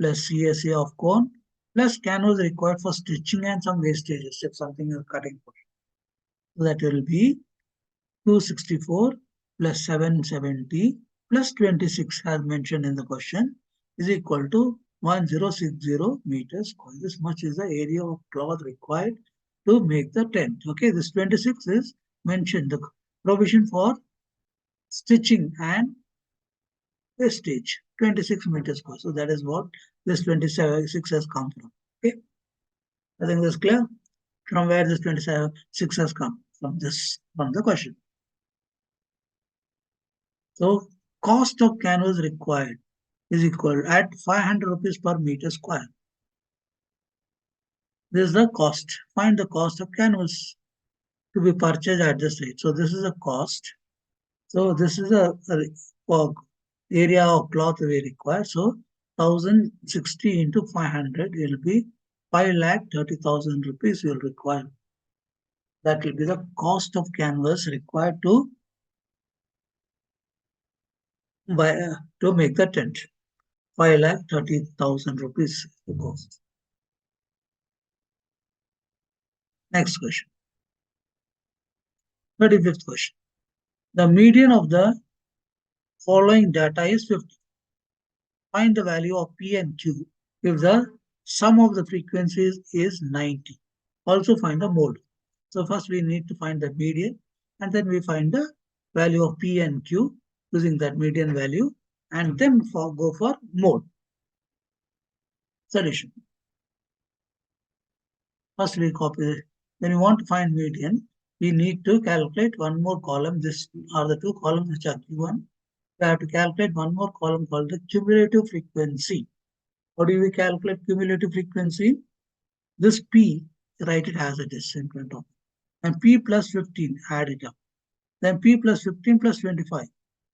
plus CSA of cone plus canvas required for stitching and some wastages if something is cutting. So that will be 264 plus 770 plus 26 as mentioned in the question is equal to 1060 meters square. This much is the area of cloth required to make the tent. Okay, this 26 is mentioned, the provision for stitching and wastage, 26 meters square. So that is what this 26 has come from. Okay, I think that's clear. From where this 26 has come from from the question. So cost of canvas required is equal at 500 rupees per meter square. This is the cost. Find the cost of canvas to be purchased at this rate. So this is a cost. So this is a area of cloth we require. So 1060 into 500 will be 5,30,000 rupees you will require. That will be the cost of canvas required to buy to make the tent. 5,30,000 rupees the cost. Next question. 35th question. The median of the following data is 50. Find the value of P and Q if the sum of the frequencies is 90. Also find the mode. So first we need to find the median and then we find the value of P and Q using that median value and then go for mode. Solution. First we copy. When you want to find median, we need to calculate one more column. These are the two columns which are given. We have to calculate one more column called the cumulative frequency. How do we calculate cumulative frequency? This P, write it as it is in front of. And P plus 15, add it up. Then P plus 15 plus 25.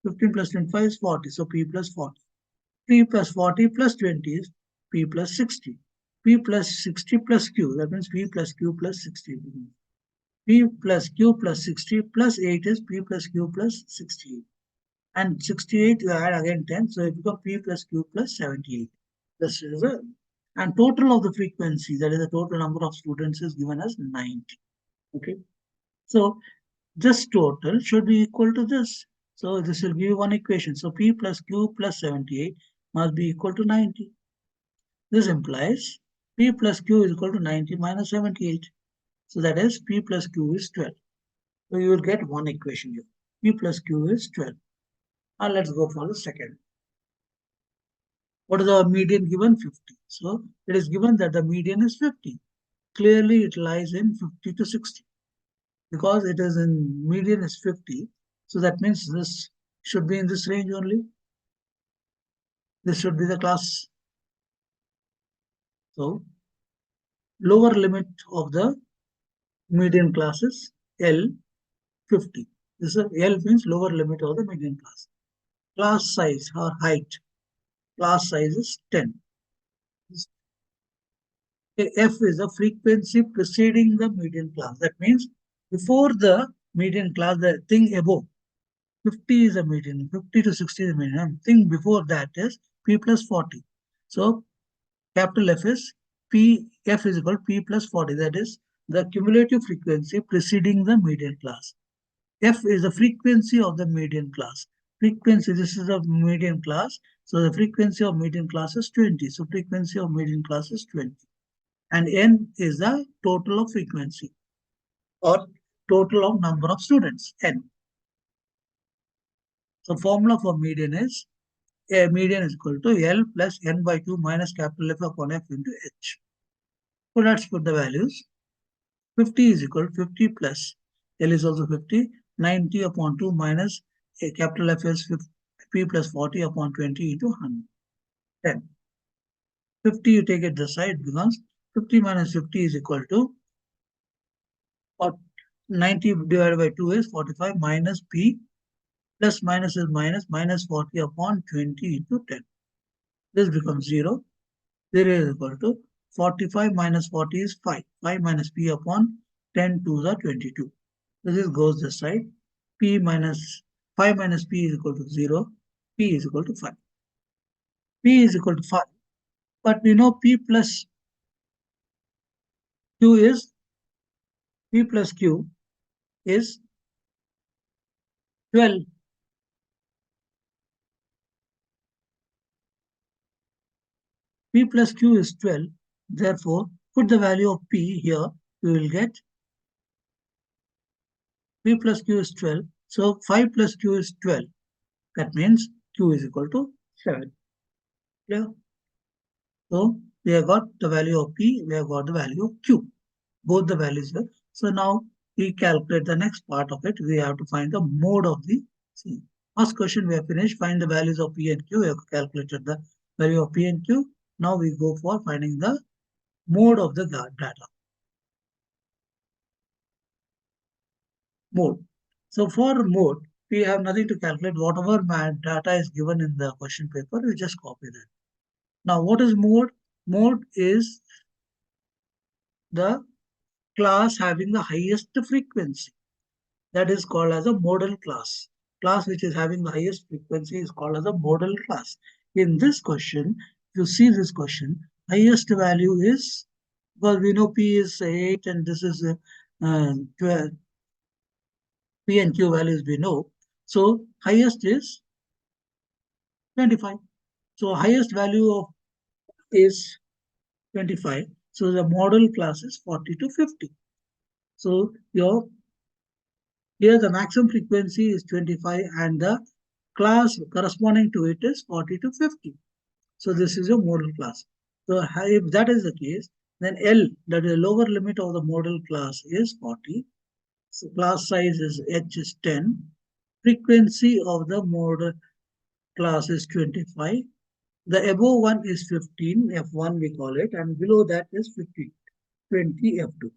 15 plus 25 is 40, so P plus 40. P plus 40 plus 20 is P plus 60. P plus 60 plus Q, that means P plus Q plus 60. P plus Q plus 60 plus 8 is P plus Q plus 68. And 68 you add again 10, so it becomes P plus Q plus 78. This is a, and total of the frequency, that is the total number of students is given as 90. Okay, so this total should be equal to this. So this will give you one equation. So P plus Q plus 78 must be equal to 90. This implies P plus Q is equal to 90 minus 78. So that is P plus Q is 12. So you will get one equation here. P plus Q is 12. Now let's go for the second. What is our median given? 50. So it is given that the median is 50. Clearly it lies in 50 to 60. Because it is in median is 50. So that means this should be in this range only. This should be the class. So lower limit of the median class is L 50. This is L means lower limit of the median class. Class size or height. Class size is 10. F is the frequency preceding the median class. That means before the median class, the thing above 50 is a median, 50 to 60 is a median. Thing before that is P plus 40. So capital F is P, F is equal to P plus 40. That is the cumulative frequency preceding the median class. F is the frequency of the median class. Frequency, this is a median class. So the frequency of median class is 20. So frequency of median class is 20. And N is the total of frequency or total of number of students, N. So formula for median is median is equal to L plus N by 2 minus capital F upon F into H. So let's put the values. 50 is equal to 50 plus L is also 50, 90 upon 2 minus a capital F is 50, P plus 40 upon 20 into 100. 10. 50 you take it this side becomes 50 minus 50 is equal to 90 divided by 2 is 45 minus P plus minus is minus 40 upon 20 into 10. This becomes 0. 0 is equal to 45 minus 40 is 5. 5 minus P upon 10 to the 22. So this goes this side. P minus 5 minus P is equal to 0. P is equal to 5. P is equal to 5. But we know P plus Q is P plus Q is 12. P plus Q is 12. Therefore, put the value of P here. We will get P plus Q is 12. So 5 plus Q is 12. That means Q is equal to 7. Clear? So we have got the value of P, we have got the value of Q. Both the values were. So now we calculate the next part of it. We have to find the mode of the scene. First question we have finished. Find the values of P and Q. We have calculated the value of P and Q. Now we go for finding the mode of the data. Mode. So for mode, we have nothing to calculate. Whatever data is given in the question paper, we just copy that. Now what is mode? Mode is the class having the highest frequency. That is called as a modal class. Class which is having the highest frequency is called as a modal class. In this question, if you see this question, highest value is, because we know P is 8 and this is 12. P and Q values we know. So highest is 25. So highest value of is 25. So the model class is 40 to 50. So here the maximum frequency is 25 and the class corresponding to it is 40 to 50. So this is a modal class. So if that is the case, then L, that is the lower limit of the modal class, is 40. So class size is H is 10. Frequency of the modal class is 25. The above one is 15, F1 we call it, and below that is 15, 20, F2.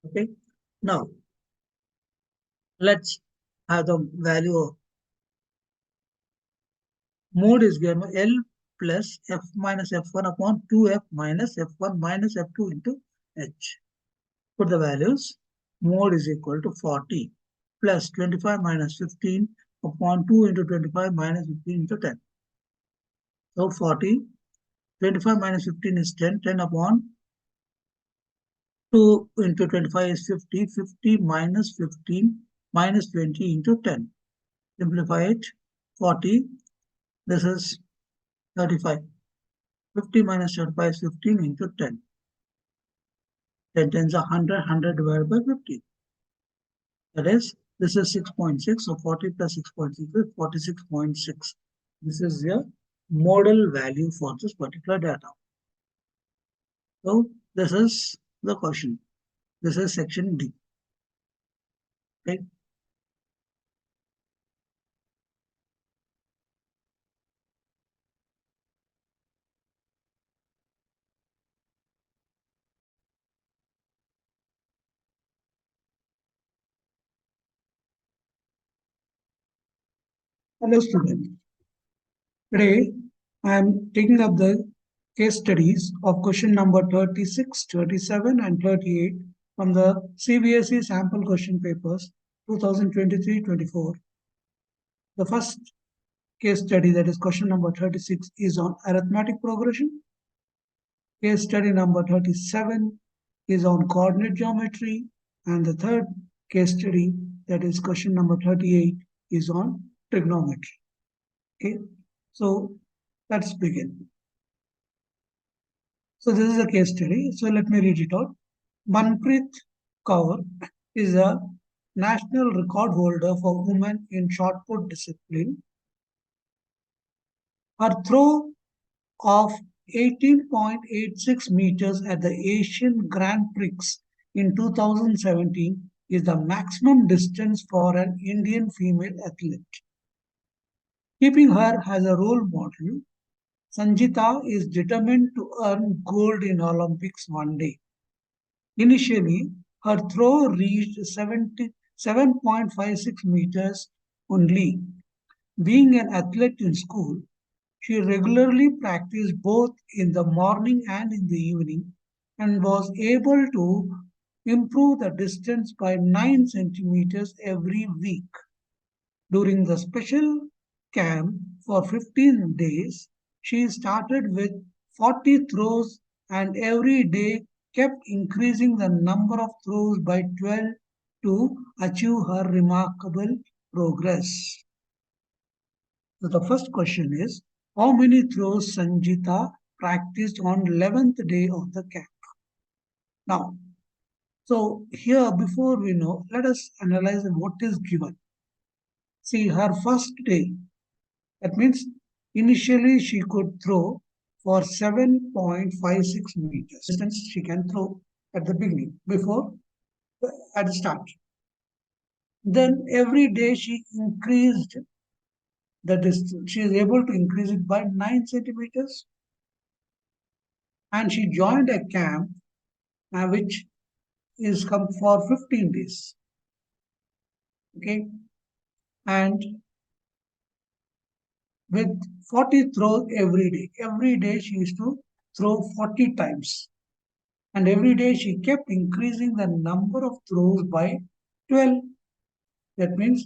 Okay. Now, let's have the value of mode is given by L plus F minus F1 upon 2F minus F1 minus F2 into H. Put the values. Mode is equal to 40 plus 25 minus 15 upon 2 into 25 minus 15 into 10. So 40, 25 minus 15 is 10, 10 upon 2 into 25 is 50, 50 minus 15 minus 20 into 10. Simplify it, 40, this is 35. 50 minus 35 is 15 into 10. 10 tens are 100, 100 divided by 50. That is, this is 6.6, so 40 plus 6.6 is 46.6. This is the modal value for this particular data. So this is the question. This is section D. Okay. Hello students. Today I am taking up the case studies of question number 36, 37 and 38 from the CBSE sample question papers 2023-24. The first case study, that is question number 36, is on arithmetic progression. Case study number 37 is on coordinate geometry, and the third case study, that is question number 38, is on trigonometry. Okay, so let's begin. So this is a case study. So let me read it out. Manpreet Kaur is a national record holder for women in shot put discipline. Her throw of 18.86 meters at the Asian Grand Prix in 2017 is the maximum distance for an Indian female athlete. Keeping her as a role model, Sanjita is determined to earn gold in Olympics one day. Initially, her throw reached 77.56 meters only. Being an athlete in school, she regularly practiced both in the morning and in the evening and was able to improve the distance by 9 centimeters every week. During the special camp for 15 days, she started with 40 throws and every day kept increasing the number of throws by 12 to achieve her remarkable progress. So the first question is, how many throws Sanjita practiced on 11th day of the camp? Now, so here before we know, let us analyze what is given. See, her first day, that means initially she could throw for 7.56 meters. Distance she can throw at the beginning, before, at the start. Then every day she increased the distance. She is able to increase it by 9 centimeters. And she joined a camp which is come for 15 days. Okay. And with 40 throws every day. Every day she used to throw 40 times. And every day she kept increasing the number of throws by 12. That means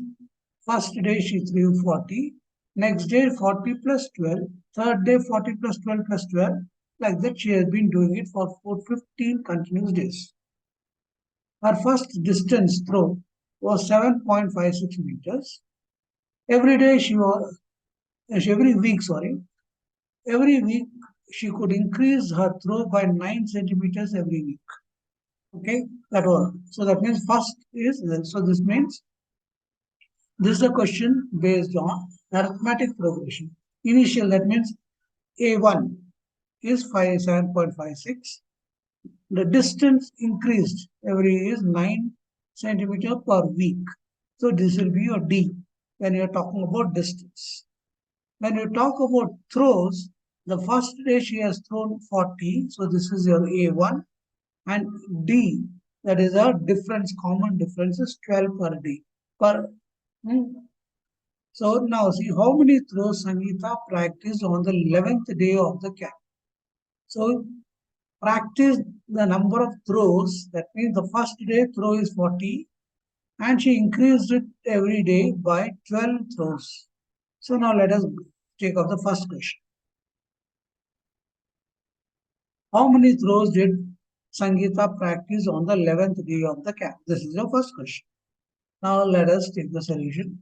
first day she threw 40, next day 40 plus 12, third day 40 plus 12 plus 12. Like that she has been doing it for 15 continuous days. Her first distance throw was 7.56 meters. Every day every week, she could increase her throw by 9 centimeters every week. Okay, that was. So that means first is, so this means this is a question based on arithmetic progression. Initial, that means A1 is 7.56. The distance increased every is 9 centimeter per week. So this will be your D when you're talking about distance. When you talk about throws, the first day she has thrown 40, so this is your A1, and D, that is a difference, common difference is 12 per day. So now see how many throws Sangeeta practiced on the 11th day of the camp. So practice the number of throws, that means the first day throw is 40 and she increased it every day by 12 throws. So now let us take up the first question. How many throws did Sangeeta practice on the 11th day of the camp? This is your first question. Now let us take the solution.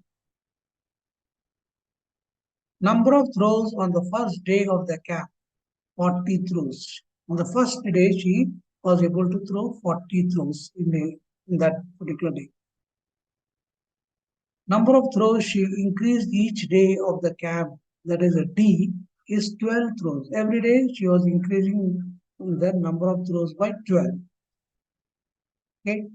Number of throws on the first day of the camp, 40 throws. On the first day, she was able to throw 40 throws in that particular day. Number of throws she increased each day of the camp, that is a D, is 12 throws. Every day she was increasing the number of throws by 12. Okay.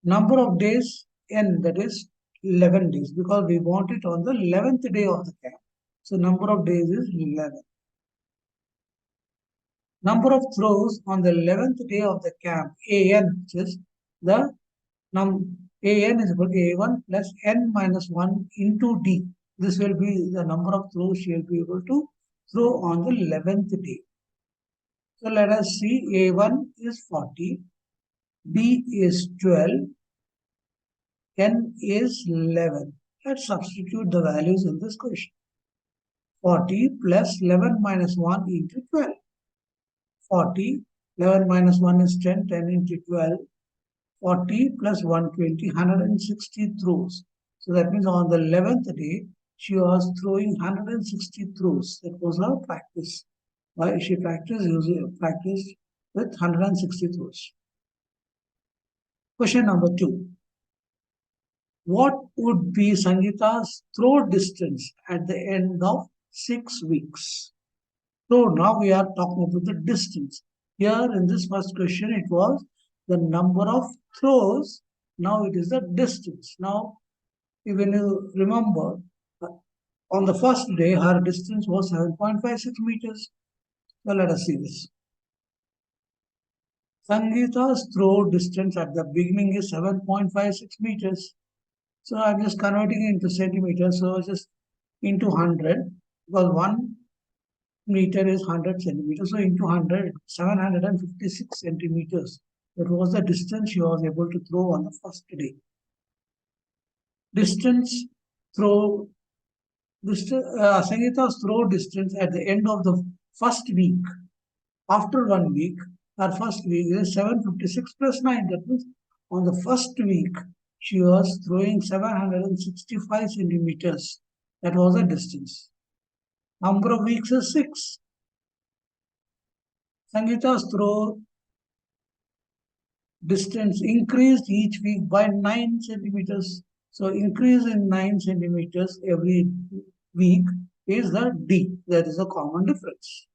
Number of days, N, that is 11 days, because we want it on the 11th day of the camp. So number of days is 11. Number of throws on the 11th day of the camp, AN, which is the AN is equal to A1 plus N minus 1 into D. This will be the number of throws she will be able to throw on the 11th day. So let us see, A1 is 40, D is 12, N is 11. Let's substitute the values in this question. 40 plus 11 minus 1 into 12. 40. 11 minus 1 is 10. 10 into 12. 40 plus 120, 160 throws. So that means on the 11th day, she was throwing 160 throws. That was her practice. Why she practiced with 160 throws. Question number 2. What would be Sangeeta's throw distance at the end of 6 weeks? So now we are talking about the distance. Here in this first question, it was the number of throws. Now it is the distance. Now, when you remember, on the first day, her distance was 7.56 meters. So let us see this. Sangeeta's throw distance at the beginning is 7.56 meters. So I'm just converting it into centimeters. So just into 100, because 1 meter is 100 centimeters. So into 100, 756 centimeters. That was the distance she was able to throw on the first day. Distance throw, Sangeeta's throw distance at the end of the first week. After 1 week, her first week is 756 plus 9. That means on the first week, she was throwing 765 centimeters. That was the distance. Number of weeks is 6. Sangeeta's throw distance increased each week by 9 centimeters. So increase in 9 centimeters every week is the D. That is a common difference.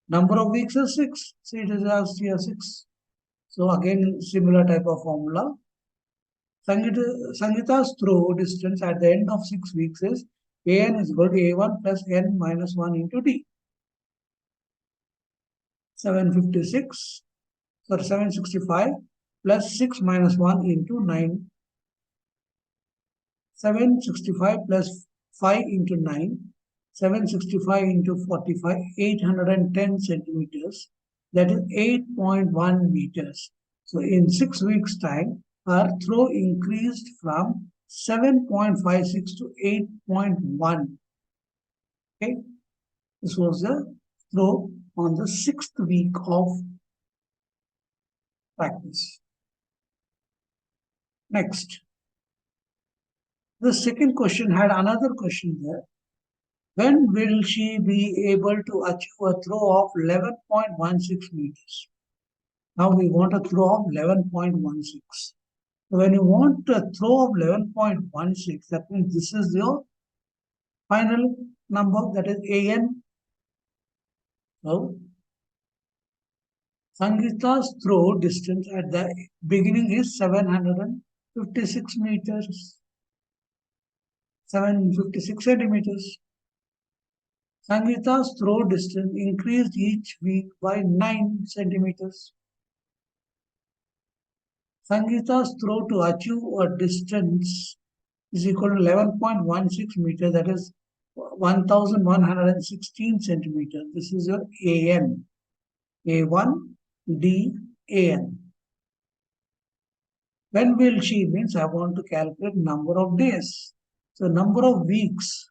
Number of weeks is 6. See, it is asked here 6. So again, similar type of formula. Sangeeta's throw distance at the end of 6 weeks is AN is equal to A1 plus N minus 1 into D. 756, sorry, 765 plus 6 minus 1 into 9. 765 plus 5 into 9. 765 into 45, 810 centimeters. That is 8.1 meters. So in 6 weeks' time, her throw increased from 7.56 to 8.1. Okay, this was the throw on the 6th week of practice. Next, the second question had another question there. When will she be able to achieve a throw of 11.16 meters? Now we want a throw of 11.16. When you want a throw of 11.16, that means this is your final number, that is AN. So, Sangeeta's throw distance at the beginning is 756 meters, 756 centimeters. Sangeeta's throw distance increased each week by 9 centimeters. Sangeeta's throw to achieve a distance is equal to 11.16 meters, that is 1116 centimeters. This is your AN. A1, D, AN. When will she means I want to calculate number of days. So number of weeks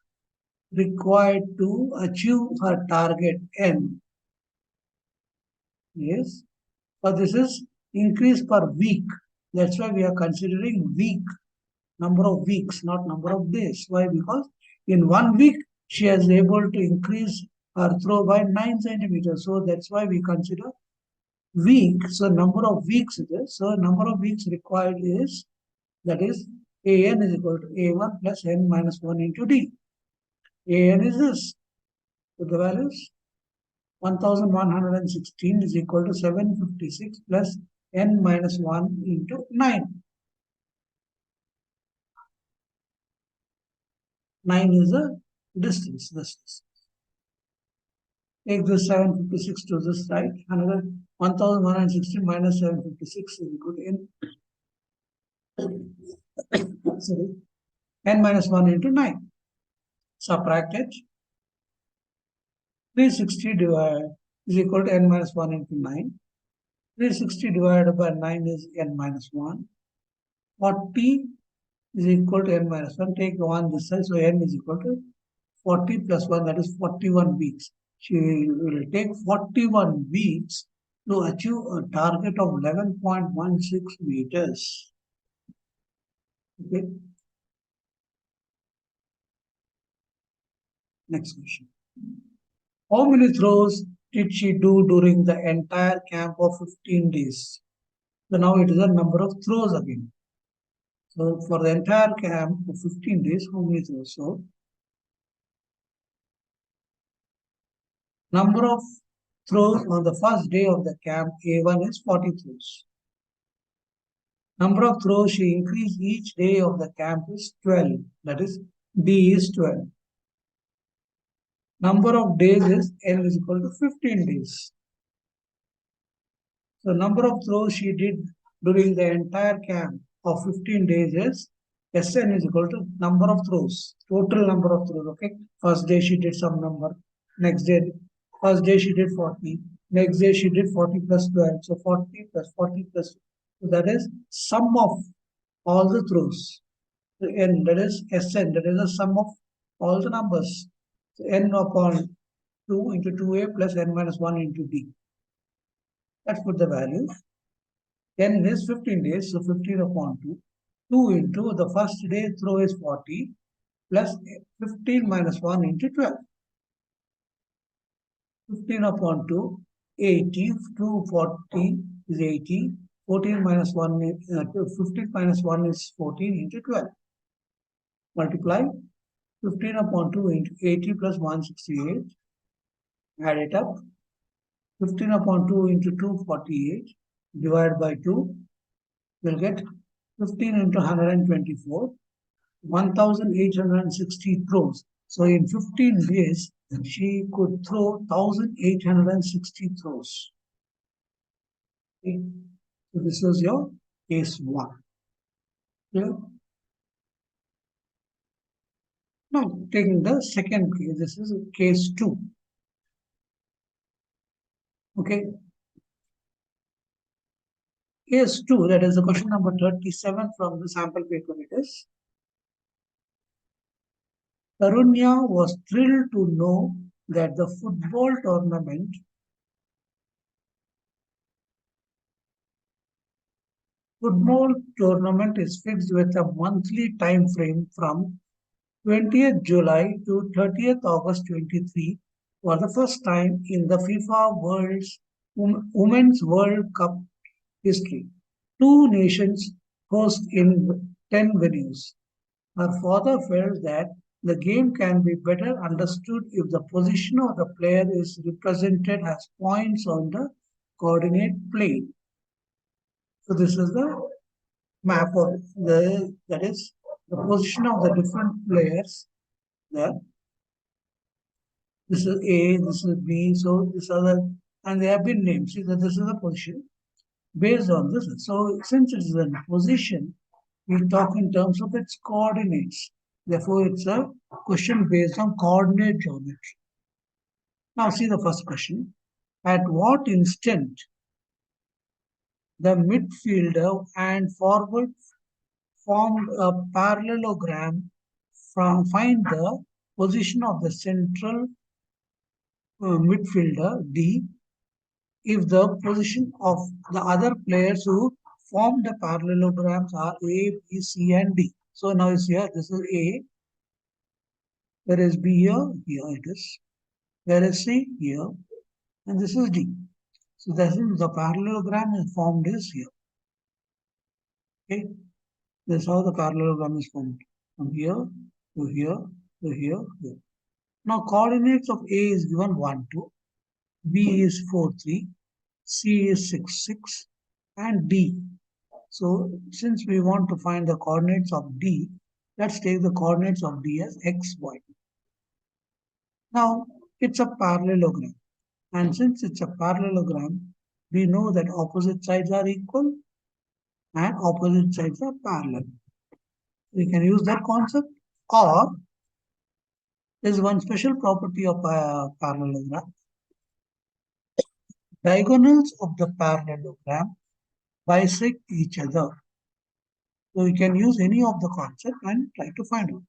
required to achieve her target N. Yes, but this is increase per week. That's why we are considering week, number of weeks, not number of days. Why? Because in 1 week, she is able to increase her throw by 9 centimeters. So that's why we consider week. So number of weeks it is. So number of weeks required is, that is, AN is equal to A1 plus N minus 1 into D. AN is this. So the value is 1116 is equal to 756 plus N minus 1 into 9. 9 is the distance. This. Take this 756 to this side. Another 1116 minus 756 is equal to N. Sorry. N minus 1 into 9. Subtract it. 360 divided is equal to N minus 1 into 9. 360 divided by 9 is N minus 1. 40 is equal to N minus 1. Take 1 this side. So N is equal to 40 plus 1, that is 41 weeks. She will take 41 weeks to achieve a target of 11.16 meters. Okay. Next question. How many throws did she do during the entire camp of 15 days? So now it is a number of throws again. So for the entire camp of 15 days, how many throws? So number of throws on the first day of the camp A1 is 40 throws. Number of throws she increased each day of the camp is 12. That is D is 12. Number of days is N is equal to 15 days. So number of throws she did during the entire camp of 15 days is Sn is equal to number of throws, total number of throws. Okay. First day she did some number. Next day, first day she did 40. Next day she did 40 plus 12. So 40 plus 40 plus. So that is sum of all the throws. So n, that is Sn, that is the sum of all the numbers. So n upon 2 into 2a plus n minus 1 into d. Let's put the value. N is 15 days, so 15 upon 2. 2 into the first day throw is 40 plus 15 minus 1 into 12. 15 upon 2, 80. 2 40 is 80. 14 minus 1 is, 15 minus 1 is 14 into 12. Multiply 15 upon 2 into 80 plus 168. Add it up. 15 upon 2 into 248 divided by 2 will get 15 into 124, 1860 throws. So in 15 days, she could throw 1860 throws. Okay. So this is your case 1. Clear? Now taking the second case, this is case 2. Okay. Case 2, that is the question number 37 from the sample paper it is. Tarunya was thrilled to know that the football tournament is fixed with a monthly time frame from 20th July to 30th August 23 for the first time in the Women's World Cup history. Two nations host in 10 venues. Her father felt that the game can be better understood if the position of the player is represented as points on the coordinate plane. So this is the map of that is the position of the different players there. This is A, this is B, so this other, and they have been named. See that this is the position based on this. So since it is a position, we talk in terms of its coordinates. Therefore, it's a question based on coordinate geometry. Now see the first question. At what instant the midfielder and forward formed a parallelogram from find the position of the central midfielder D if the position of the other players who form the parallelograms are A, B, C, and D. So now it's here, this is A, there is B here, here it is, there is C here, and this is D. So that is the parallelogram is formed is here. Okay, this is how the parallelogram is formed from here to here to here, here. Now coordinates of A is given 1, 2, B is 4, 3, C is 6, 6, and D. So since we want to find the coordinates of D, let's take the coordinates of D as x, y. Now it's a parallelogram. And since it's a parallelogram, we know that opposite sides are equal and opposite sides are parallel. We can use that concept, or there's one special property of a parallelogram. Diagonals of the parallelogram bisect each other. So you can use any of the concept and try to find out.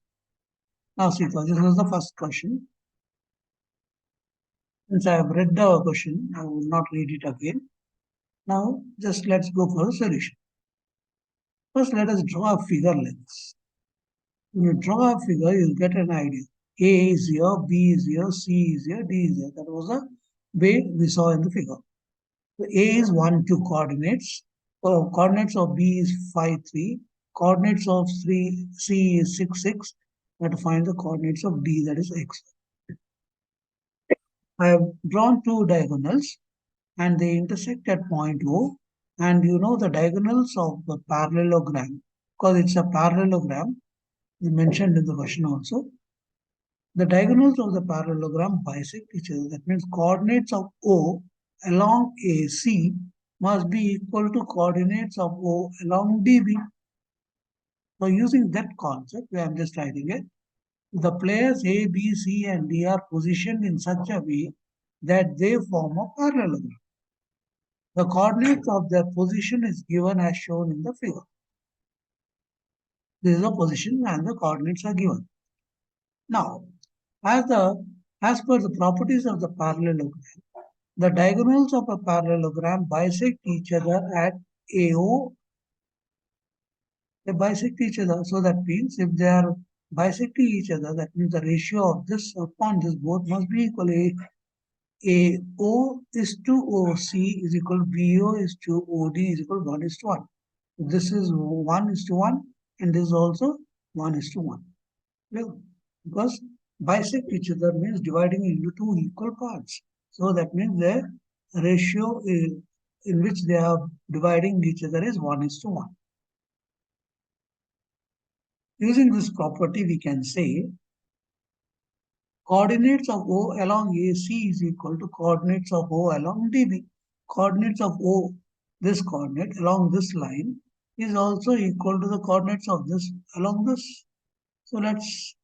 Now see, so this is the first question. Since I have read the question, I will not read it again. Now, just let's go for the solution. First, let us draw a figure like this. When you draw a figure, you'll get an idea. A is here, B is here, C is here, D is here. That was the way we saw in the figure. So A is 1, 2 coordinates. Coordinates of B is 5, 3. Coordinates of C is 6, 6. We have to find the coordinates of D, that is X. I have drawn two diagonals and they intersect at point O. And you know the diagonals of the parallelogram, because it's a parallelogram, we mentioned in the question also. The diagonals of the parallelogram bisect each other. That means coordinates of O along AC must be equal to coordinates of O along DB. So using that concept, I am just writing it. The players A, B, C, and D are positioned in such a way that they form a parallelogram. The coordinates of their position is given as shown in the figure. This is the position and the coordinates are given. Now, as per the properties of the parallelogram, the diagonals of a parallelogram bisect each other at AO. They bisect each other. So that means if they are bisecting each other, that means the ratio of this upon this both must be equal. AO is to OC is equal to BO is to OD is equal to 1 is to 1. This is 1 is to 1 and this is also 1 is to 1. Well, because bisect each other means dividing into two equal parts. So that means the ratio in which they are dividing each other is 1 is to 1. Using this property, we can say coordinates of O along AC is equal to coordinates of O along DB. Coordinates of O, this coordinate along this line, is also equal to the coordinates of this along this. So let's,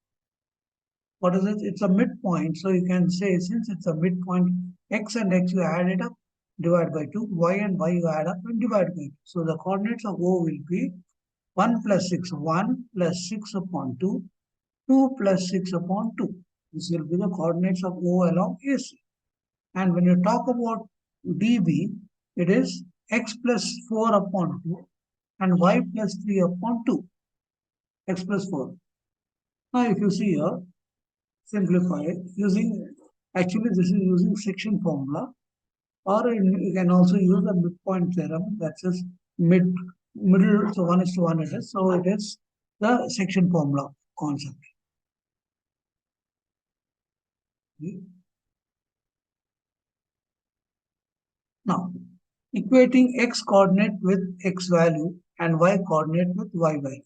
what is it? It's a midpoint. So you can say, since it's a midpoint, x and x you add it up, divide by 2, y and y you add up and divide by 2. So the coordinates of O will be 1 plus 6, 1 plus 6 upon 2, 2 plus 6 upon 2. This will be the coordinates of O along AC. And when you talk about DB, it is x plus 4 upon 2 and y plus 3 upon 2. X plus 4. Now if you see here, simplify it using, actually this is using section formula, or you can also use the midpoint theorem that says middle, so 1 is to 1 it is. So it is the section formula concept. Now, equating x coordinate with x value and y coordinate with y value.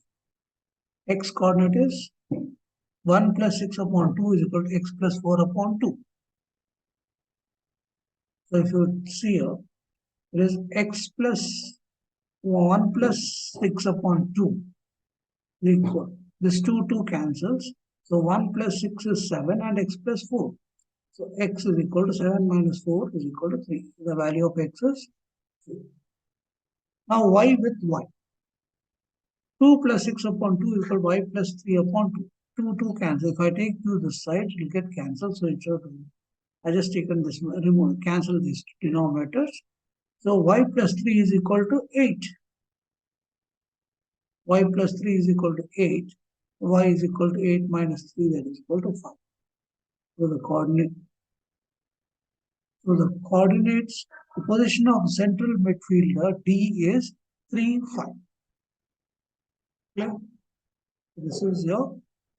X coordinate is 1 plus 6 upon 2 is equal to x plus 4 upon 2. So if you see here, it is x plus 1 plus 6 upon 2 is equal. This 2 cancels. So 1 plus 6 is 7 and x plus 4. So x is equal to 7 minus 4 is equal to 3. The value of x is 3. Now y with y. 2 plus 6 upon 2 is equal to y plus 3 upon 2. 2 cancel. If I take 2 this side, it will get cancelled. So it's I just taken this, remove, cancel these denominators. So y plus 3 is equal to 8. Y plus 3 is equal to 8. Y is equal to 8 minus 3, that is equal to 5. So the coordinates, the position of central midfielder D is 3, 5. Okay? This is your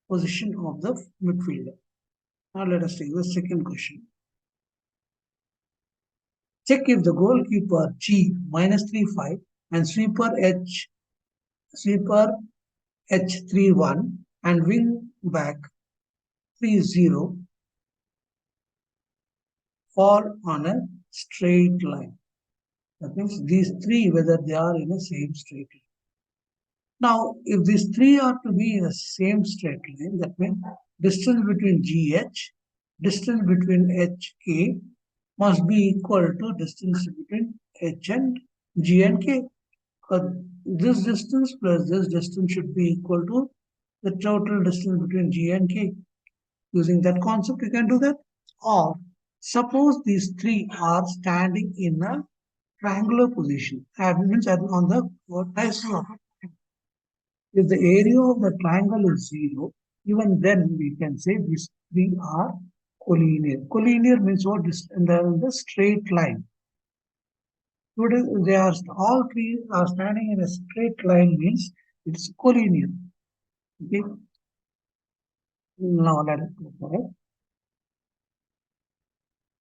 position of the midfielder. Now let us take the second question. Check if the goalkeeper G minus 3, 5 and sweeper H 3, 1 and wing back 3, 0 fall on a straight line. That means these three, whether they are in the same straight line. Now, if these three are to be in the same straight line, that means distance between GH, distance between HK must be equal to distance between H and G and K. This distance plus this distance should be equal to the total distance between G and K. Using that concept, you can do that. Or Suppose these three are standing in a triangular position. That means on the vertices of it. If the area of the triangle is 0, even then we can say these three are collinear. Collinear means what is in the straight line. They are all three are standing in a straight line means it's collinear. Okay. Now let us go for it.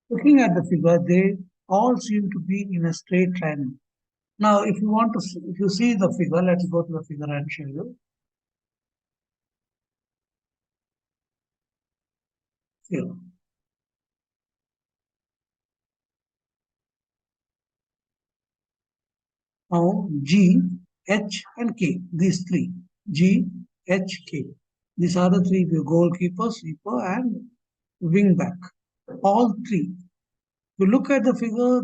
Looking at the figure, they all seem to be in a straight line. Now, if you want to, if you see the figure, let's go to the figure and show you. Here. Now, G, H, and K, these three. G, H, K. These are the three: the goalkeeper, sweeper, and wing back. All three. If you look at the figure,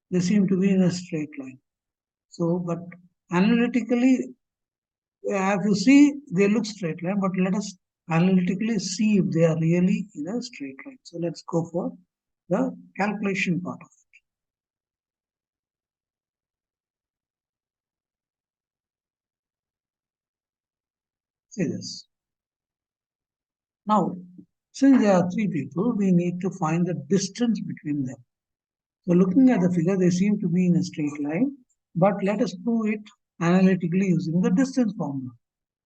they seem to be in a straight line. So, but analytically, if you see, they look straight line, but let us analytically see if they are really in a straight line. So let's go for the calculation part of it. See this. Now, since there are three people, we need to find the distance between them. So looking at the figure, they seem to be in a straight line, but let us prove it analytically using the distance formula.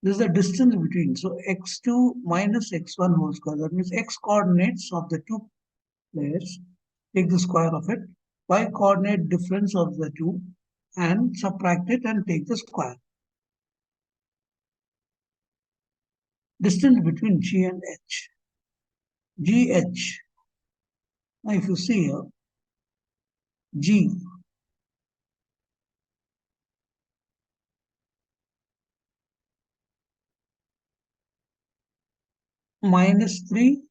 This is the distance between. So x2 minus x1 whole square. That means x coordinates of the two players. Take the square of it. Y coordinate difference of the two and subtract it and take the square. Distance between G and H. GH. Now if you see here, G minus 3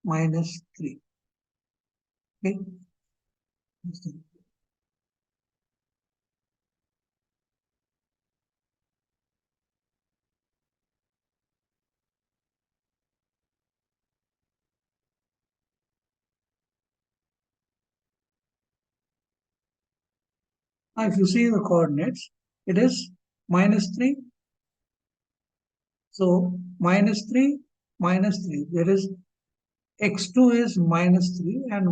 minus 3. Okay. Now if you see the coordinates, it is minus 3. So minus 3 minus 3. There is x2 is minus 3 and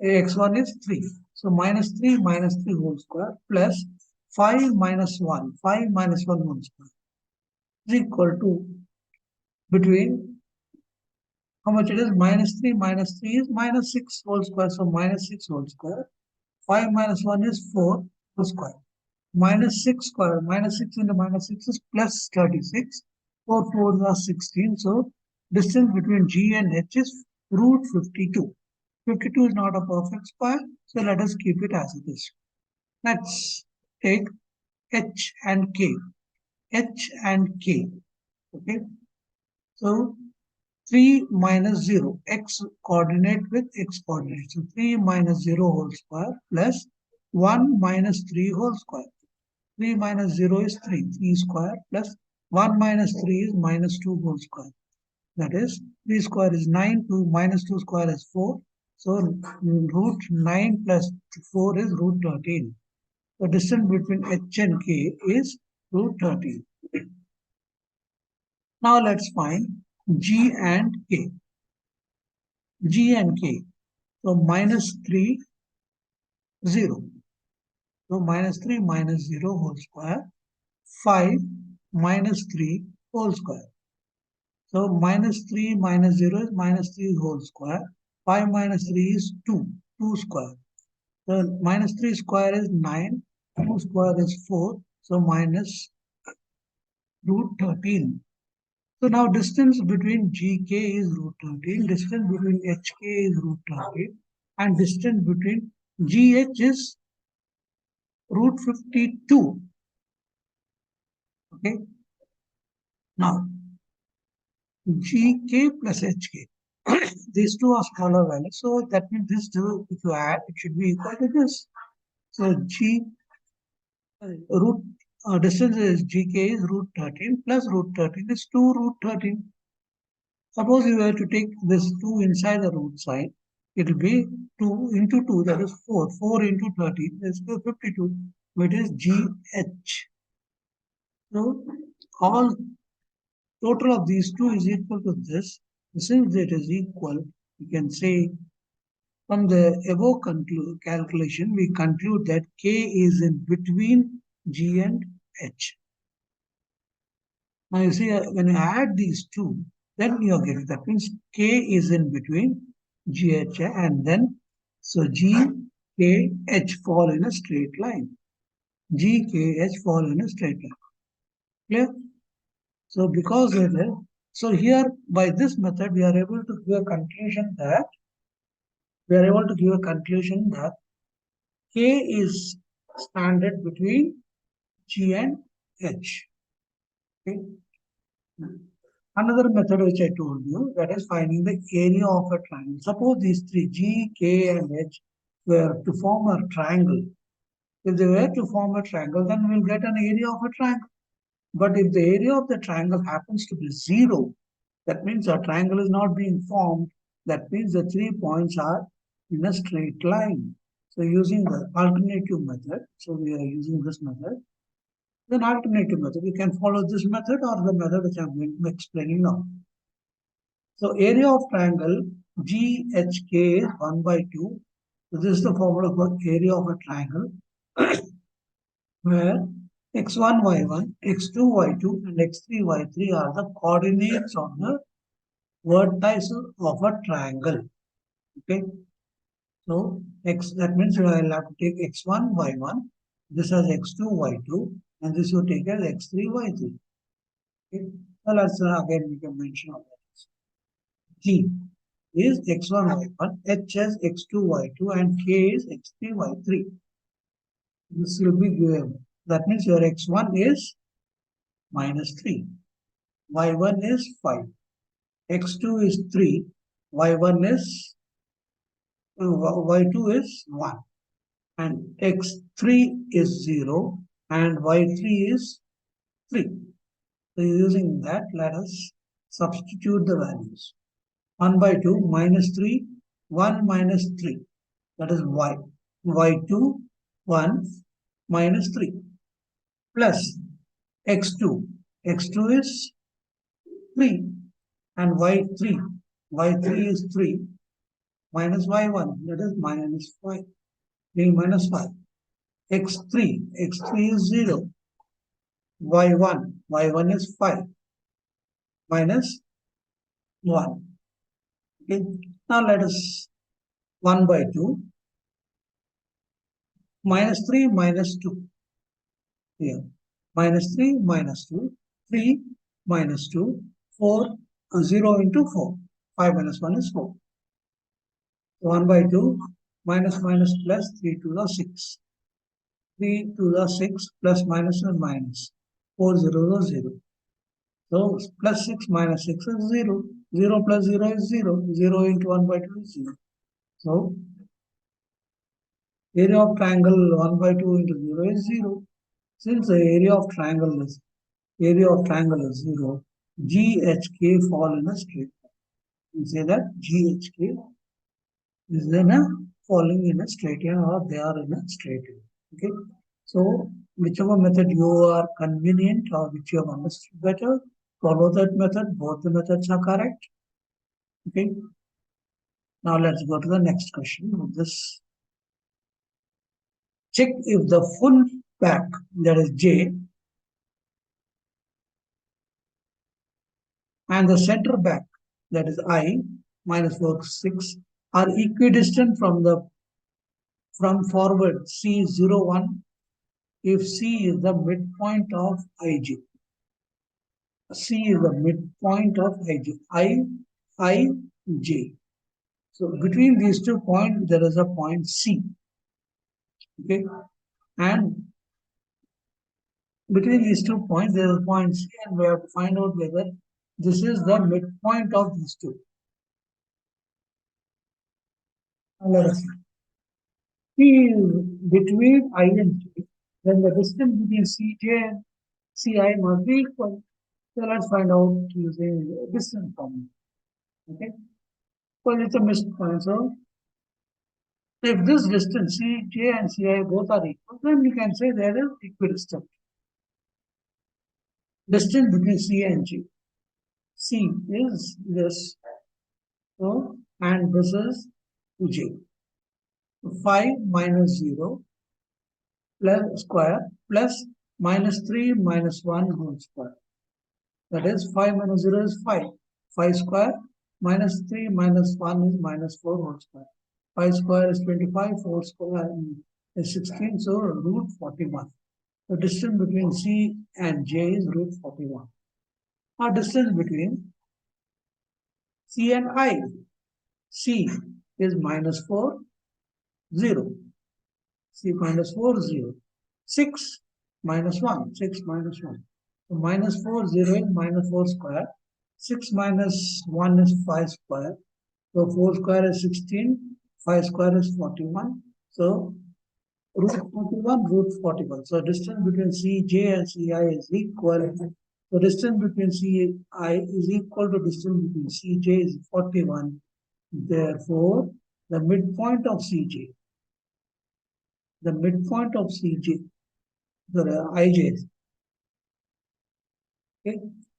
x1 is 3. So minus 3 minus 3 whole square plus 5 minus 1. 5 minus 1 whole square is equal to between how much it is? Minus 3 minus 3 is minus 6 whole square. So minus 6 whole square. 5 minus 1 is 4 whole square. Minus 6 square. Minus 6 into minus 6 is plus 36. 4 4s are 16. So distance between G and H is root 52. 52 is not a perfect square. So let us keep it as it is. Let's take H and K. H and K. Okay. So 3 minus 0, x coordinate with x coordinate. So 3 minus 0 whole square plus 1 minus 3 whole square. 3 minus 0 is 3, 3 square plus 1 minus 3 is minus 2 whole square. That is 3 square is 9, 2 minus 2 square is 4. So root 9 plus 4 is root 13. The distance between H and K is root 13. Now let's find G and K. G and K. So minus 3, 0. So minus 3 minus 0 whole square. 5 minus 3 whole square. So minus 3 minus 0 is minus 3 whole square. 5 minus 3 is 2. 2 square. So minus 3 square is 9. 2 square is 4. So minus root 13. So now distance between GK is root 13, distance between HK is root 13, and distance between GH is root 52. Okay. Now GK plus HK. These two are scalar values. So that means this two, if you add, it should be equal to this. So G root distance is GK is root 13 plus root 13 is 2 root 13. Suppose you were to take this 2 inside the root side, it will be 2 into 2, that is 4. 4 into 13 is 52, which is GH. So all total of these two is equal to this. Since it is equal, we can say from the above calculation, we conclude that K is in between G and H. Now you see, when you add these two, then you are getting, that means K is in between GH and then, so G, K, H fall in a straight line. G, K, H fall in a straight line. Clear? So because of it, so here by this method, we are able to give a conclusion that K is standard between G and H. Okay. Another method which I told you, that is finding the area of a triangle. Suppose these three G, K, and H were to form a triangle. If they were to form a triangle, then we'll get an area of a triangle. But if the area of the triangle happens to be 0, that means a triangle is not being formed. That means the 3 points are in a straight line. So using the alternative method, so we are using this method. Then alternative method, we can follow this method or the method which I'm explaining now. So area of triangle GHK is 1 by 2. So this is the formula for area of a triangle where x1, y1, x2, y2 and x3, y3 are the coordinates of the vertices of a triangle. Okay. So x, that means I will have to take x1, y1, this as x2, y2, and this you take as x3, y3. Okay. So let's again we can mention all that. G is x1, y1, H is x2, y2, and K is x3, y3. This will be given. That means your x1 is minus 3, y1 is 5, x2 is 3, y1 is y2 is 1, and x3 is 0, and y3 is 3. So using that, let us substitute the values. 1 by 2 minus 3, 1 minus 3, that is y. y2, 1 minus 3, plus x2. x2 is 3, and y3. y3 is 3 minus y1, that is minus 5. 3 minus 5. x3. x3 is 0. y1. y1 is 5 minus 1. Okay. Now let us 1 by 2 minus 3 minus 2. Here. Minus 3 minus 2. 3 minus 2. 4. 0 into 4. 5 minus 1 is 4. 1 by 2 minus minus plus 3 to the 6. 3 to the 6 plus minus and minus. 4 0 is 0. So plus 6 minus 6 is 0. 0 plus 0 is 0. 0 into 1 by 2 is 0. So area of triangle 1 by 2 into 0 is 0. Since the area of triangle is 0, GHK fall in a straight line. We say that GHK is then falling in a straight line or they are in a straight line. Okay. So whichever method you are convenient or which you have understood better, follow that method. Both the methods are correct. Okay. Now let's go to the next question. This check if the full back, that is J, and the center back, that is I, minus 4, 6, are equidistant from forward C01 if C is the midpoint of IJ. C is the midpoint of IJ. I, J. So between these 2 points, there is a point C. Okay. And between these 2 points, there is a point C, and we have to find out whether this is the midpoint of these two. Now let us see. C is between I and J, then the distance between CJ and CI must be equal. So let's find out using distance formula. Okay. Well, it's a missed point. So if this distance Cj and Ci both are equal, then you can say there is equidistant. Distance between C and G. C is this, so, and this is J. 5 minus 0 plus square plus minus 3 minus 1 whole square. That is 5 minus 0 is 5. 5 square minus 3 minus 1 is minus 4 whole square. 5 square is 25, 4 square is 16, so root 41. The distance between C and J is root 41. Now distance between C and I. C is minus 4, 0. C minus 4, 0. 6 minus 1, 6 minus 1. So minus 4, 0 is minus 4 square. 6 minus 1 is 5 square. So 4 square is 16. 5 square is 41. So root 41, root 41. So distance between Cj and Ci is equal. So distance between Ci is equal to distance between Cj is 41. Therefore, the midpoint of Cj, the midpoint of Cj, the Ij. Okay.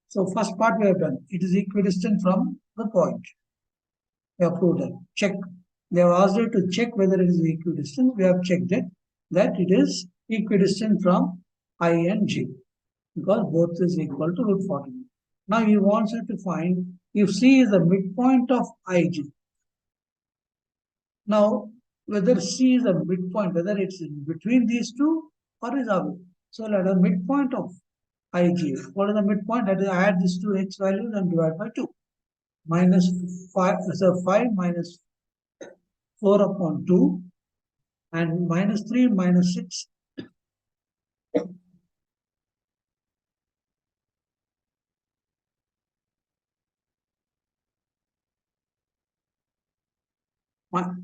So first part we have done. It is equidistant from the point. We have proved that. Check. They have asked you to check whether it is equidistant. We have checked it that it is equidistant from I and J because both is equal to root 40. Now he wants you to find if C is the midpoint of Ij. Now whether C is a midpoint, whether it's in between these two or is away. So let a midpoint of Ij. What is the midpoint? That is, add these two x values and divide by 2. Minus 5, so 5 minus 4 upon 2 and minus 3 minus 6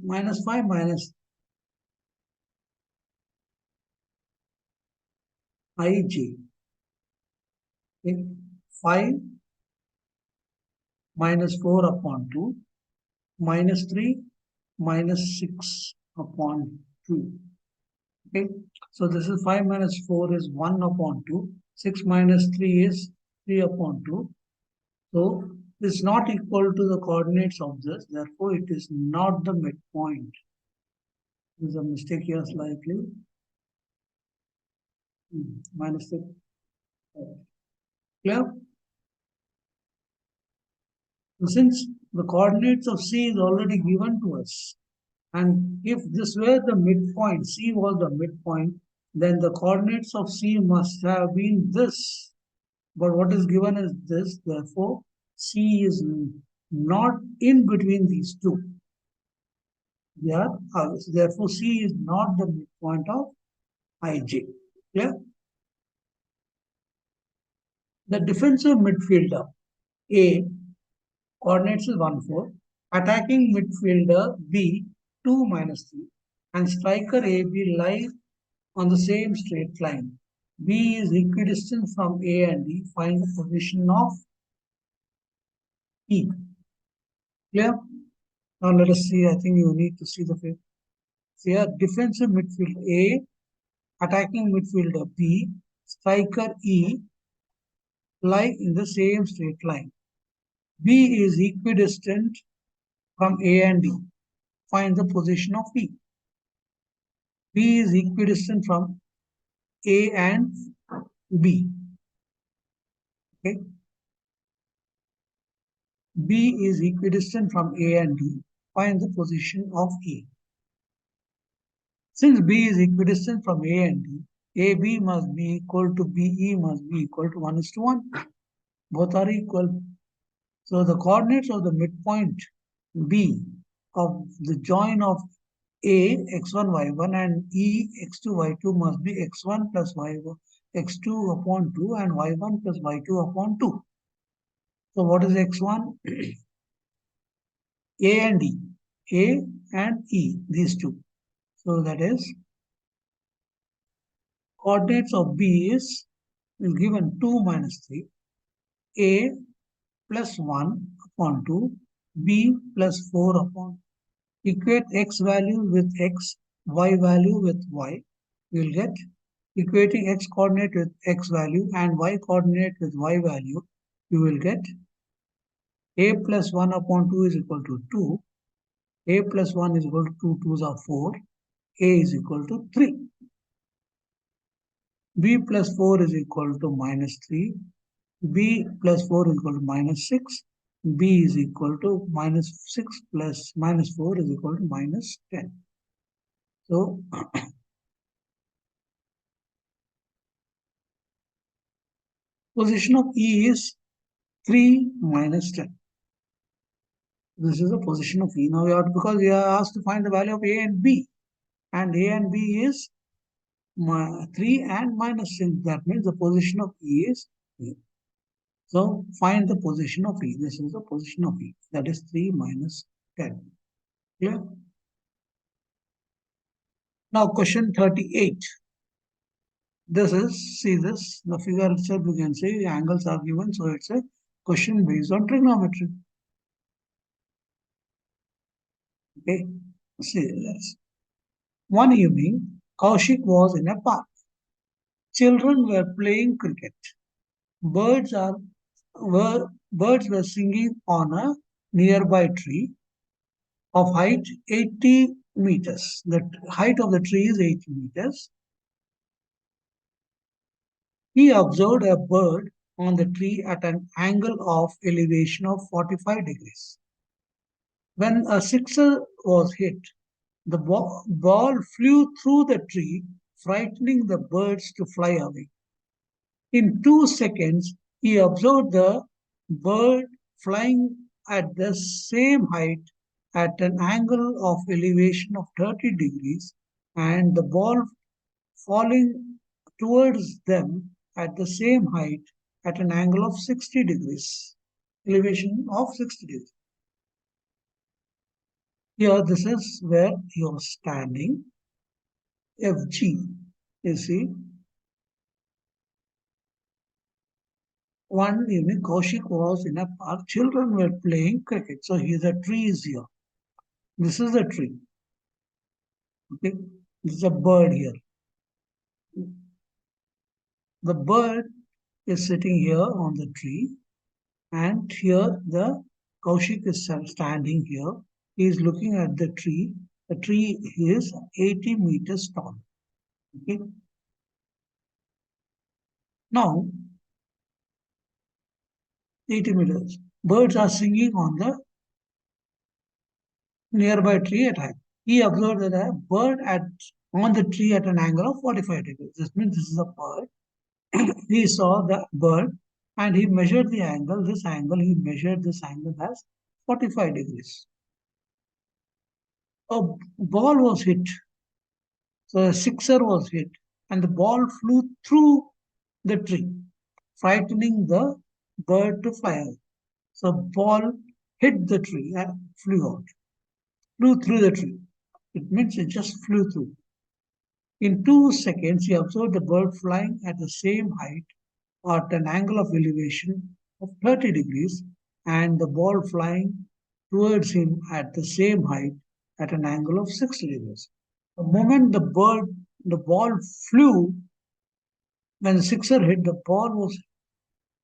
minus 5 minus ij. Okay. 5 minus 4 upon 2 minus 3 minus 6 upon 2. Okay. So this is 5 minus 4 is 1 upon 2. 6 minus 3 is 3 upon 2. So it's not equal to the coordinates of this. Therefore, it is not the midpoint. There's a mistake here slightly. Minus 6. Clear? Since the coordinates of C is already given to us, and if this were the midpoint, C was the midpoint, then the coordinates of C must have been this. But what is given is this, therefore, C is not in between these two. Yeah, therefore, C is not the midpoint of Ij. Yeah? The defensive midfielder, A, coordinates is 1, 4. Attacking midfielder B, 2 minus 3. And striker AB lie on the same straight line. B is equidistant from A and D. Find the position of E. Clear? Now let us see. I think you need to see the figure. Here, defensive midfield A, attacking midfielder B, striker E lie in the same straight line. B is equidistant from A and D. Find the position of E. B is equidistant from A and B. Okay. B is equidistant from A and D. Find the position of E. Since B is equidistant from A and D, AB must be equal to BE must be equal to 1:1. Both are equal. So the coordinates of the midpoint B of the join of A x1 y1 and E x2 y2 must be x1 plus y1 x2 upon 2 and y1 plus y2 upon 2. So what is x1? A and E. A and E, these two. So that is coordinates of B is given 2 minus 3. A plus 1 upon 2 b plus 4 upon. Equate x value with x, y value with y. You will get equating x coordinate with x value and y coordinate with y value. You will get a plus 1 upon 2 is equal to 2. A plus 1 is equal to 2, 2s are 4. A is equal to 3. B plus 4 is equal to minus 3. B plus 4 is equal to minus 6. B is equal to minus 6 plus minus 4 is equal to minus 10. So, position of E is 3 minus 10. This is the position of E. Now, because we are asked to find the value of A and B. And A and B is 3 and minus 6. That means the position of E is 3. So find the position of E. This is the position of E. That is 3 minus 10. Clear? Now question 38. This is, see this, the figure itself you can say the angles are given. So it's a question based on trigonometry. Okay. See this. One evening, Kaushik was in a park. Children were playing cricket. Birds are birds were singing on a nearby tree of height 80 meters. The height of the tree is 80 meters. He observed a bird on the tree at an angle of elevation of 45 degrees. When a sixer was hit, the ball flew through the tree, frightening the birds to fly away. In 2 seconds, he observed the bird flying at the same height at an angle of elevation of 30 degrees and the ball falling towards them at the same height at an angle of 60 degrees, elevation of 60 degrees. Here, this is where you're standing, FG. You see, one evening, Kaushik was in a park. Children were playing cricket. So here the tree is here. This is the tree. Okay, this is a bird here. The bird is sitting here on the tree, and here the Kaushik is standing here. He is looking at the tree. The tree is 80 meters tall. Okay. Now, 80 meters. Birds are singing on the nearby tree at height. He observed that a bird on the tree at an angle of 45 degrees. This means this is a bird. He saw the bird and he measured the angle. This angle, he measured this angle as 45 degrees. A ball was hit. So a sixer was hit and the ball flew through the tree, frightening the bird to fly out. So ball hit the tree and flew out, flew through the tree. It means it just flew through. In 2 seconds, he observed the bird flying at the same height at an angle of elevation of 30 degrees and the ball flying towards him at the same height at an angle of 60 degrees. The moment the ball flew, when the sixer hit, the ball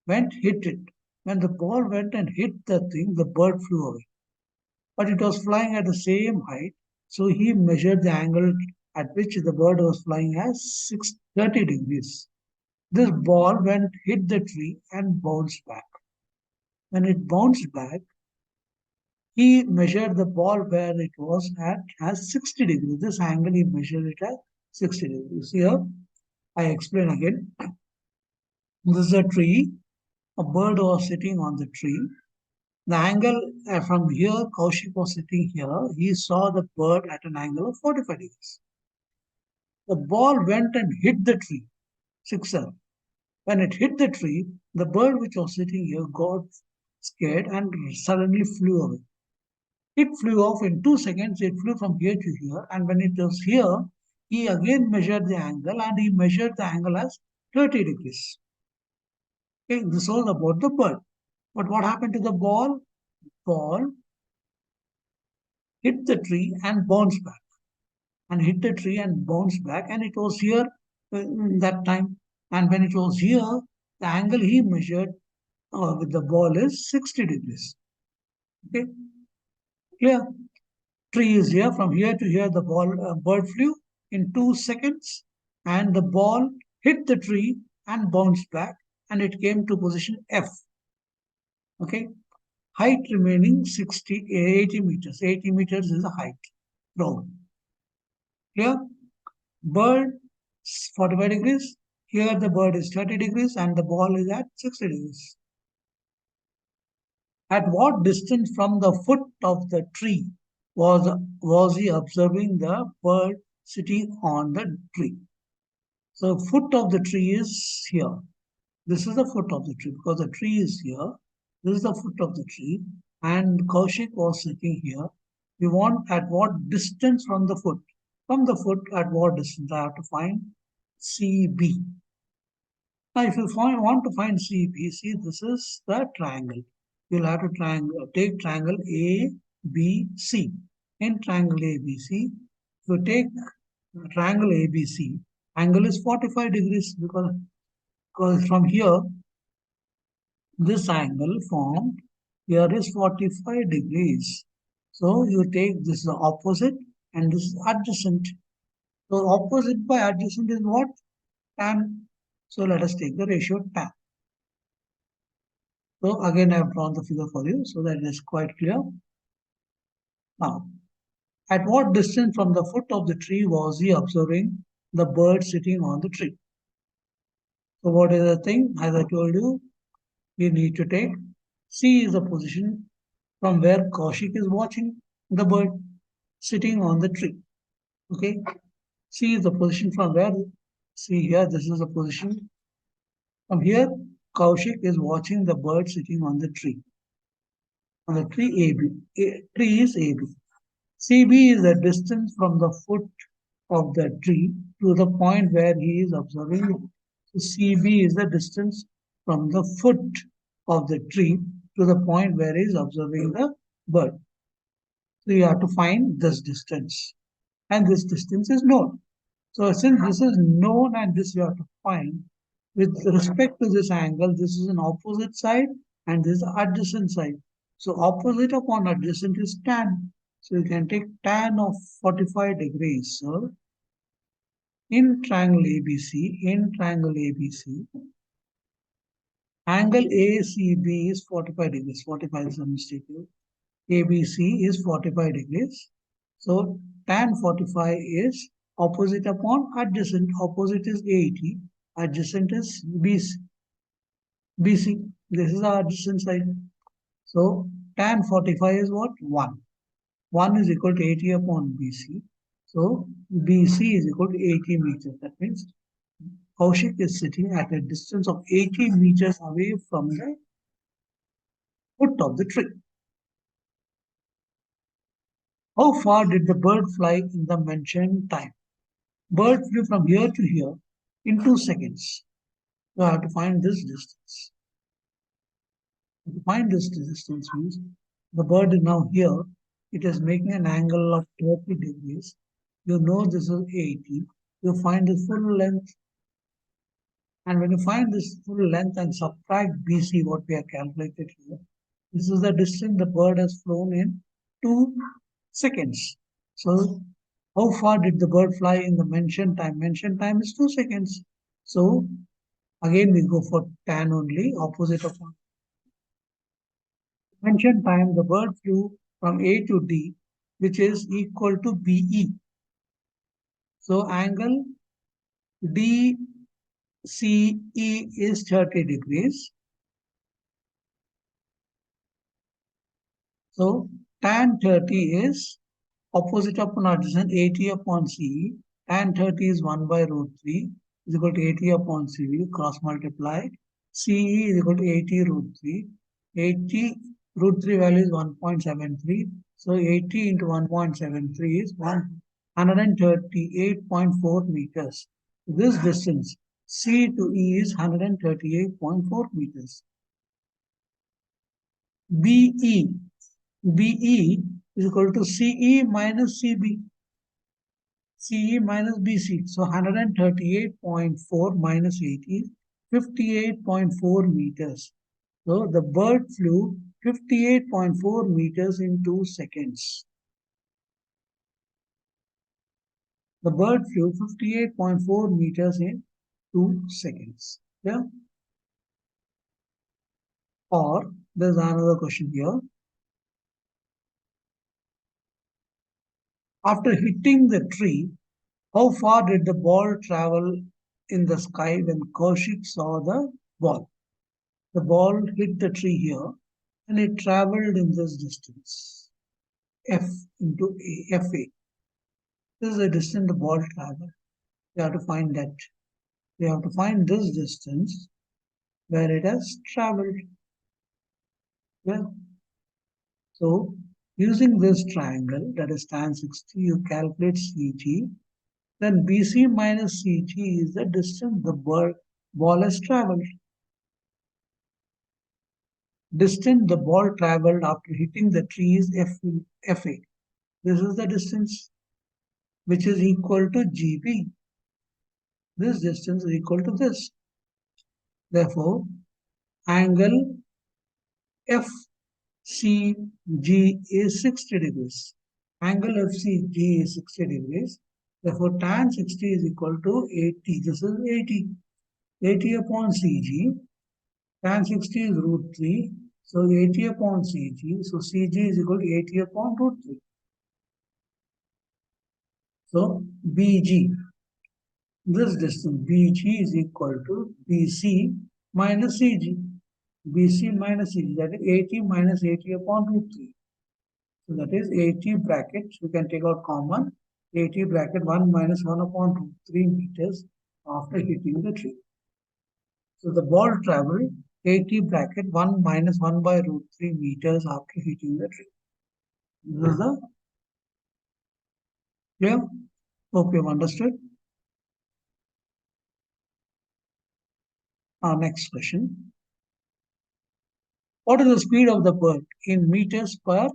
hit it. When the ball went and hit the thing, the bird flew away. But it was flying at the same height, so he measured the angle at which the bird was flying as 30 degrees. This ball hit the tree and bounced back. When it bounced back, he measured the ball where it was at as 60 degrees. This angle he measured it at 60 degrees. Here, I explain again. This is a tree. A bird was sitting on the tree. The angle from here, Kaushik was sitting here. He saw the bird at an angle of 45 degrees. The ball went and hit the tree, sixer. When it hit the tree, the bird which was sitting here got scared and suddenly flew away. It flew off in 2 seconds. It flew from here to here. And when it was here, he again measured the angle and he measured the angle as 30 degrees. Okay, this was about the bird. But what happened to the ball? Ball hit the tree and bounced back, and hit the tree and bounced back, and it was here that time. And when it was here, the angle he measured with the ball is 60 degrees. Okay, clear? Tree is here. From here to here, the bird flew in 2 seconds, and the ball hit the tree and bounced back, and it came to position F. Okay, height remaining 80 meters. 80 meters is the height thrown. Clear? Bird 45 degrees. Here the bird is 30 degrees and the ball is at 60 degrees. At what distance from the foot of the tree was he observing the bird sitting on the tree? So foot of the tree is here. This is the foot of the tree because the tree is here. This is the foot of the tree, and Kaushik was sitting here. We want at what distance from the foot? From the foot, at what distance? I have to find CB. Now, if you want to find CB, see this is the triangle. You'll have to take triangle ABC. In triangle ABC, if you take triangle ABC, angle is 45 degrees because from here, this angle formed here is 45 degrees. So you take this is the opposite and this is adjacent. So opposite by adjacent is what? Tan. So let us take the ratio tan. So again I have drawn the figure for you so that it is quite clear. Now, at what distance from the foot of the tree was he observing the bird sitting on the tree? So what is the thing? As I told you, you need to take C is the position from where Kaushik is watching the bird sitting on the tree. Okay. C is the position from where, see here, this is the position. From here, Kaushik is watching the bird sitting on the tree. On the tree AB. Tree is AB. CB is the distance from the foot of the tree to the point where he is observing it. So CB is the distance from the foot of the tree to the point where he is observing the bird. So you have to find this distance. And this distance is known. So since this is known and this you have to find, with respect to this angle, this is an opposite side and this is adjacent side. So opposite upon adjacent is tan. So you can take tan of 45 degrees. So in triangle ABC, angle ACB is 45 degrees. 45 is a mistake. ABC is 45 degrees. So tan 45 is opposite upon adjacent. Opposite is 80. Adjacent is BC. BC. This is the adjacent side. So tan 45 is what? 1. 1 is equal to 80 upon BC. So BC is equal to 80 meters. That means Kaushik is sitting at a distance of 80 meters away from the foot of the tree. How far did the bird fly in the mentioned time? Bird flew from here to here in 2 seconds. So I have to find this distance. To find this distance means the bird is now here. It is making an angle of 30 degrees. You know this is 80. You find the full length. And when you find this full length and subtract BC, what we have calculated here, this is the distance the bird has flown in 2 seconds. So how far did the bird fly in the mentioned time? Mentioned time is 2 seconds. So again we go for tan only, opposite of mentioned time. The bird flew from A to D, which is equal to BE. So angle DCE is 30 degrees. So tan 30 is opposite upon adjacent 80 upon CE. Tan 30 is 1 by root 3 is equal to 80 upon CE, cross multiply. CE is equal to 80 root 3. 80 root 3 value is 1.73. So 80 into 1.73 is 138.4 meters. This distance C to E is 138.4 meters. BE is equal to CE minus CB. CE minus BC. So 138.4 minus 80 is 58.4 meters. So the bird flew 58.4 meters in 2 seconds. The bird flew 58.4 meters in 2 seconds. Yeah. Or there's another question here. After hitting the tree, how far did the ball travel in the sky when Kaushik saw the ball? The ball hit the tree here and it traveled in this distance. F into A, FA. This is the distance the ball traveled. We have to find that. We have to find this distance where it has traveled. Yeah. So using this triangle, that is tan 60, you calculate CG. Then BC minus CG is the distance the ball has traveled. Distance the ball traveled after hitting the tree is FA. This is the distance which is equal to GB. This distance is equal to this. Therefore, angle FCG is 60 degrees. Angle FCG is 60 degrees. Therefore, tan 60 is equal to 80. This is 80. 80 upon CG. Tan 60 is root 3. So 80 upon CG. So CG is equal to 80 upon root 3. So BG. This distance BG is equal to BC minus CG. BC minus CG, that is 80 minus 80 upon root 3. So that is 80 bracket, we can take out common, 80 bracket 1 minus 1 upon root 3 meters after hitting the tree. So the ball traveled 80 bracket 1 minus 1 by root 3 meters after hitting the tree. This is the clear? Hope you have understood. Our next question. What is the speed of the bird in meters per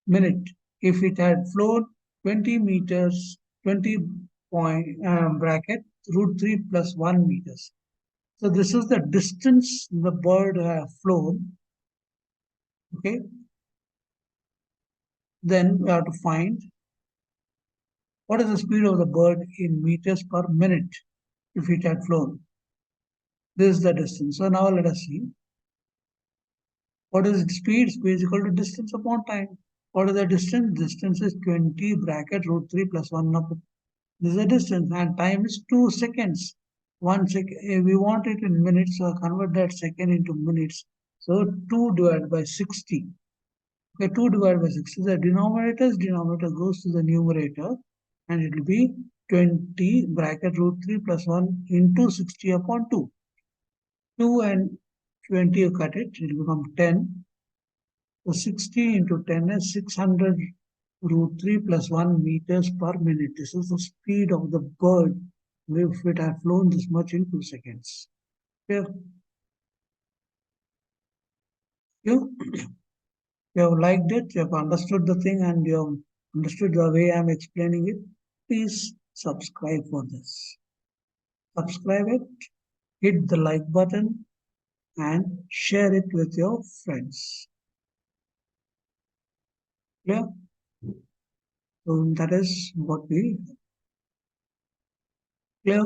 minute if it had flown 20 meters, 20 point bracket root 3 plus 1 meters? So this is the distance the bird have flown. Okay. Then we have to find what is the speed of the bird in meters per minute if it had flown. This is the distance. So now let us see. What is its speed? Speed is equal to distance upon time. What is the distance? Distance is 20 bracket root 3 plus 1 upon. This is the distance and time is 2 seconds. 1 second. We want it in minutes, so convert that second into minutes. So 2 divided by 60. Okay, 2 divided by 60. The denominator goes to the numerator and it will be 20 bracket root 3 plus 1 into 60 upon 2. 2 and 20 you cut it, it will become 10. So 60 into 10 is 600 root 3 plus 1 meters per minute. This is the speed of the bird if it had flown this much in 2 seconds. Here, you, you have liked it, you have understood the thing, and you have understood the way I am explaining it. Please subscribe for this. Subscribe it, hit the like button, and share it with your friends. Yeah. So that is what we clear.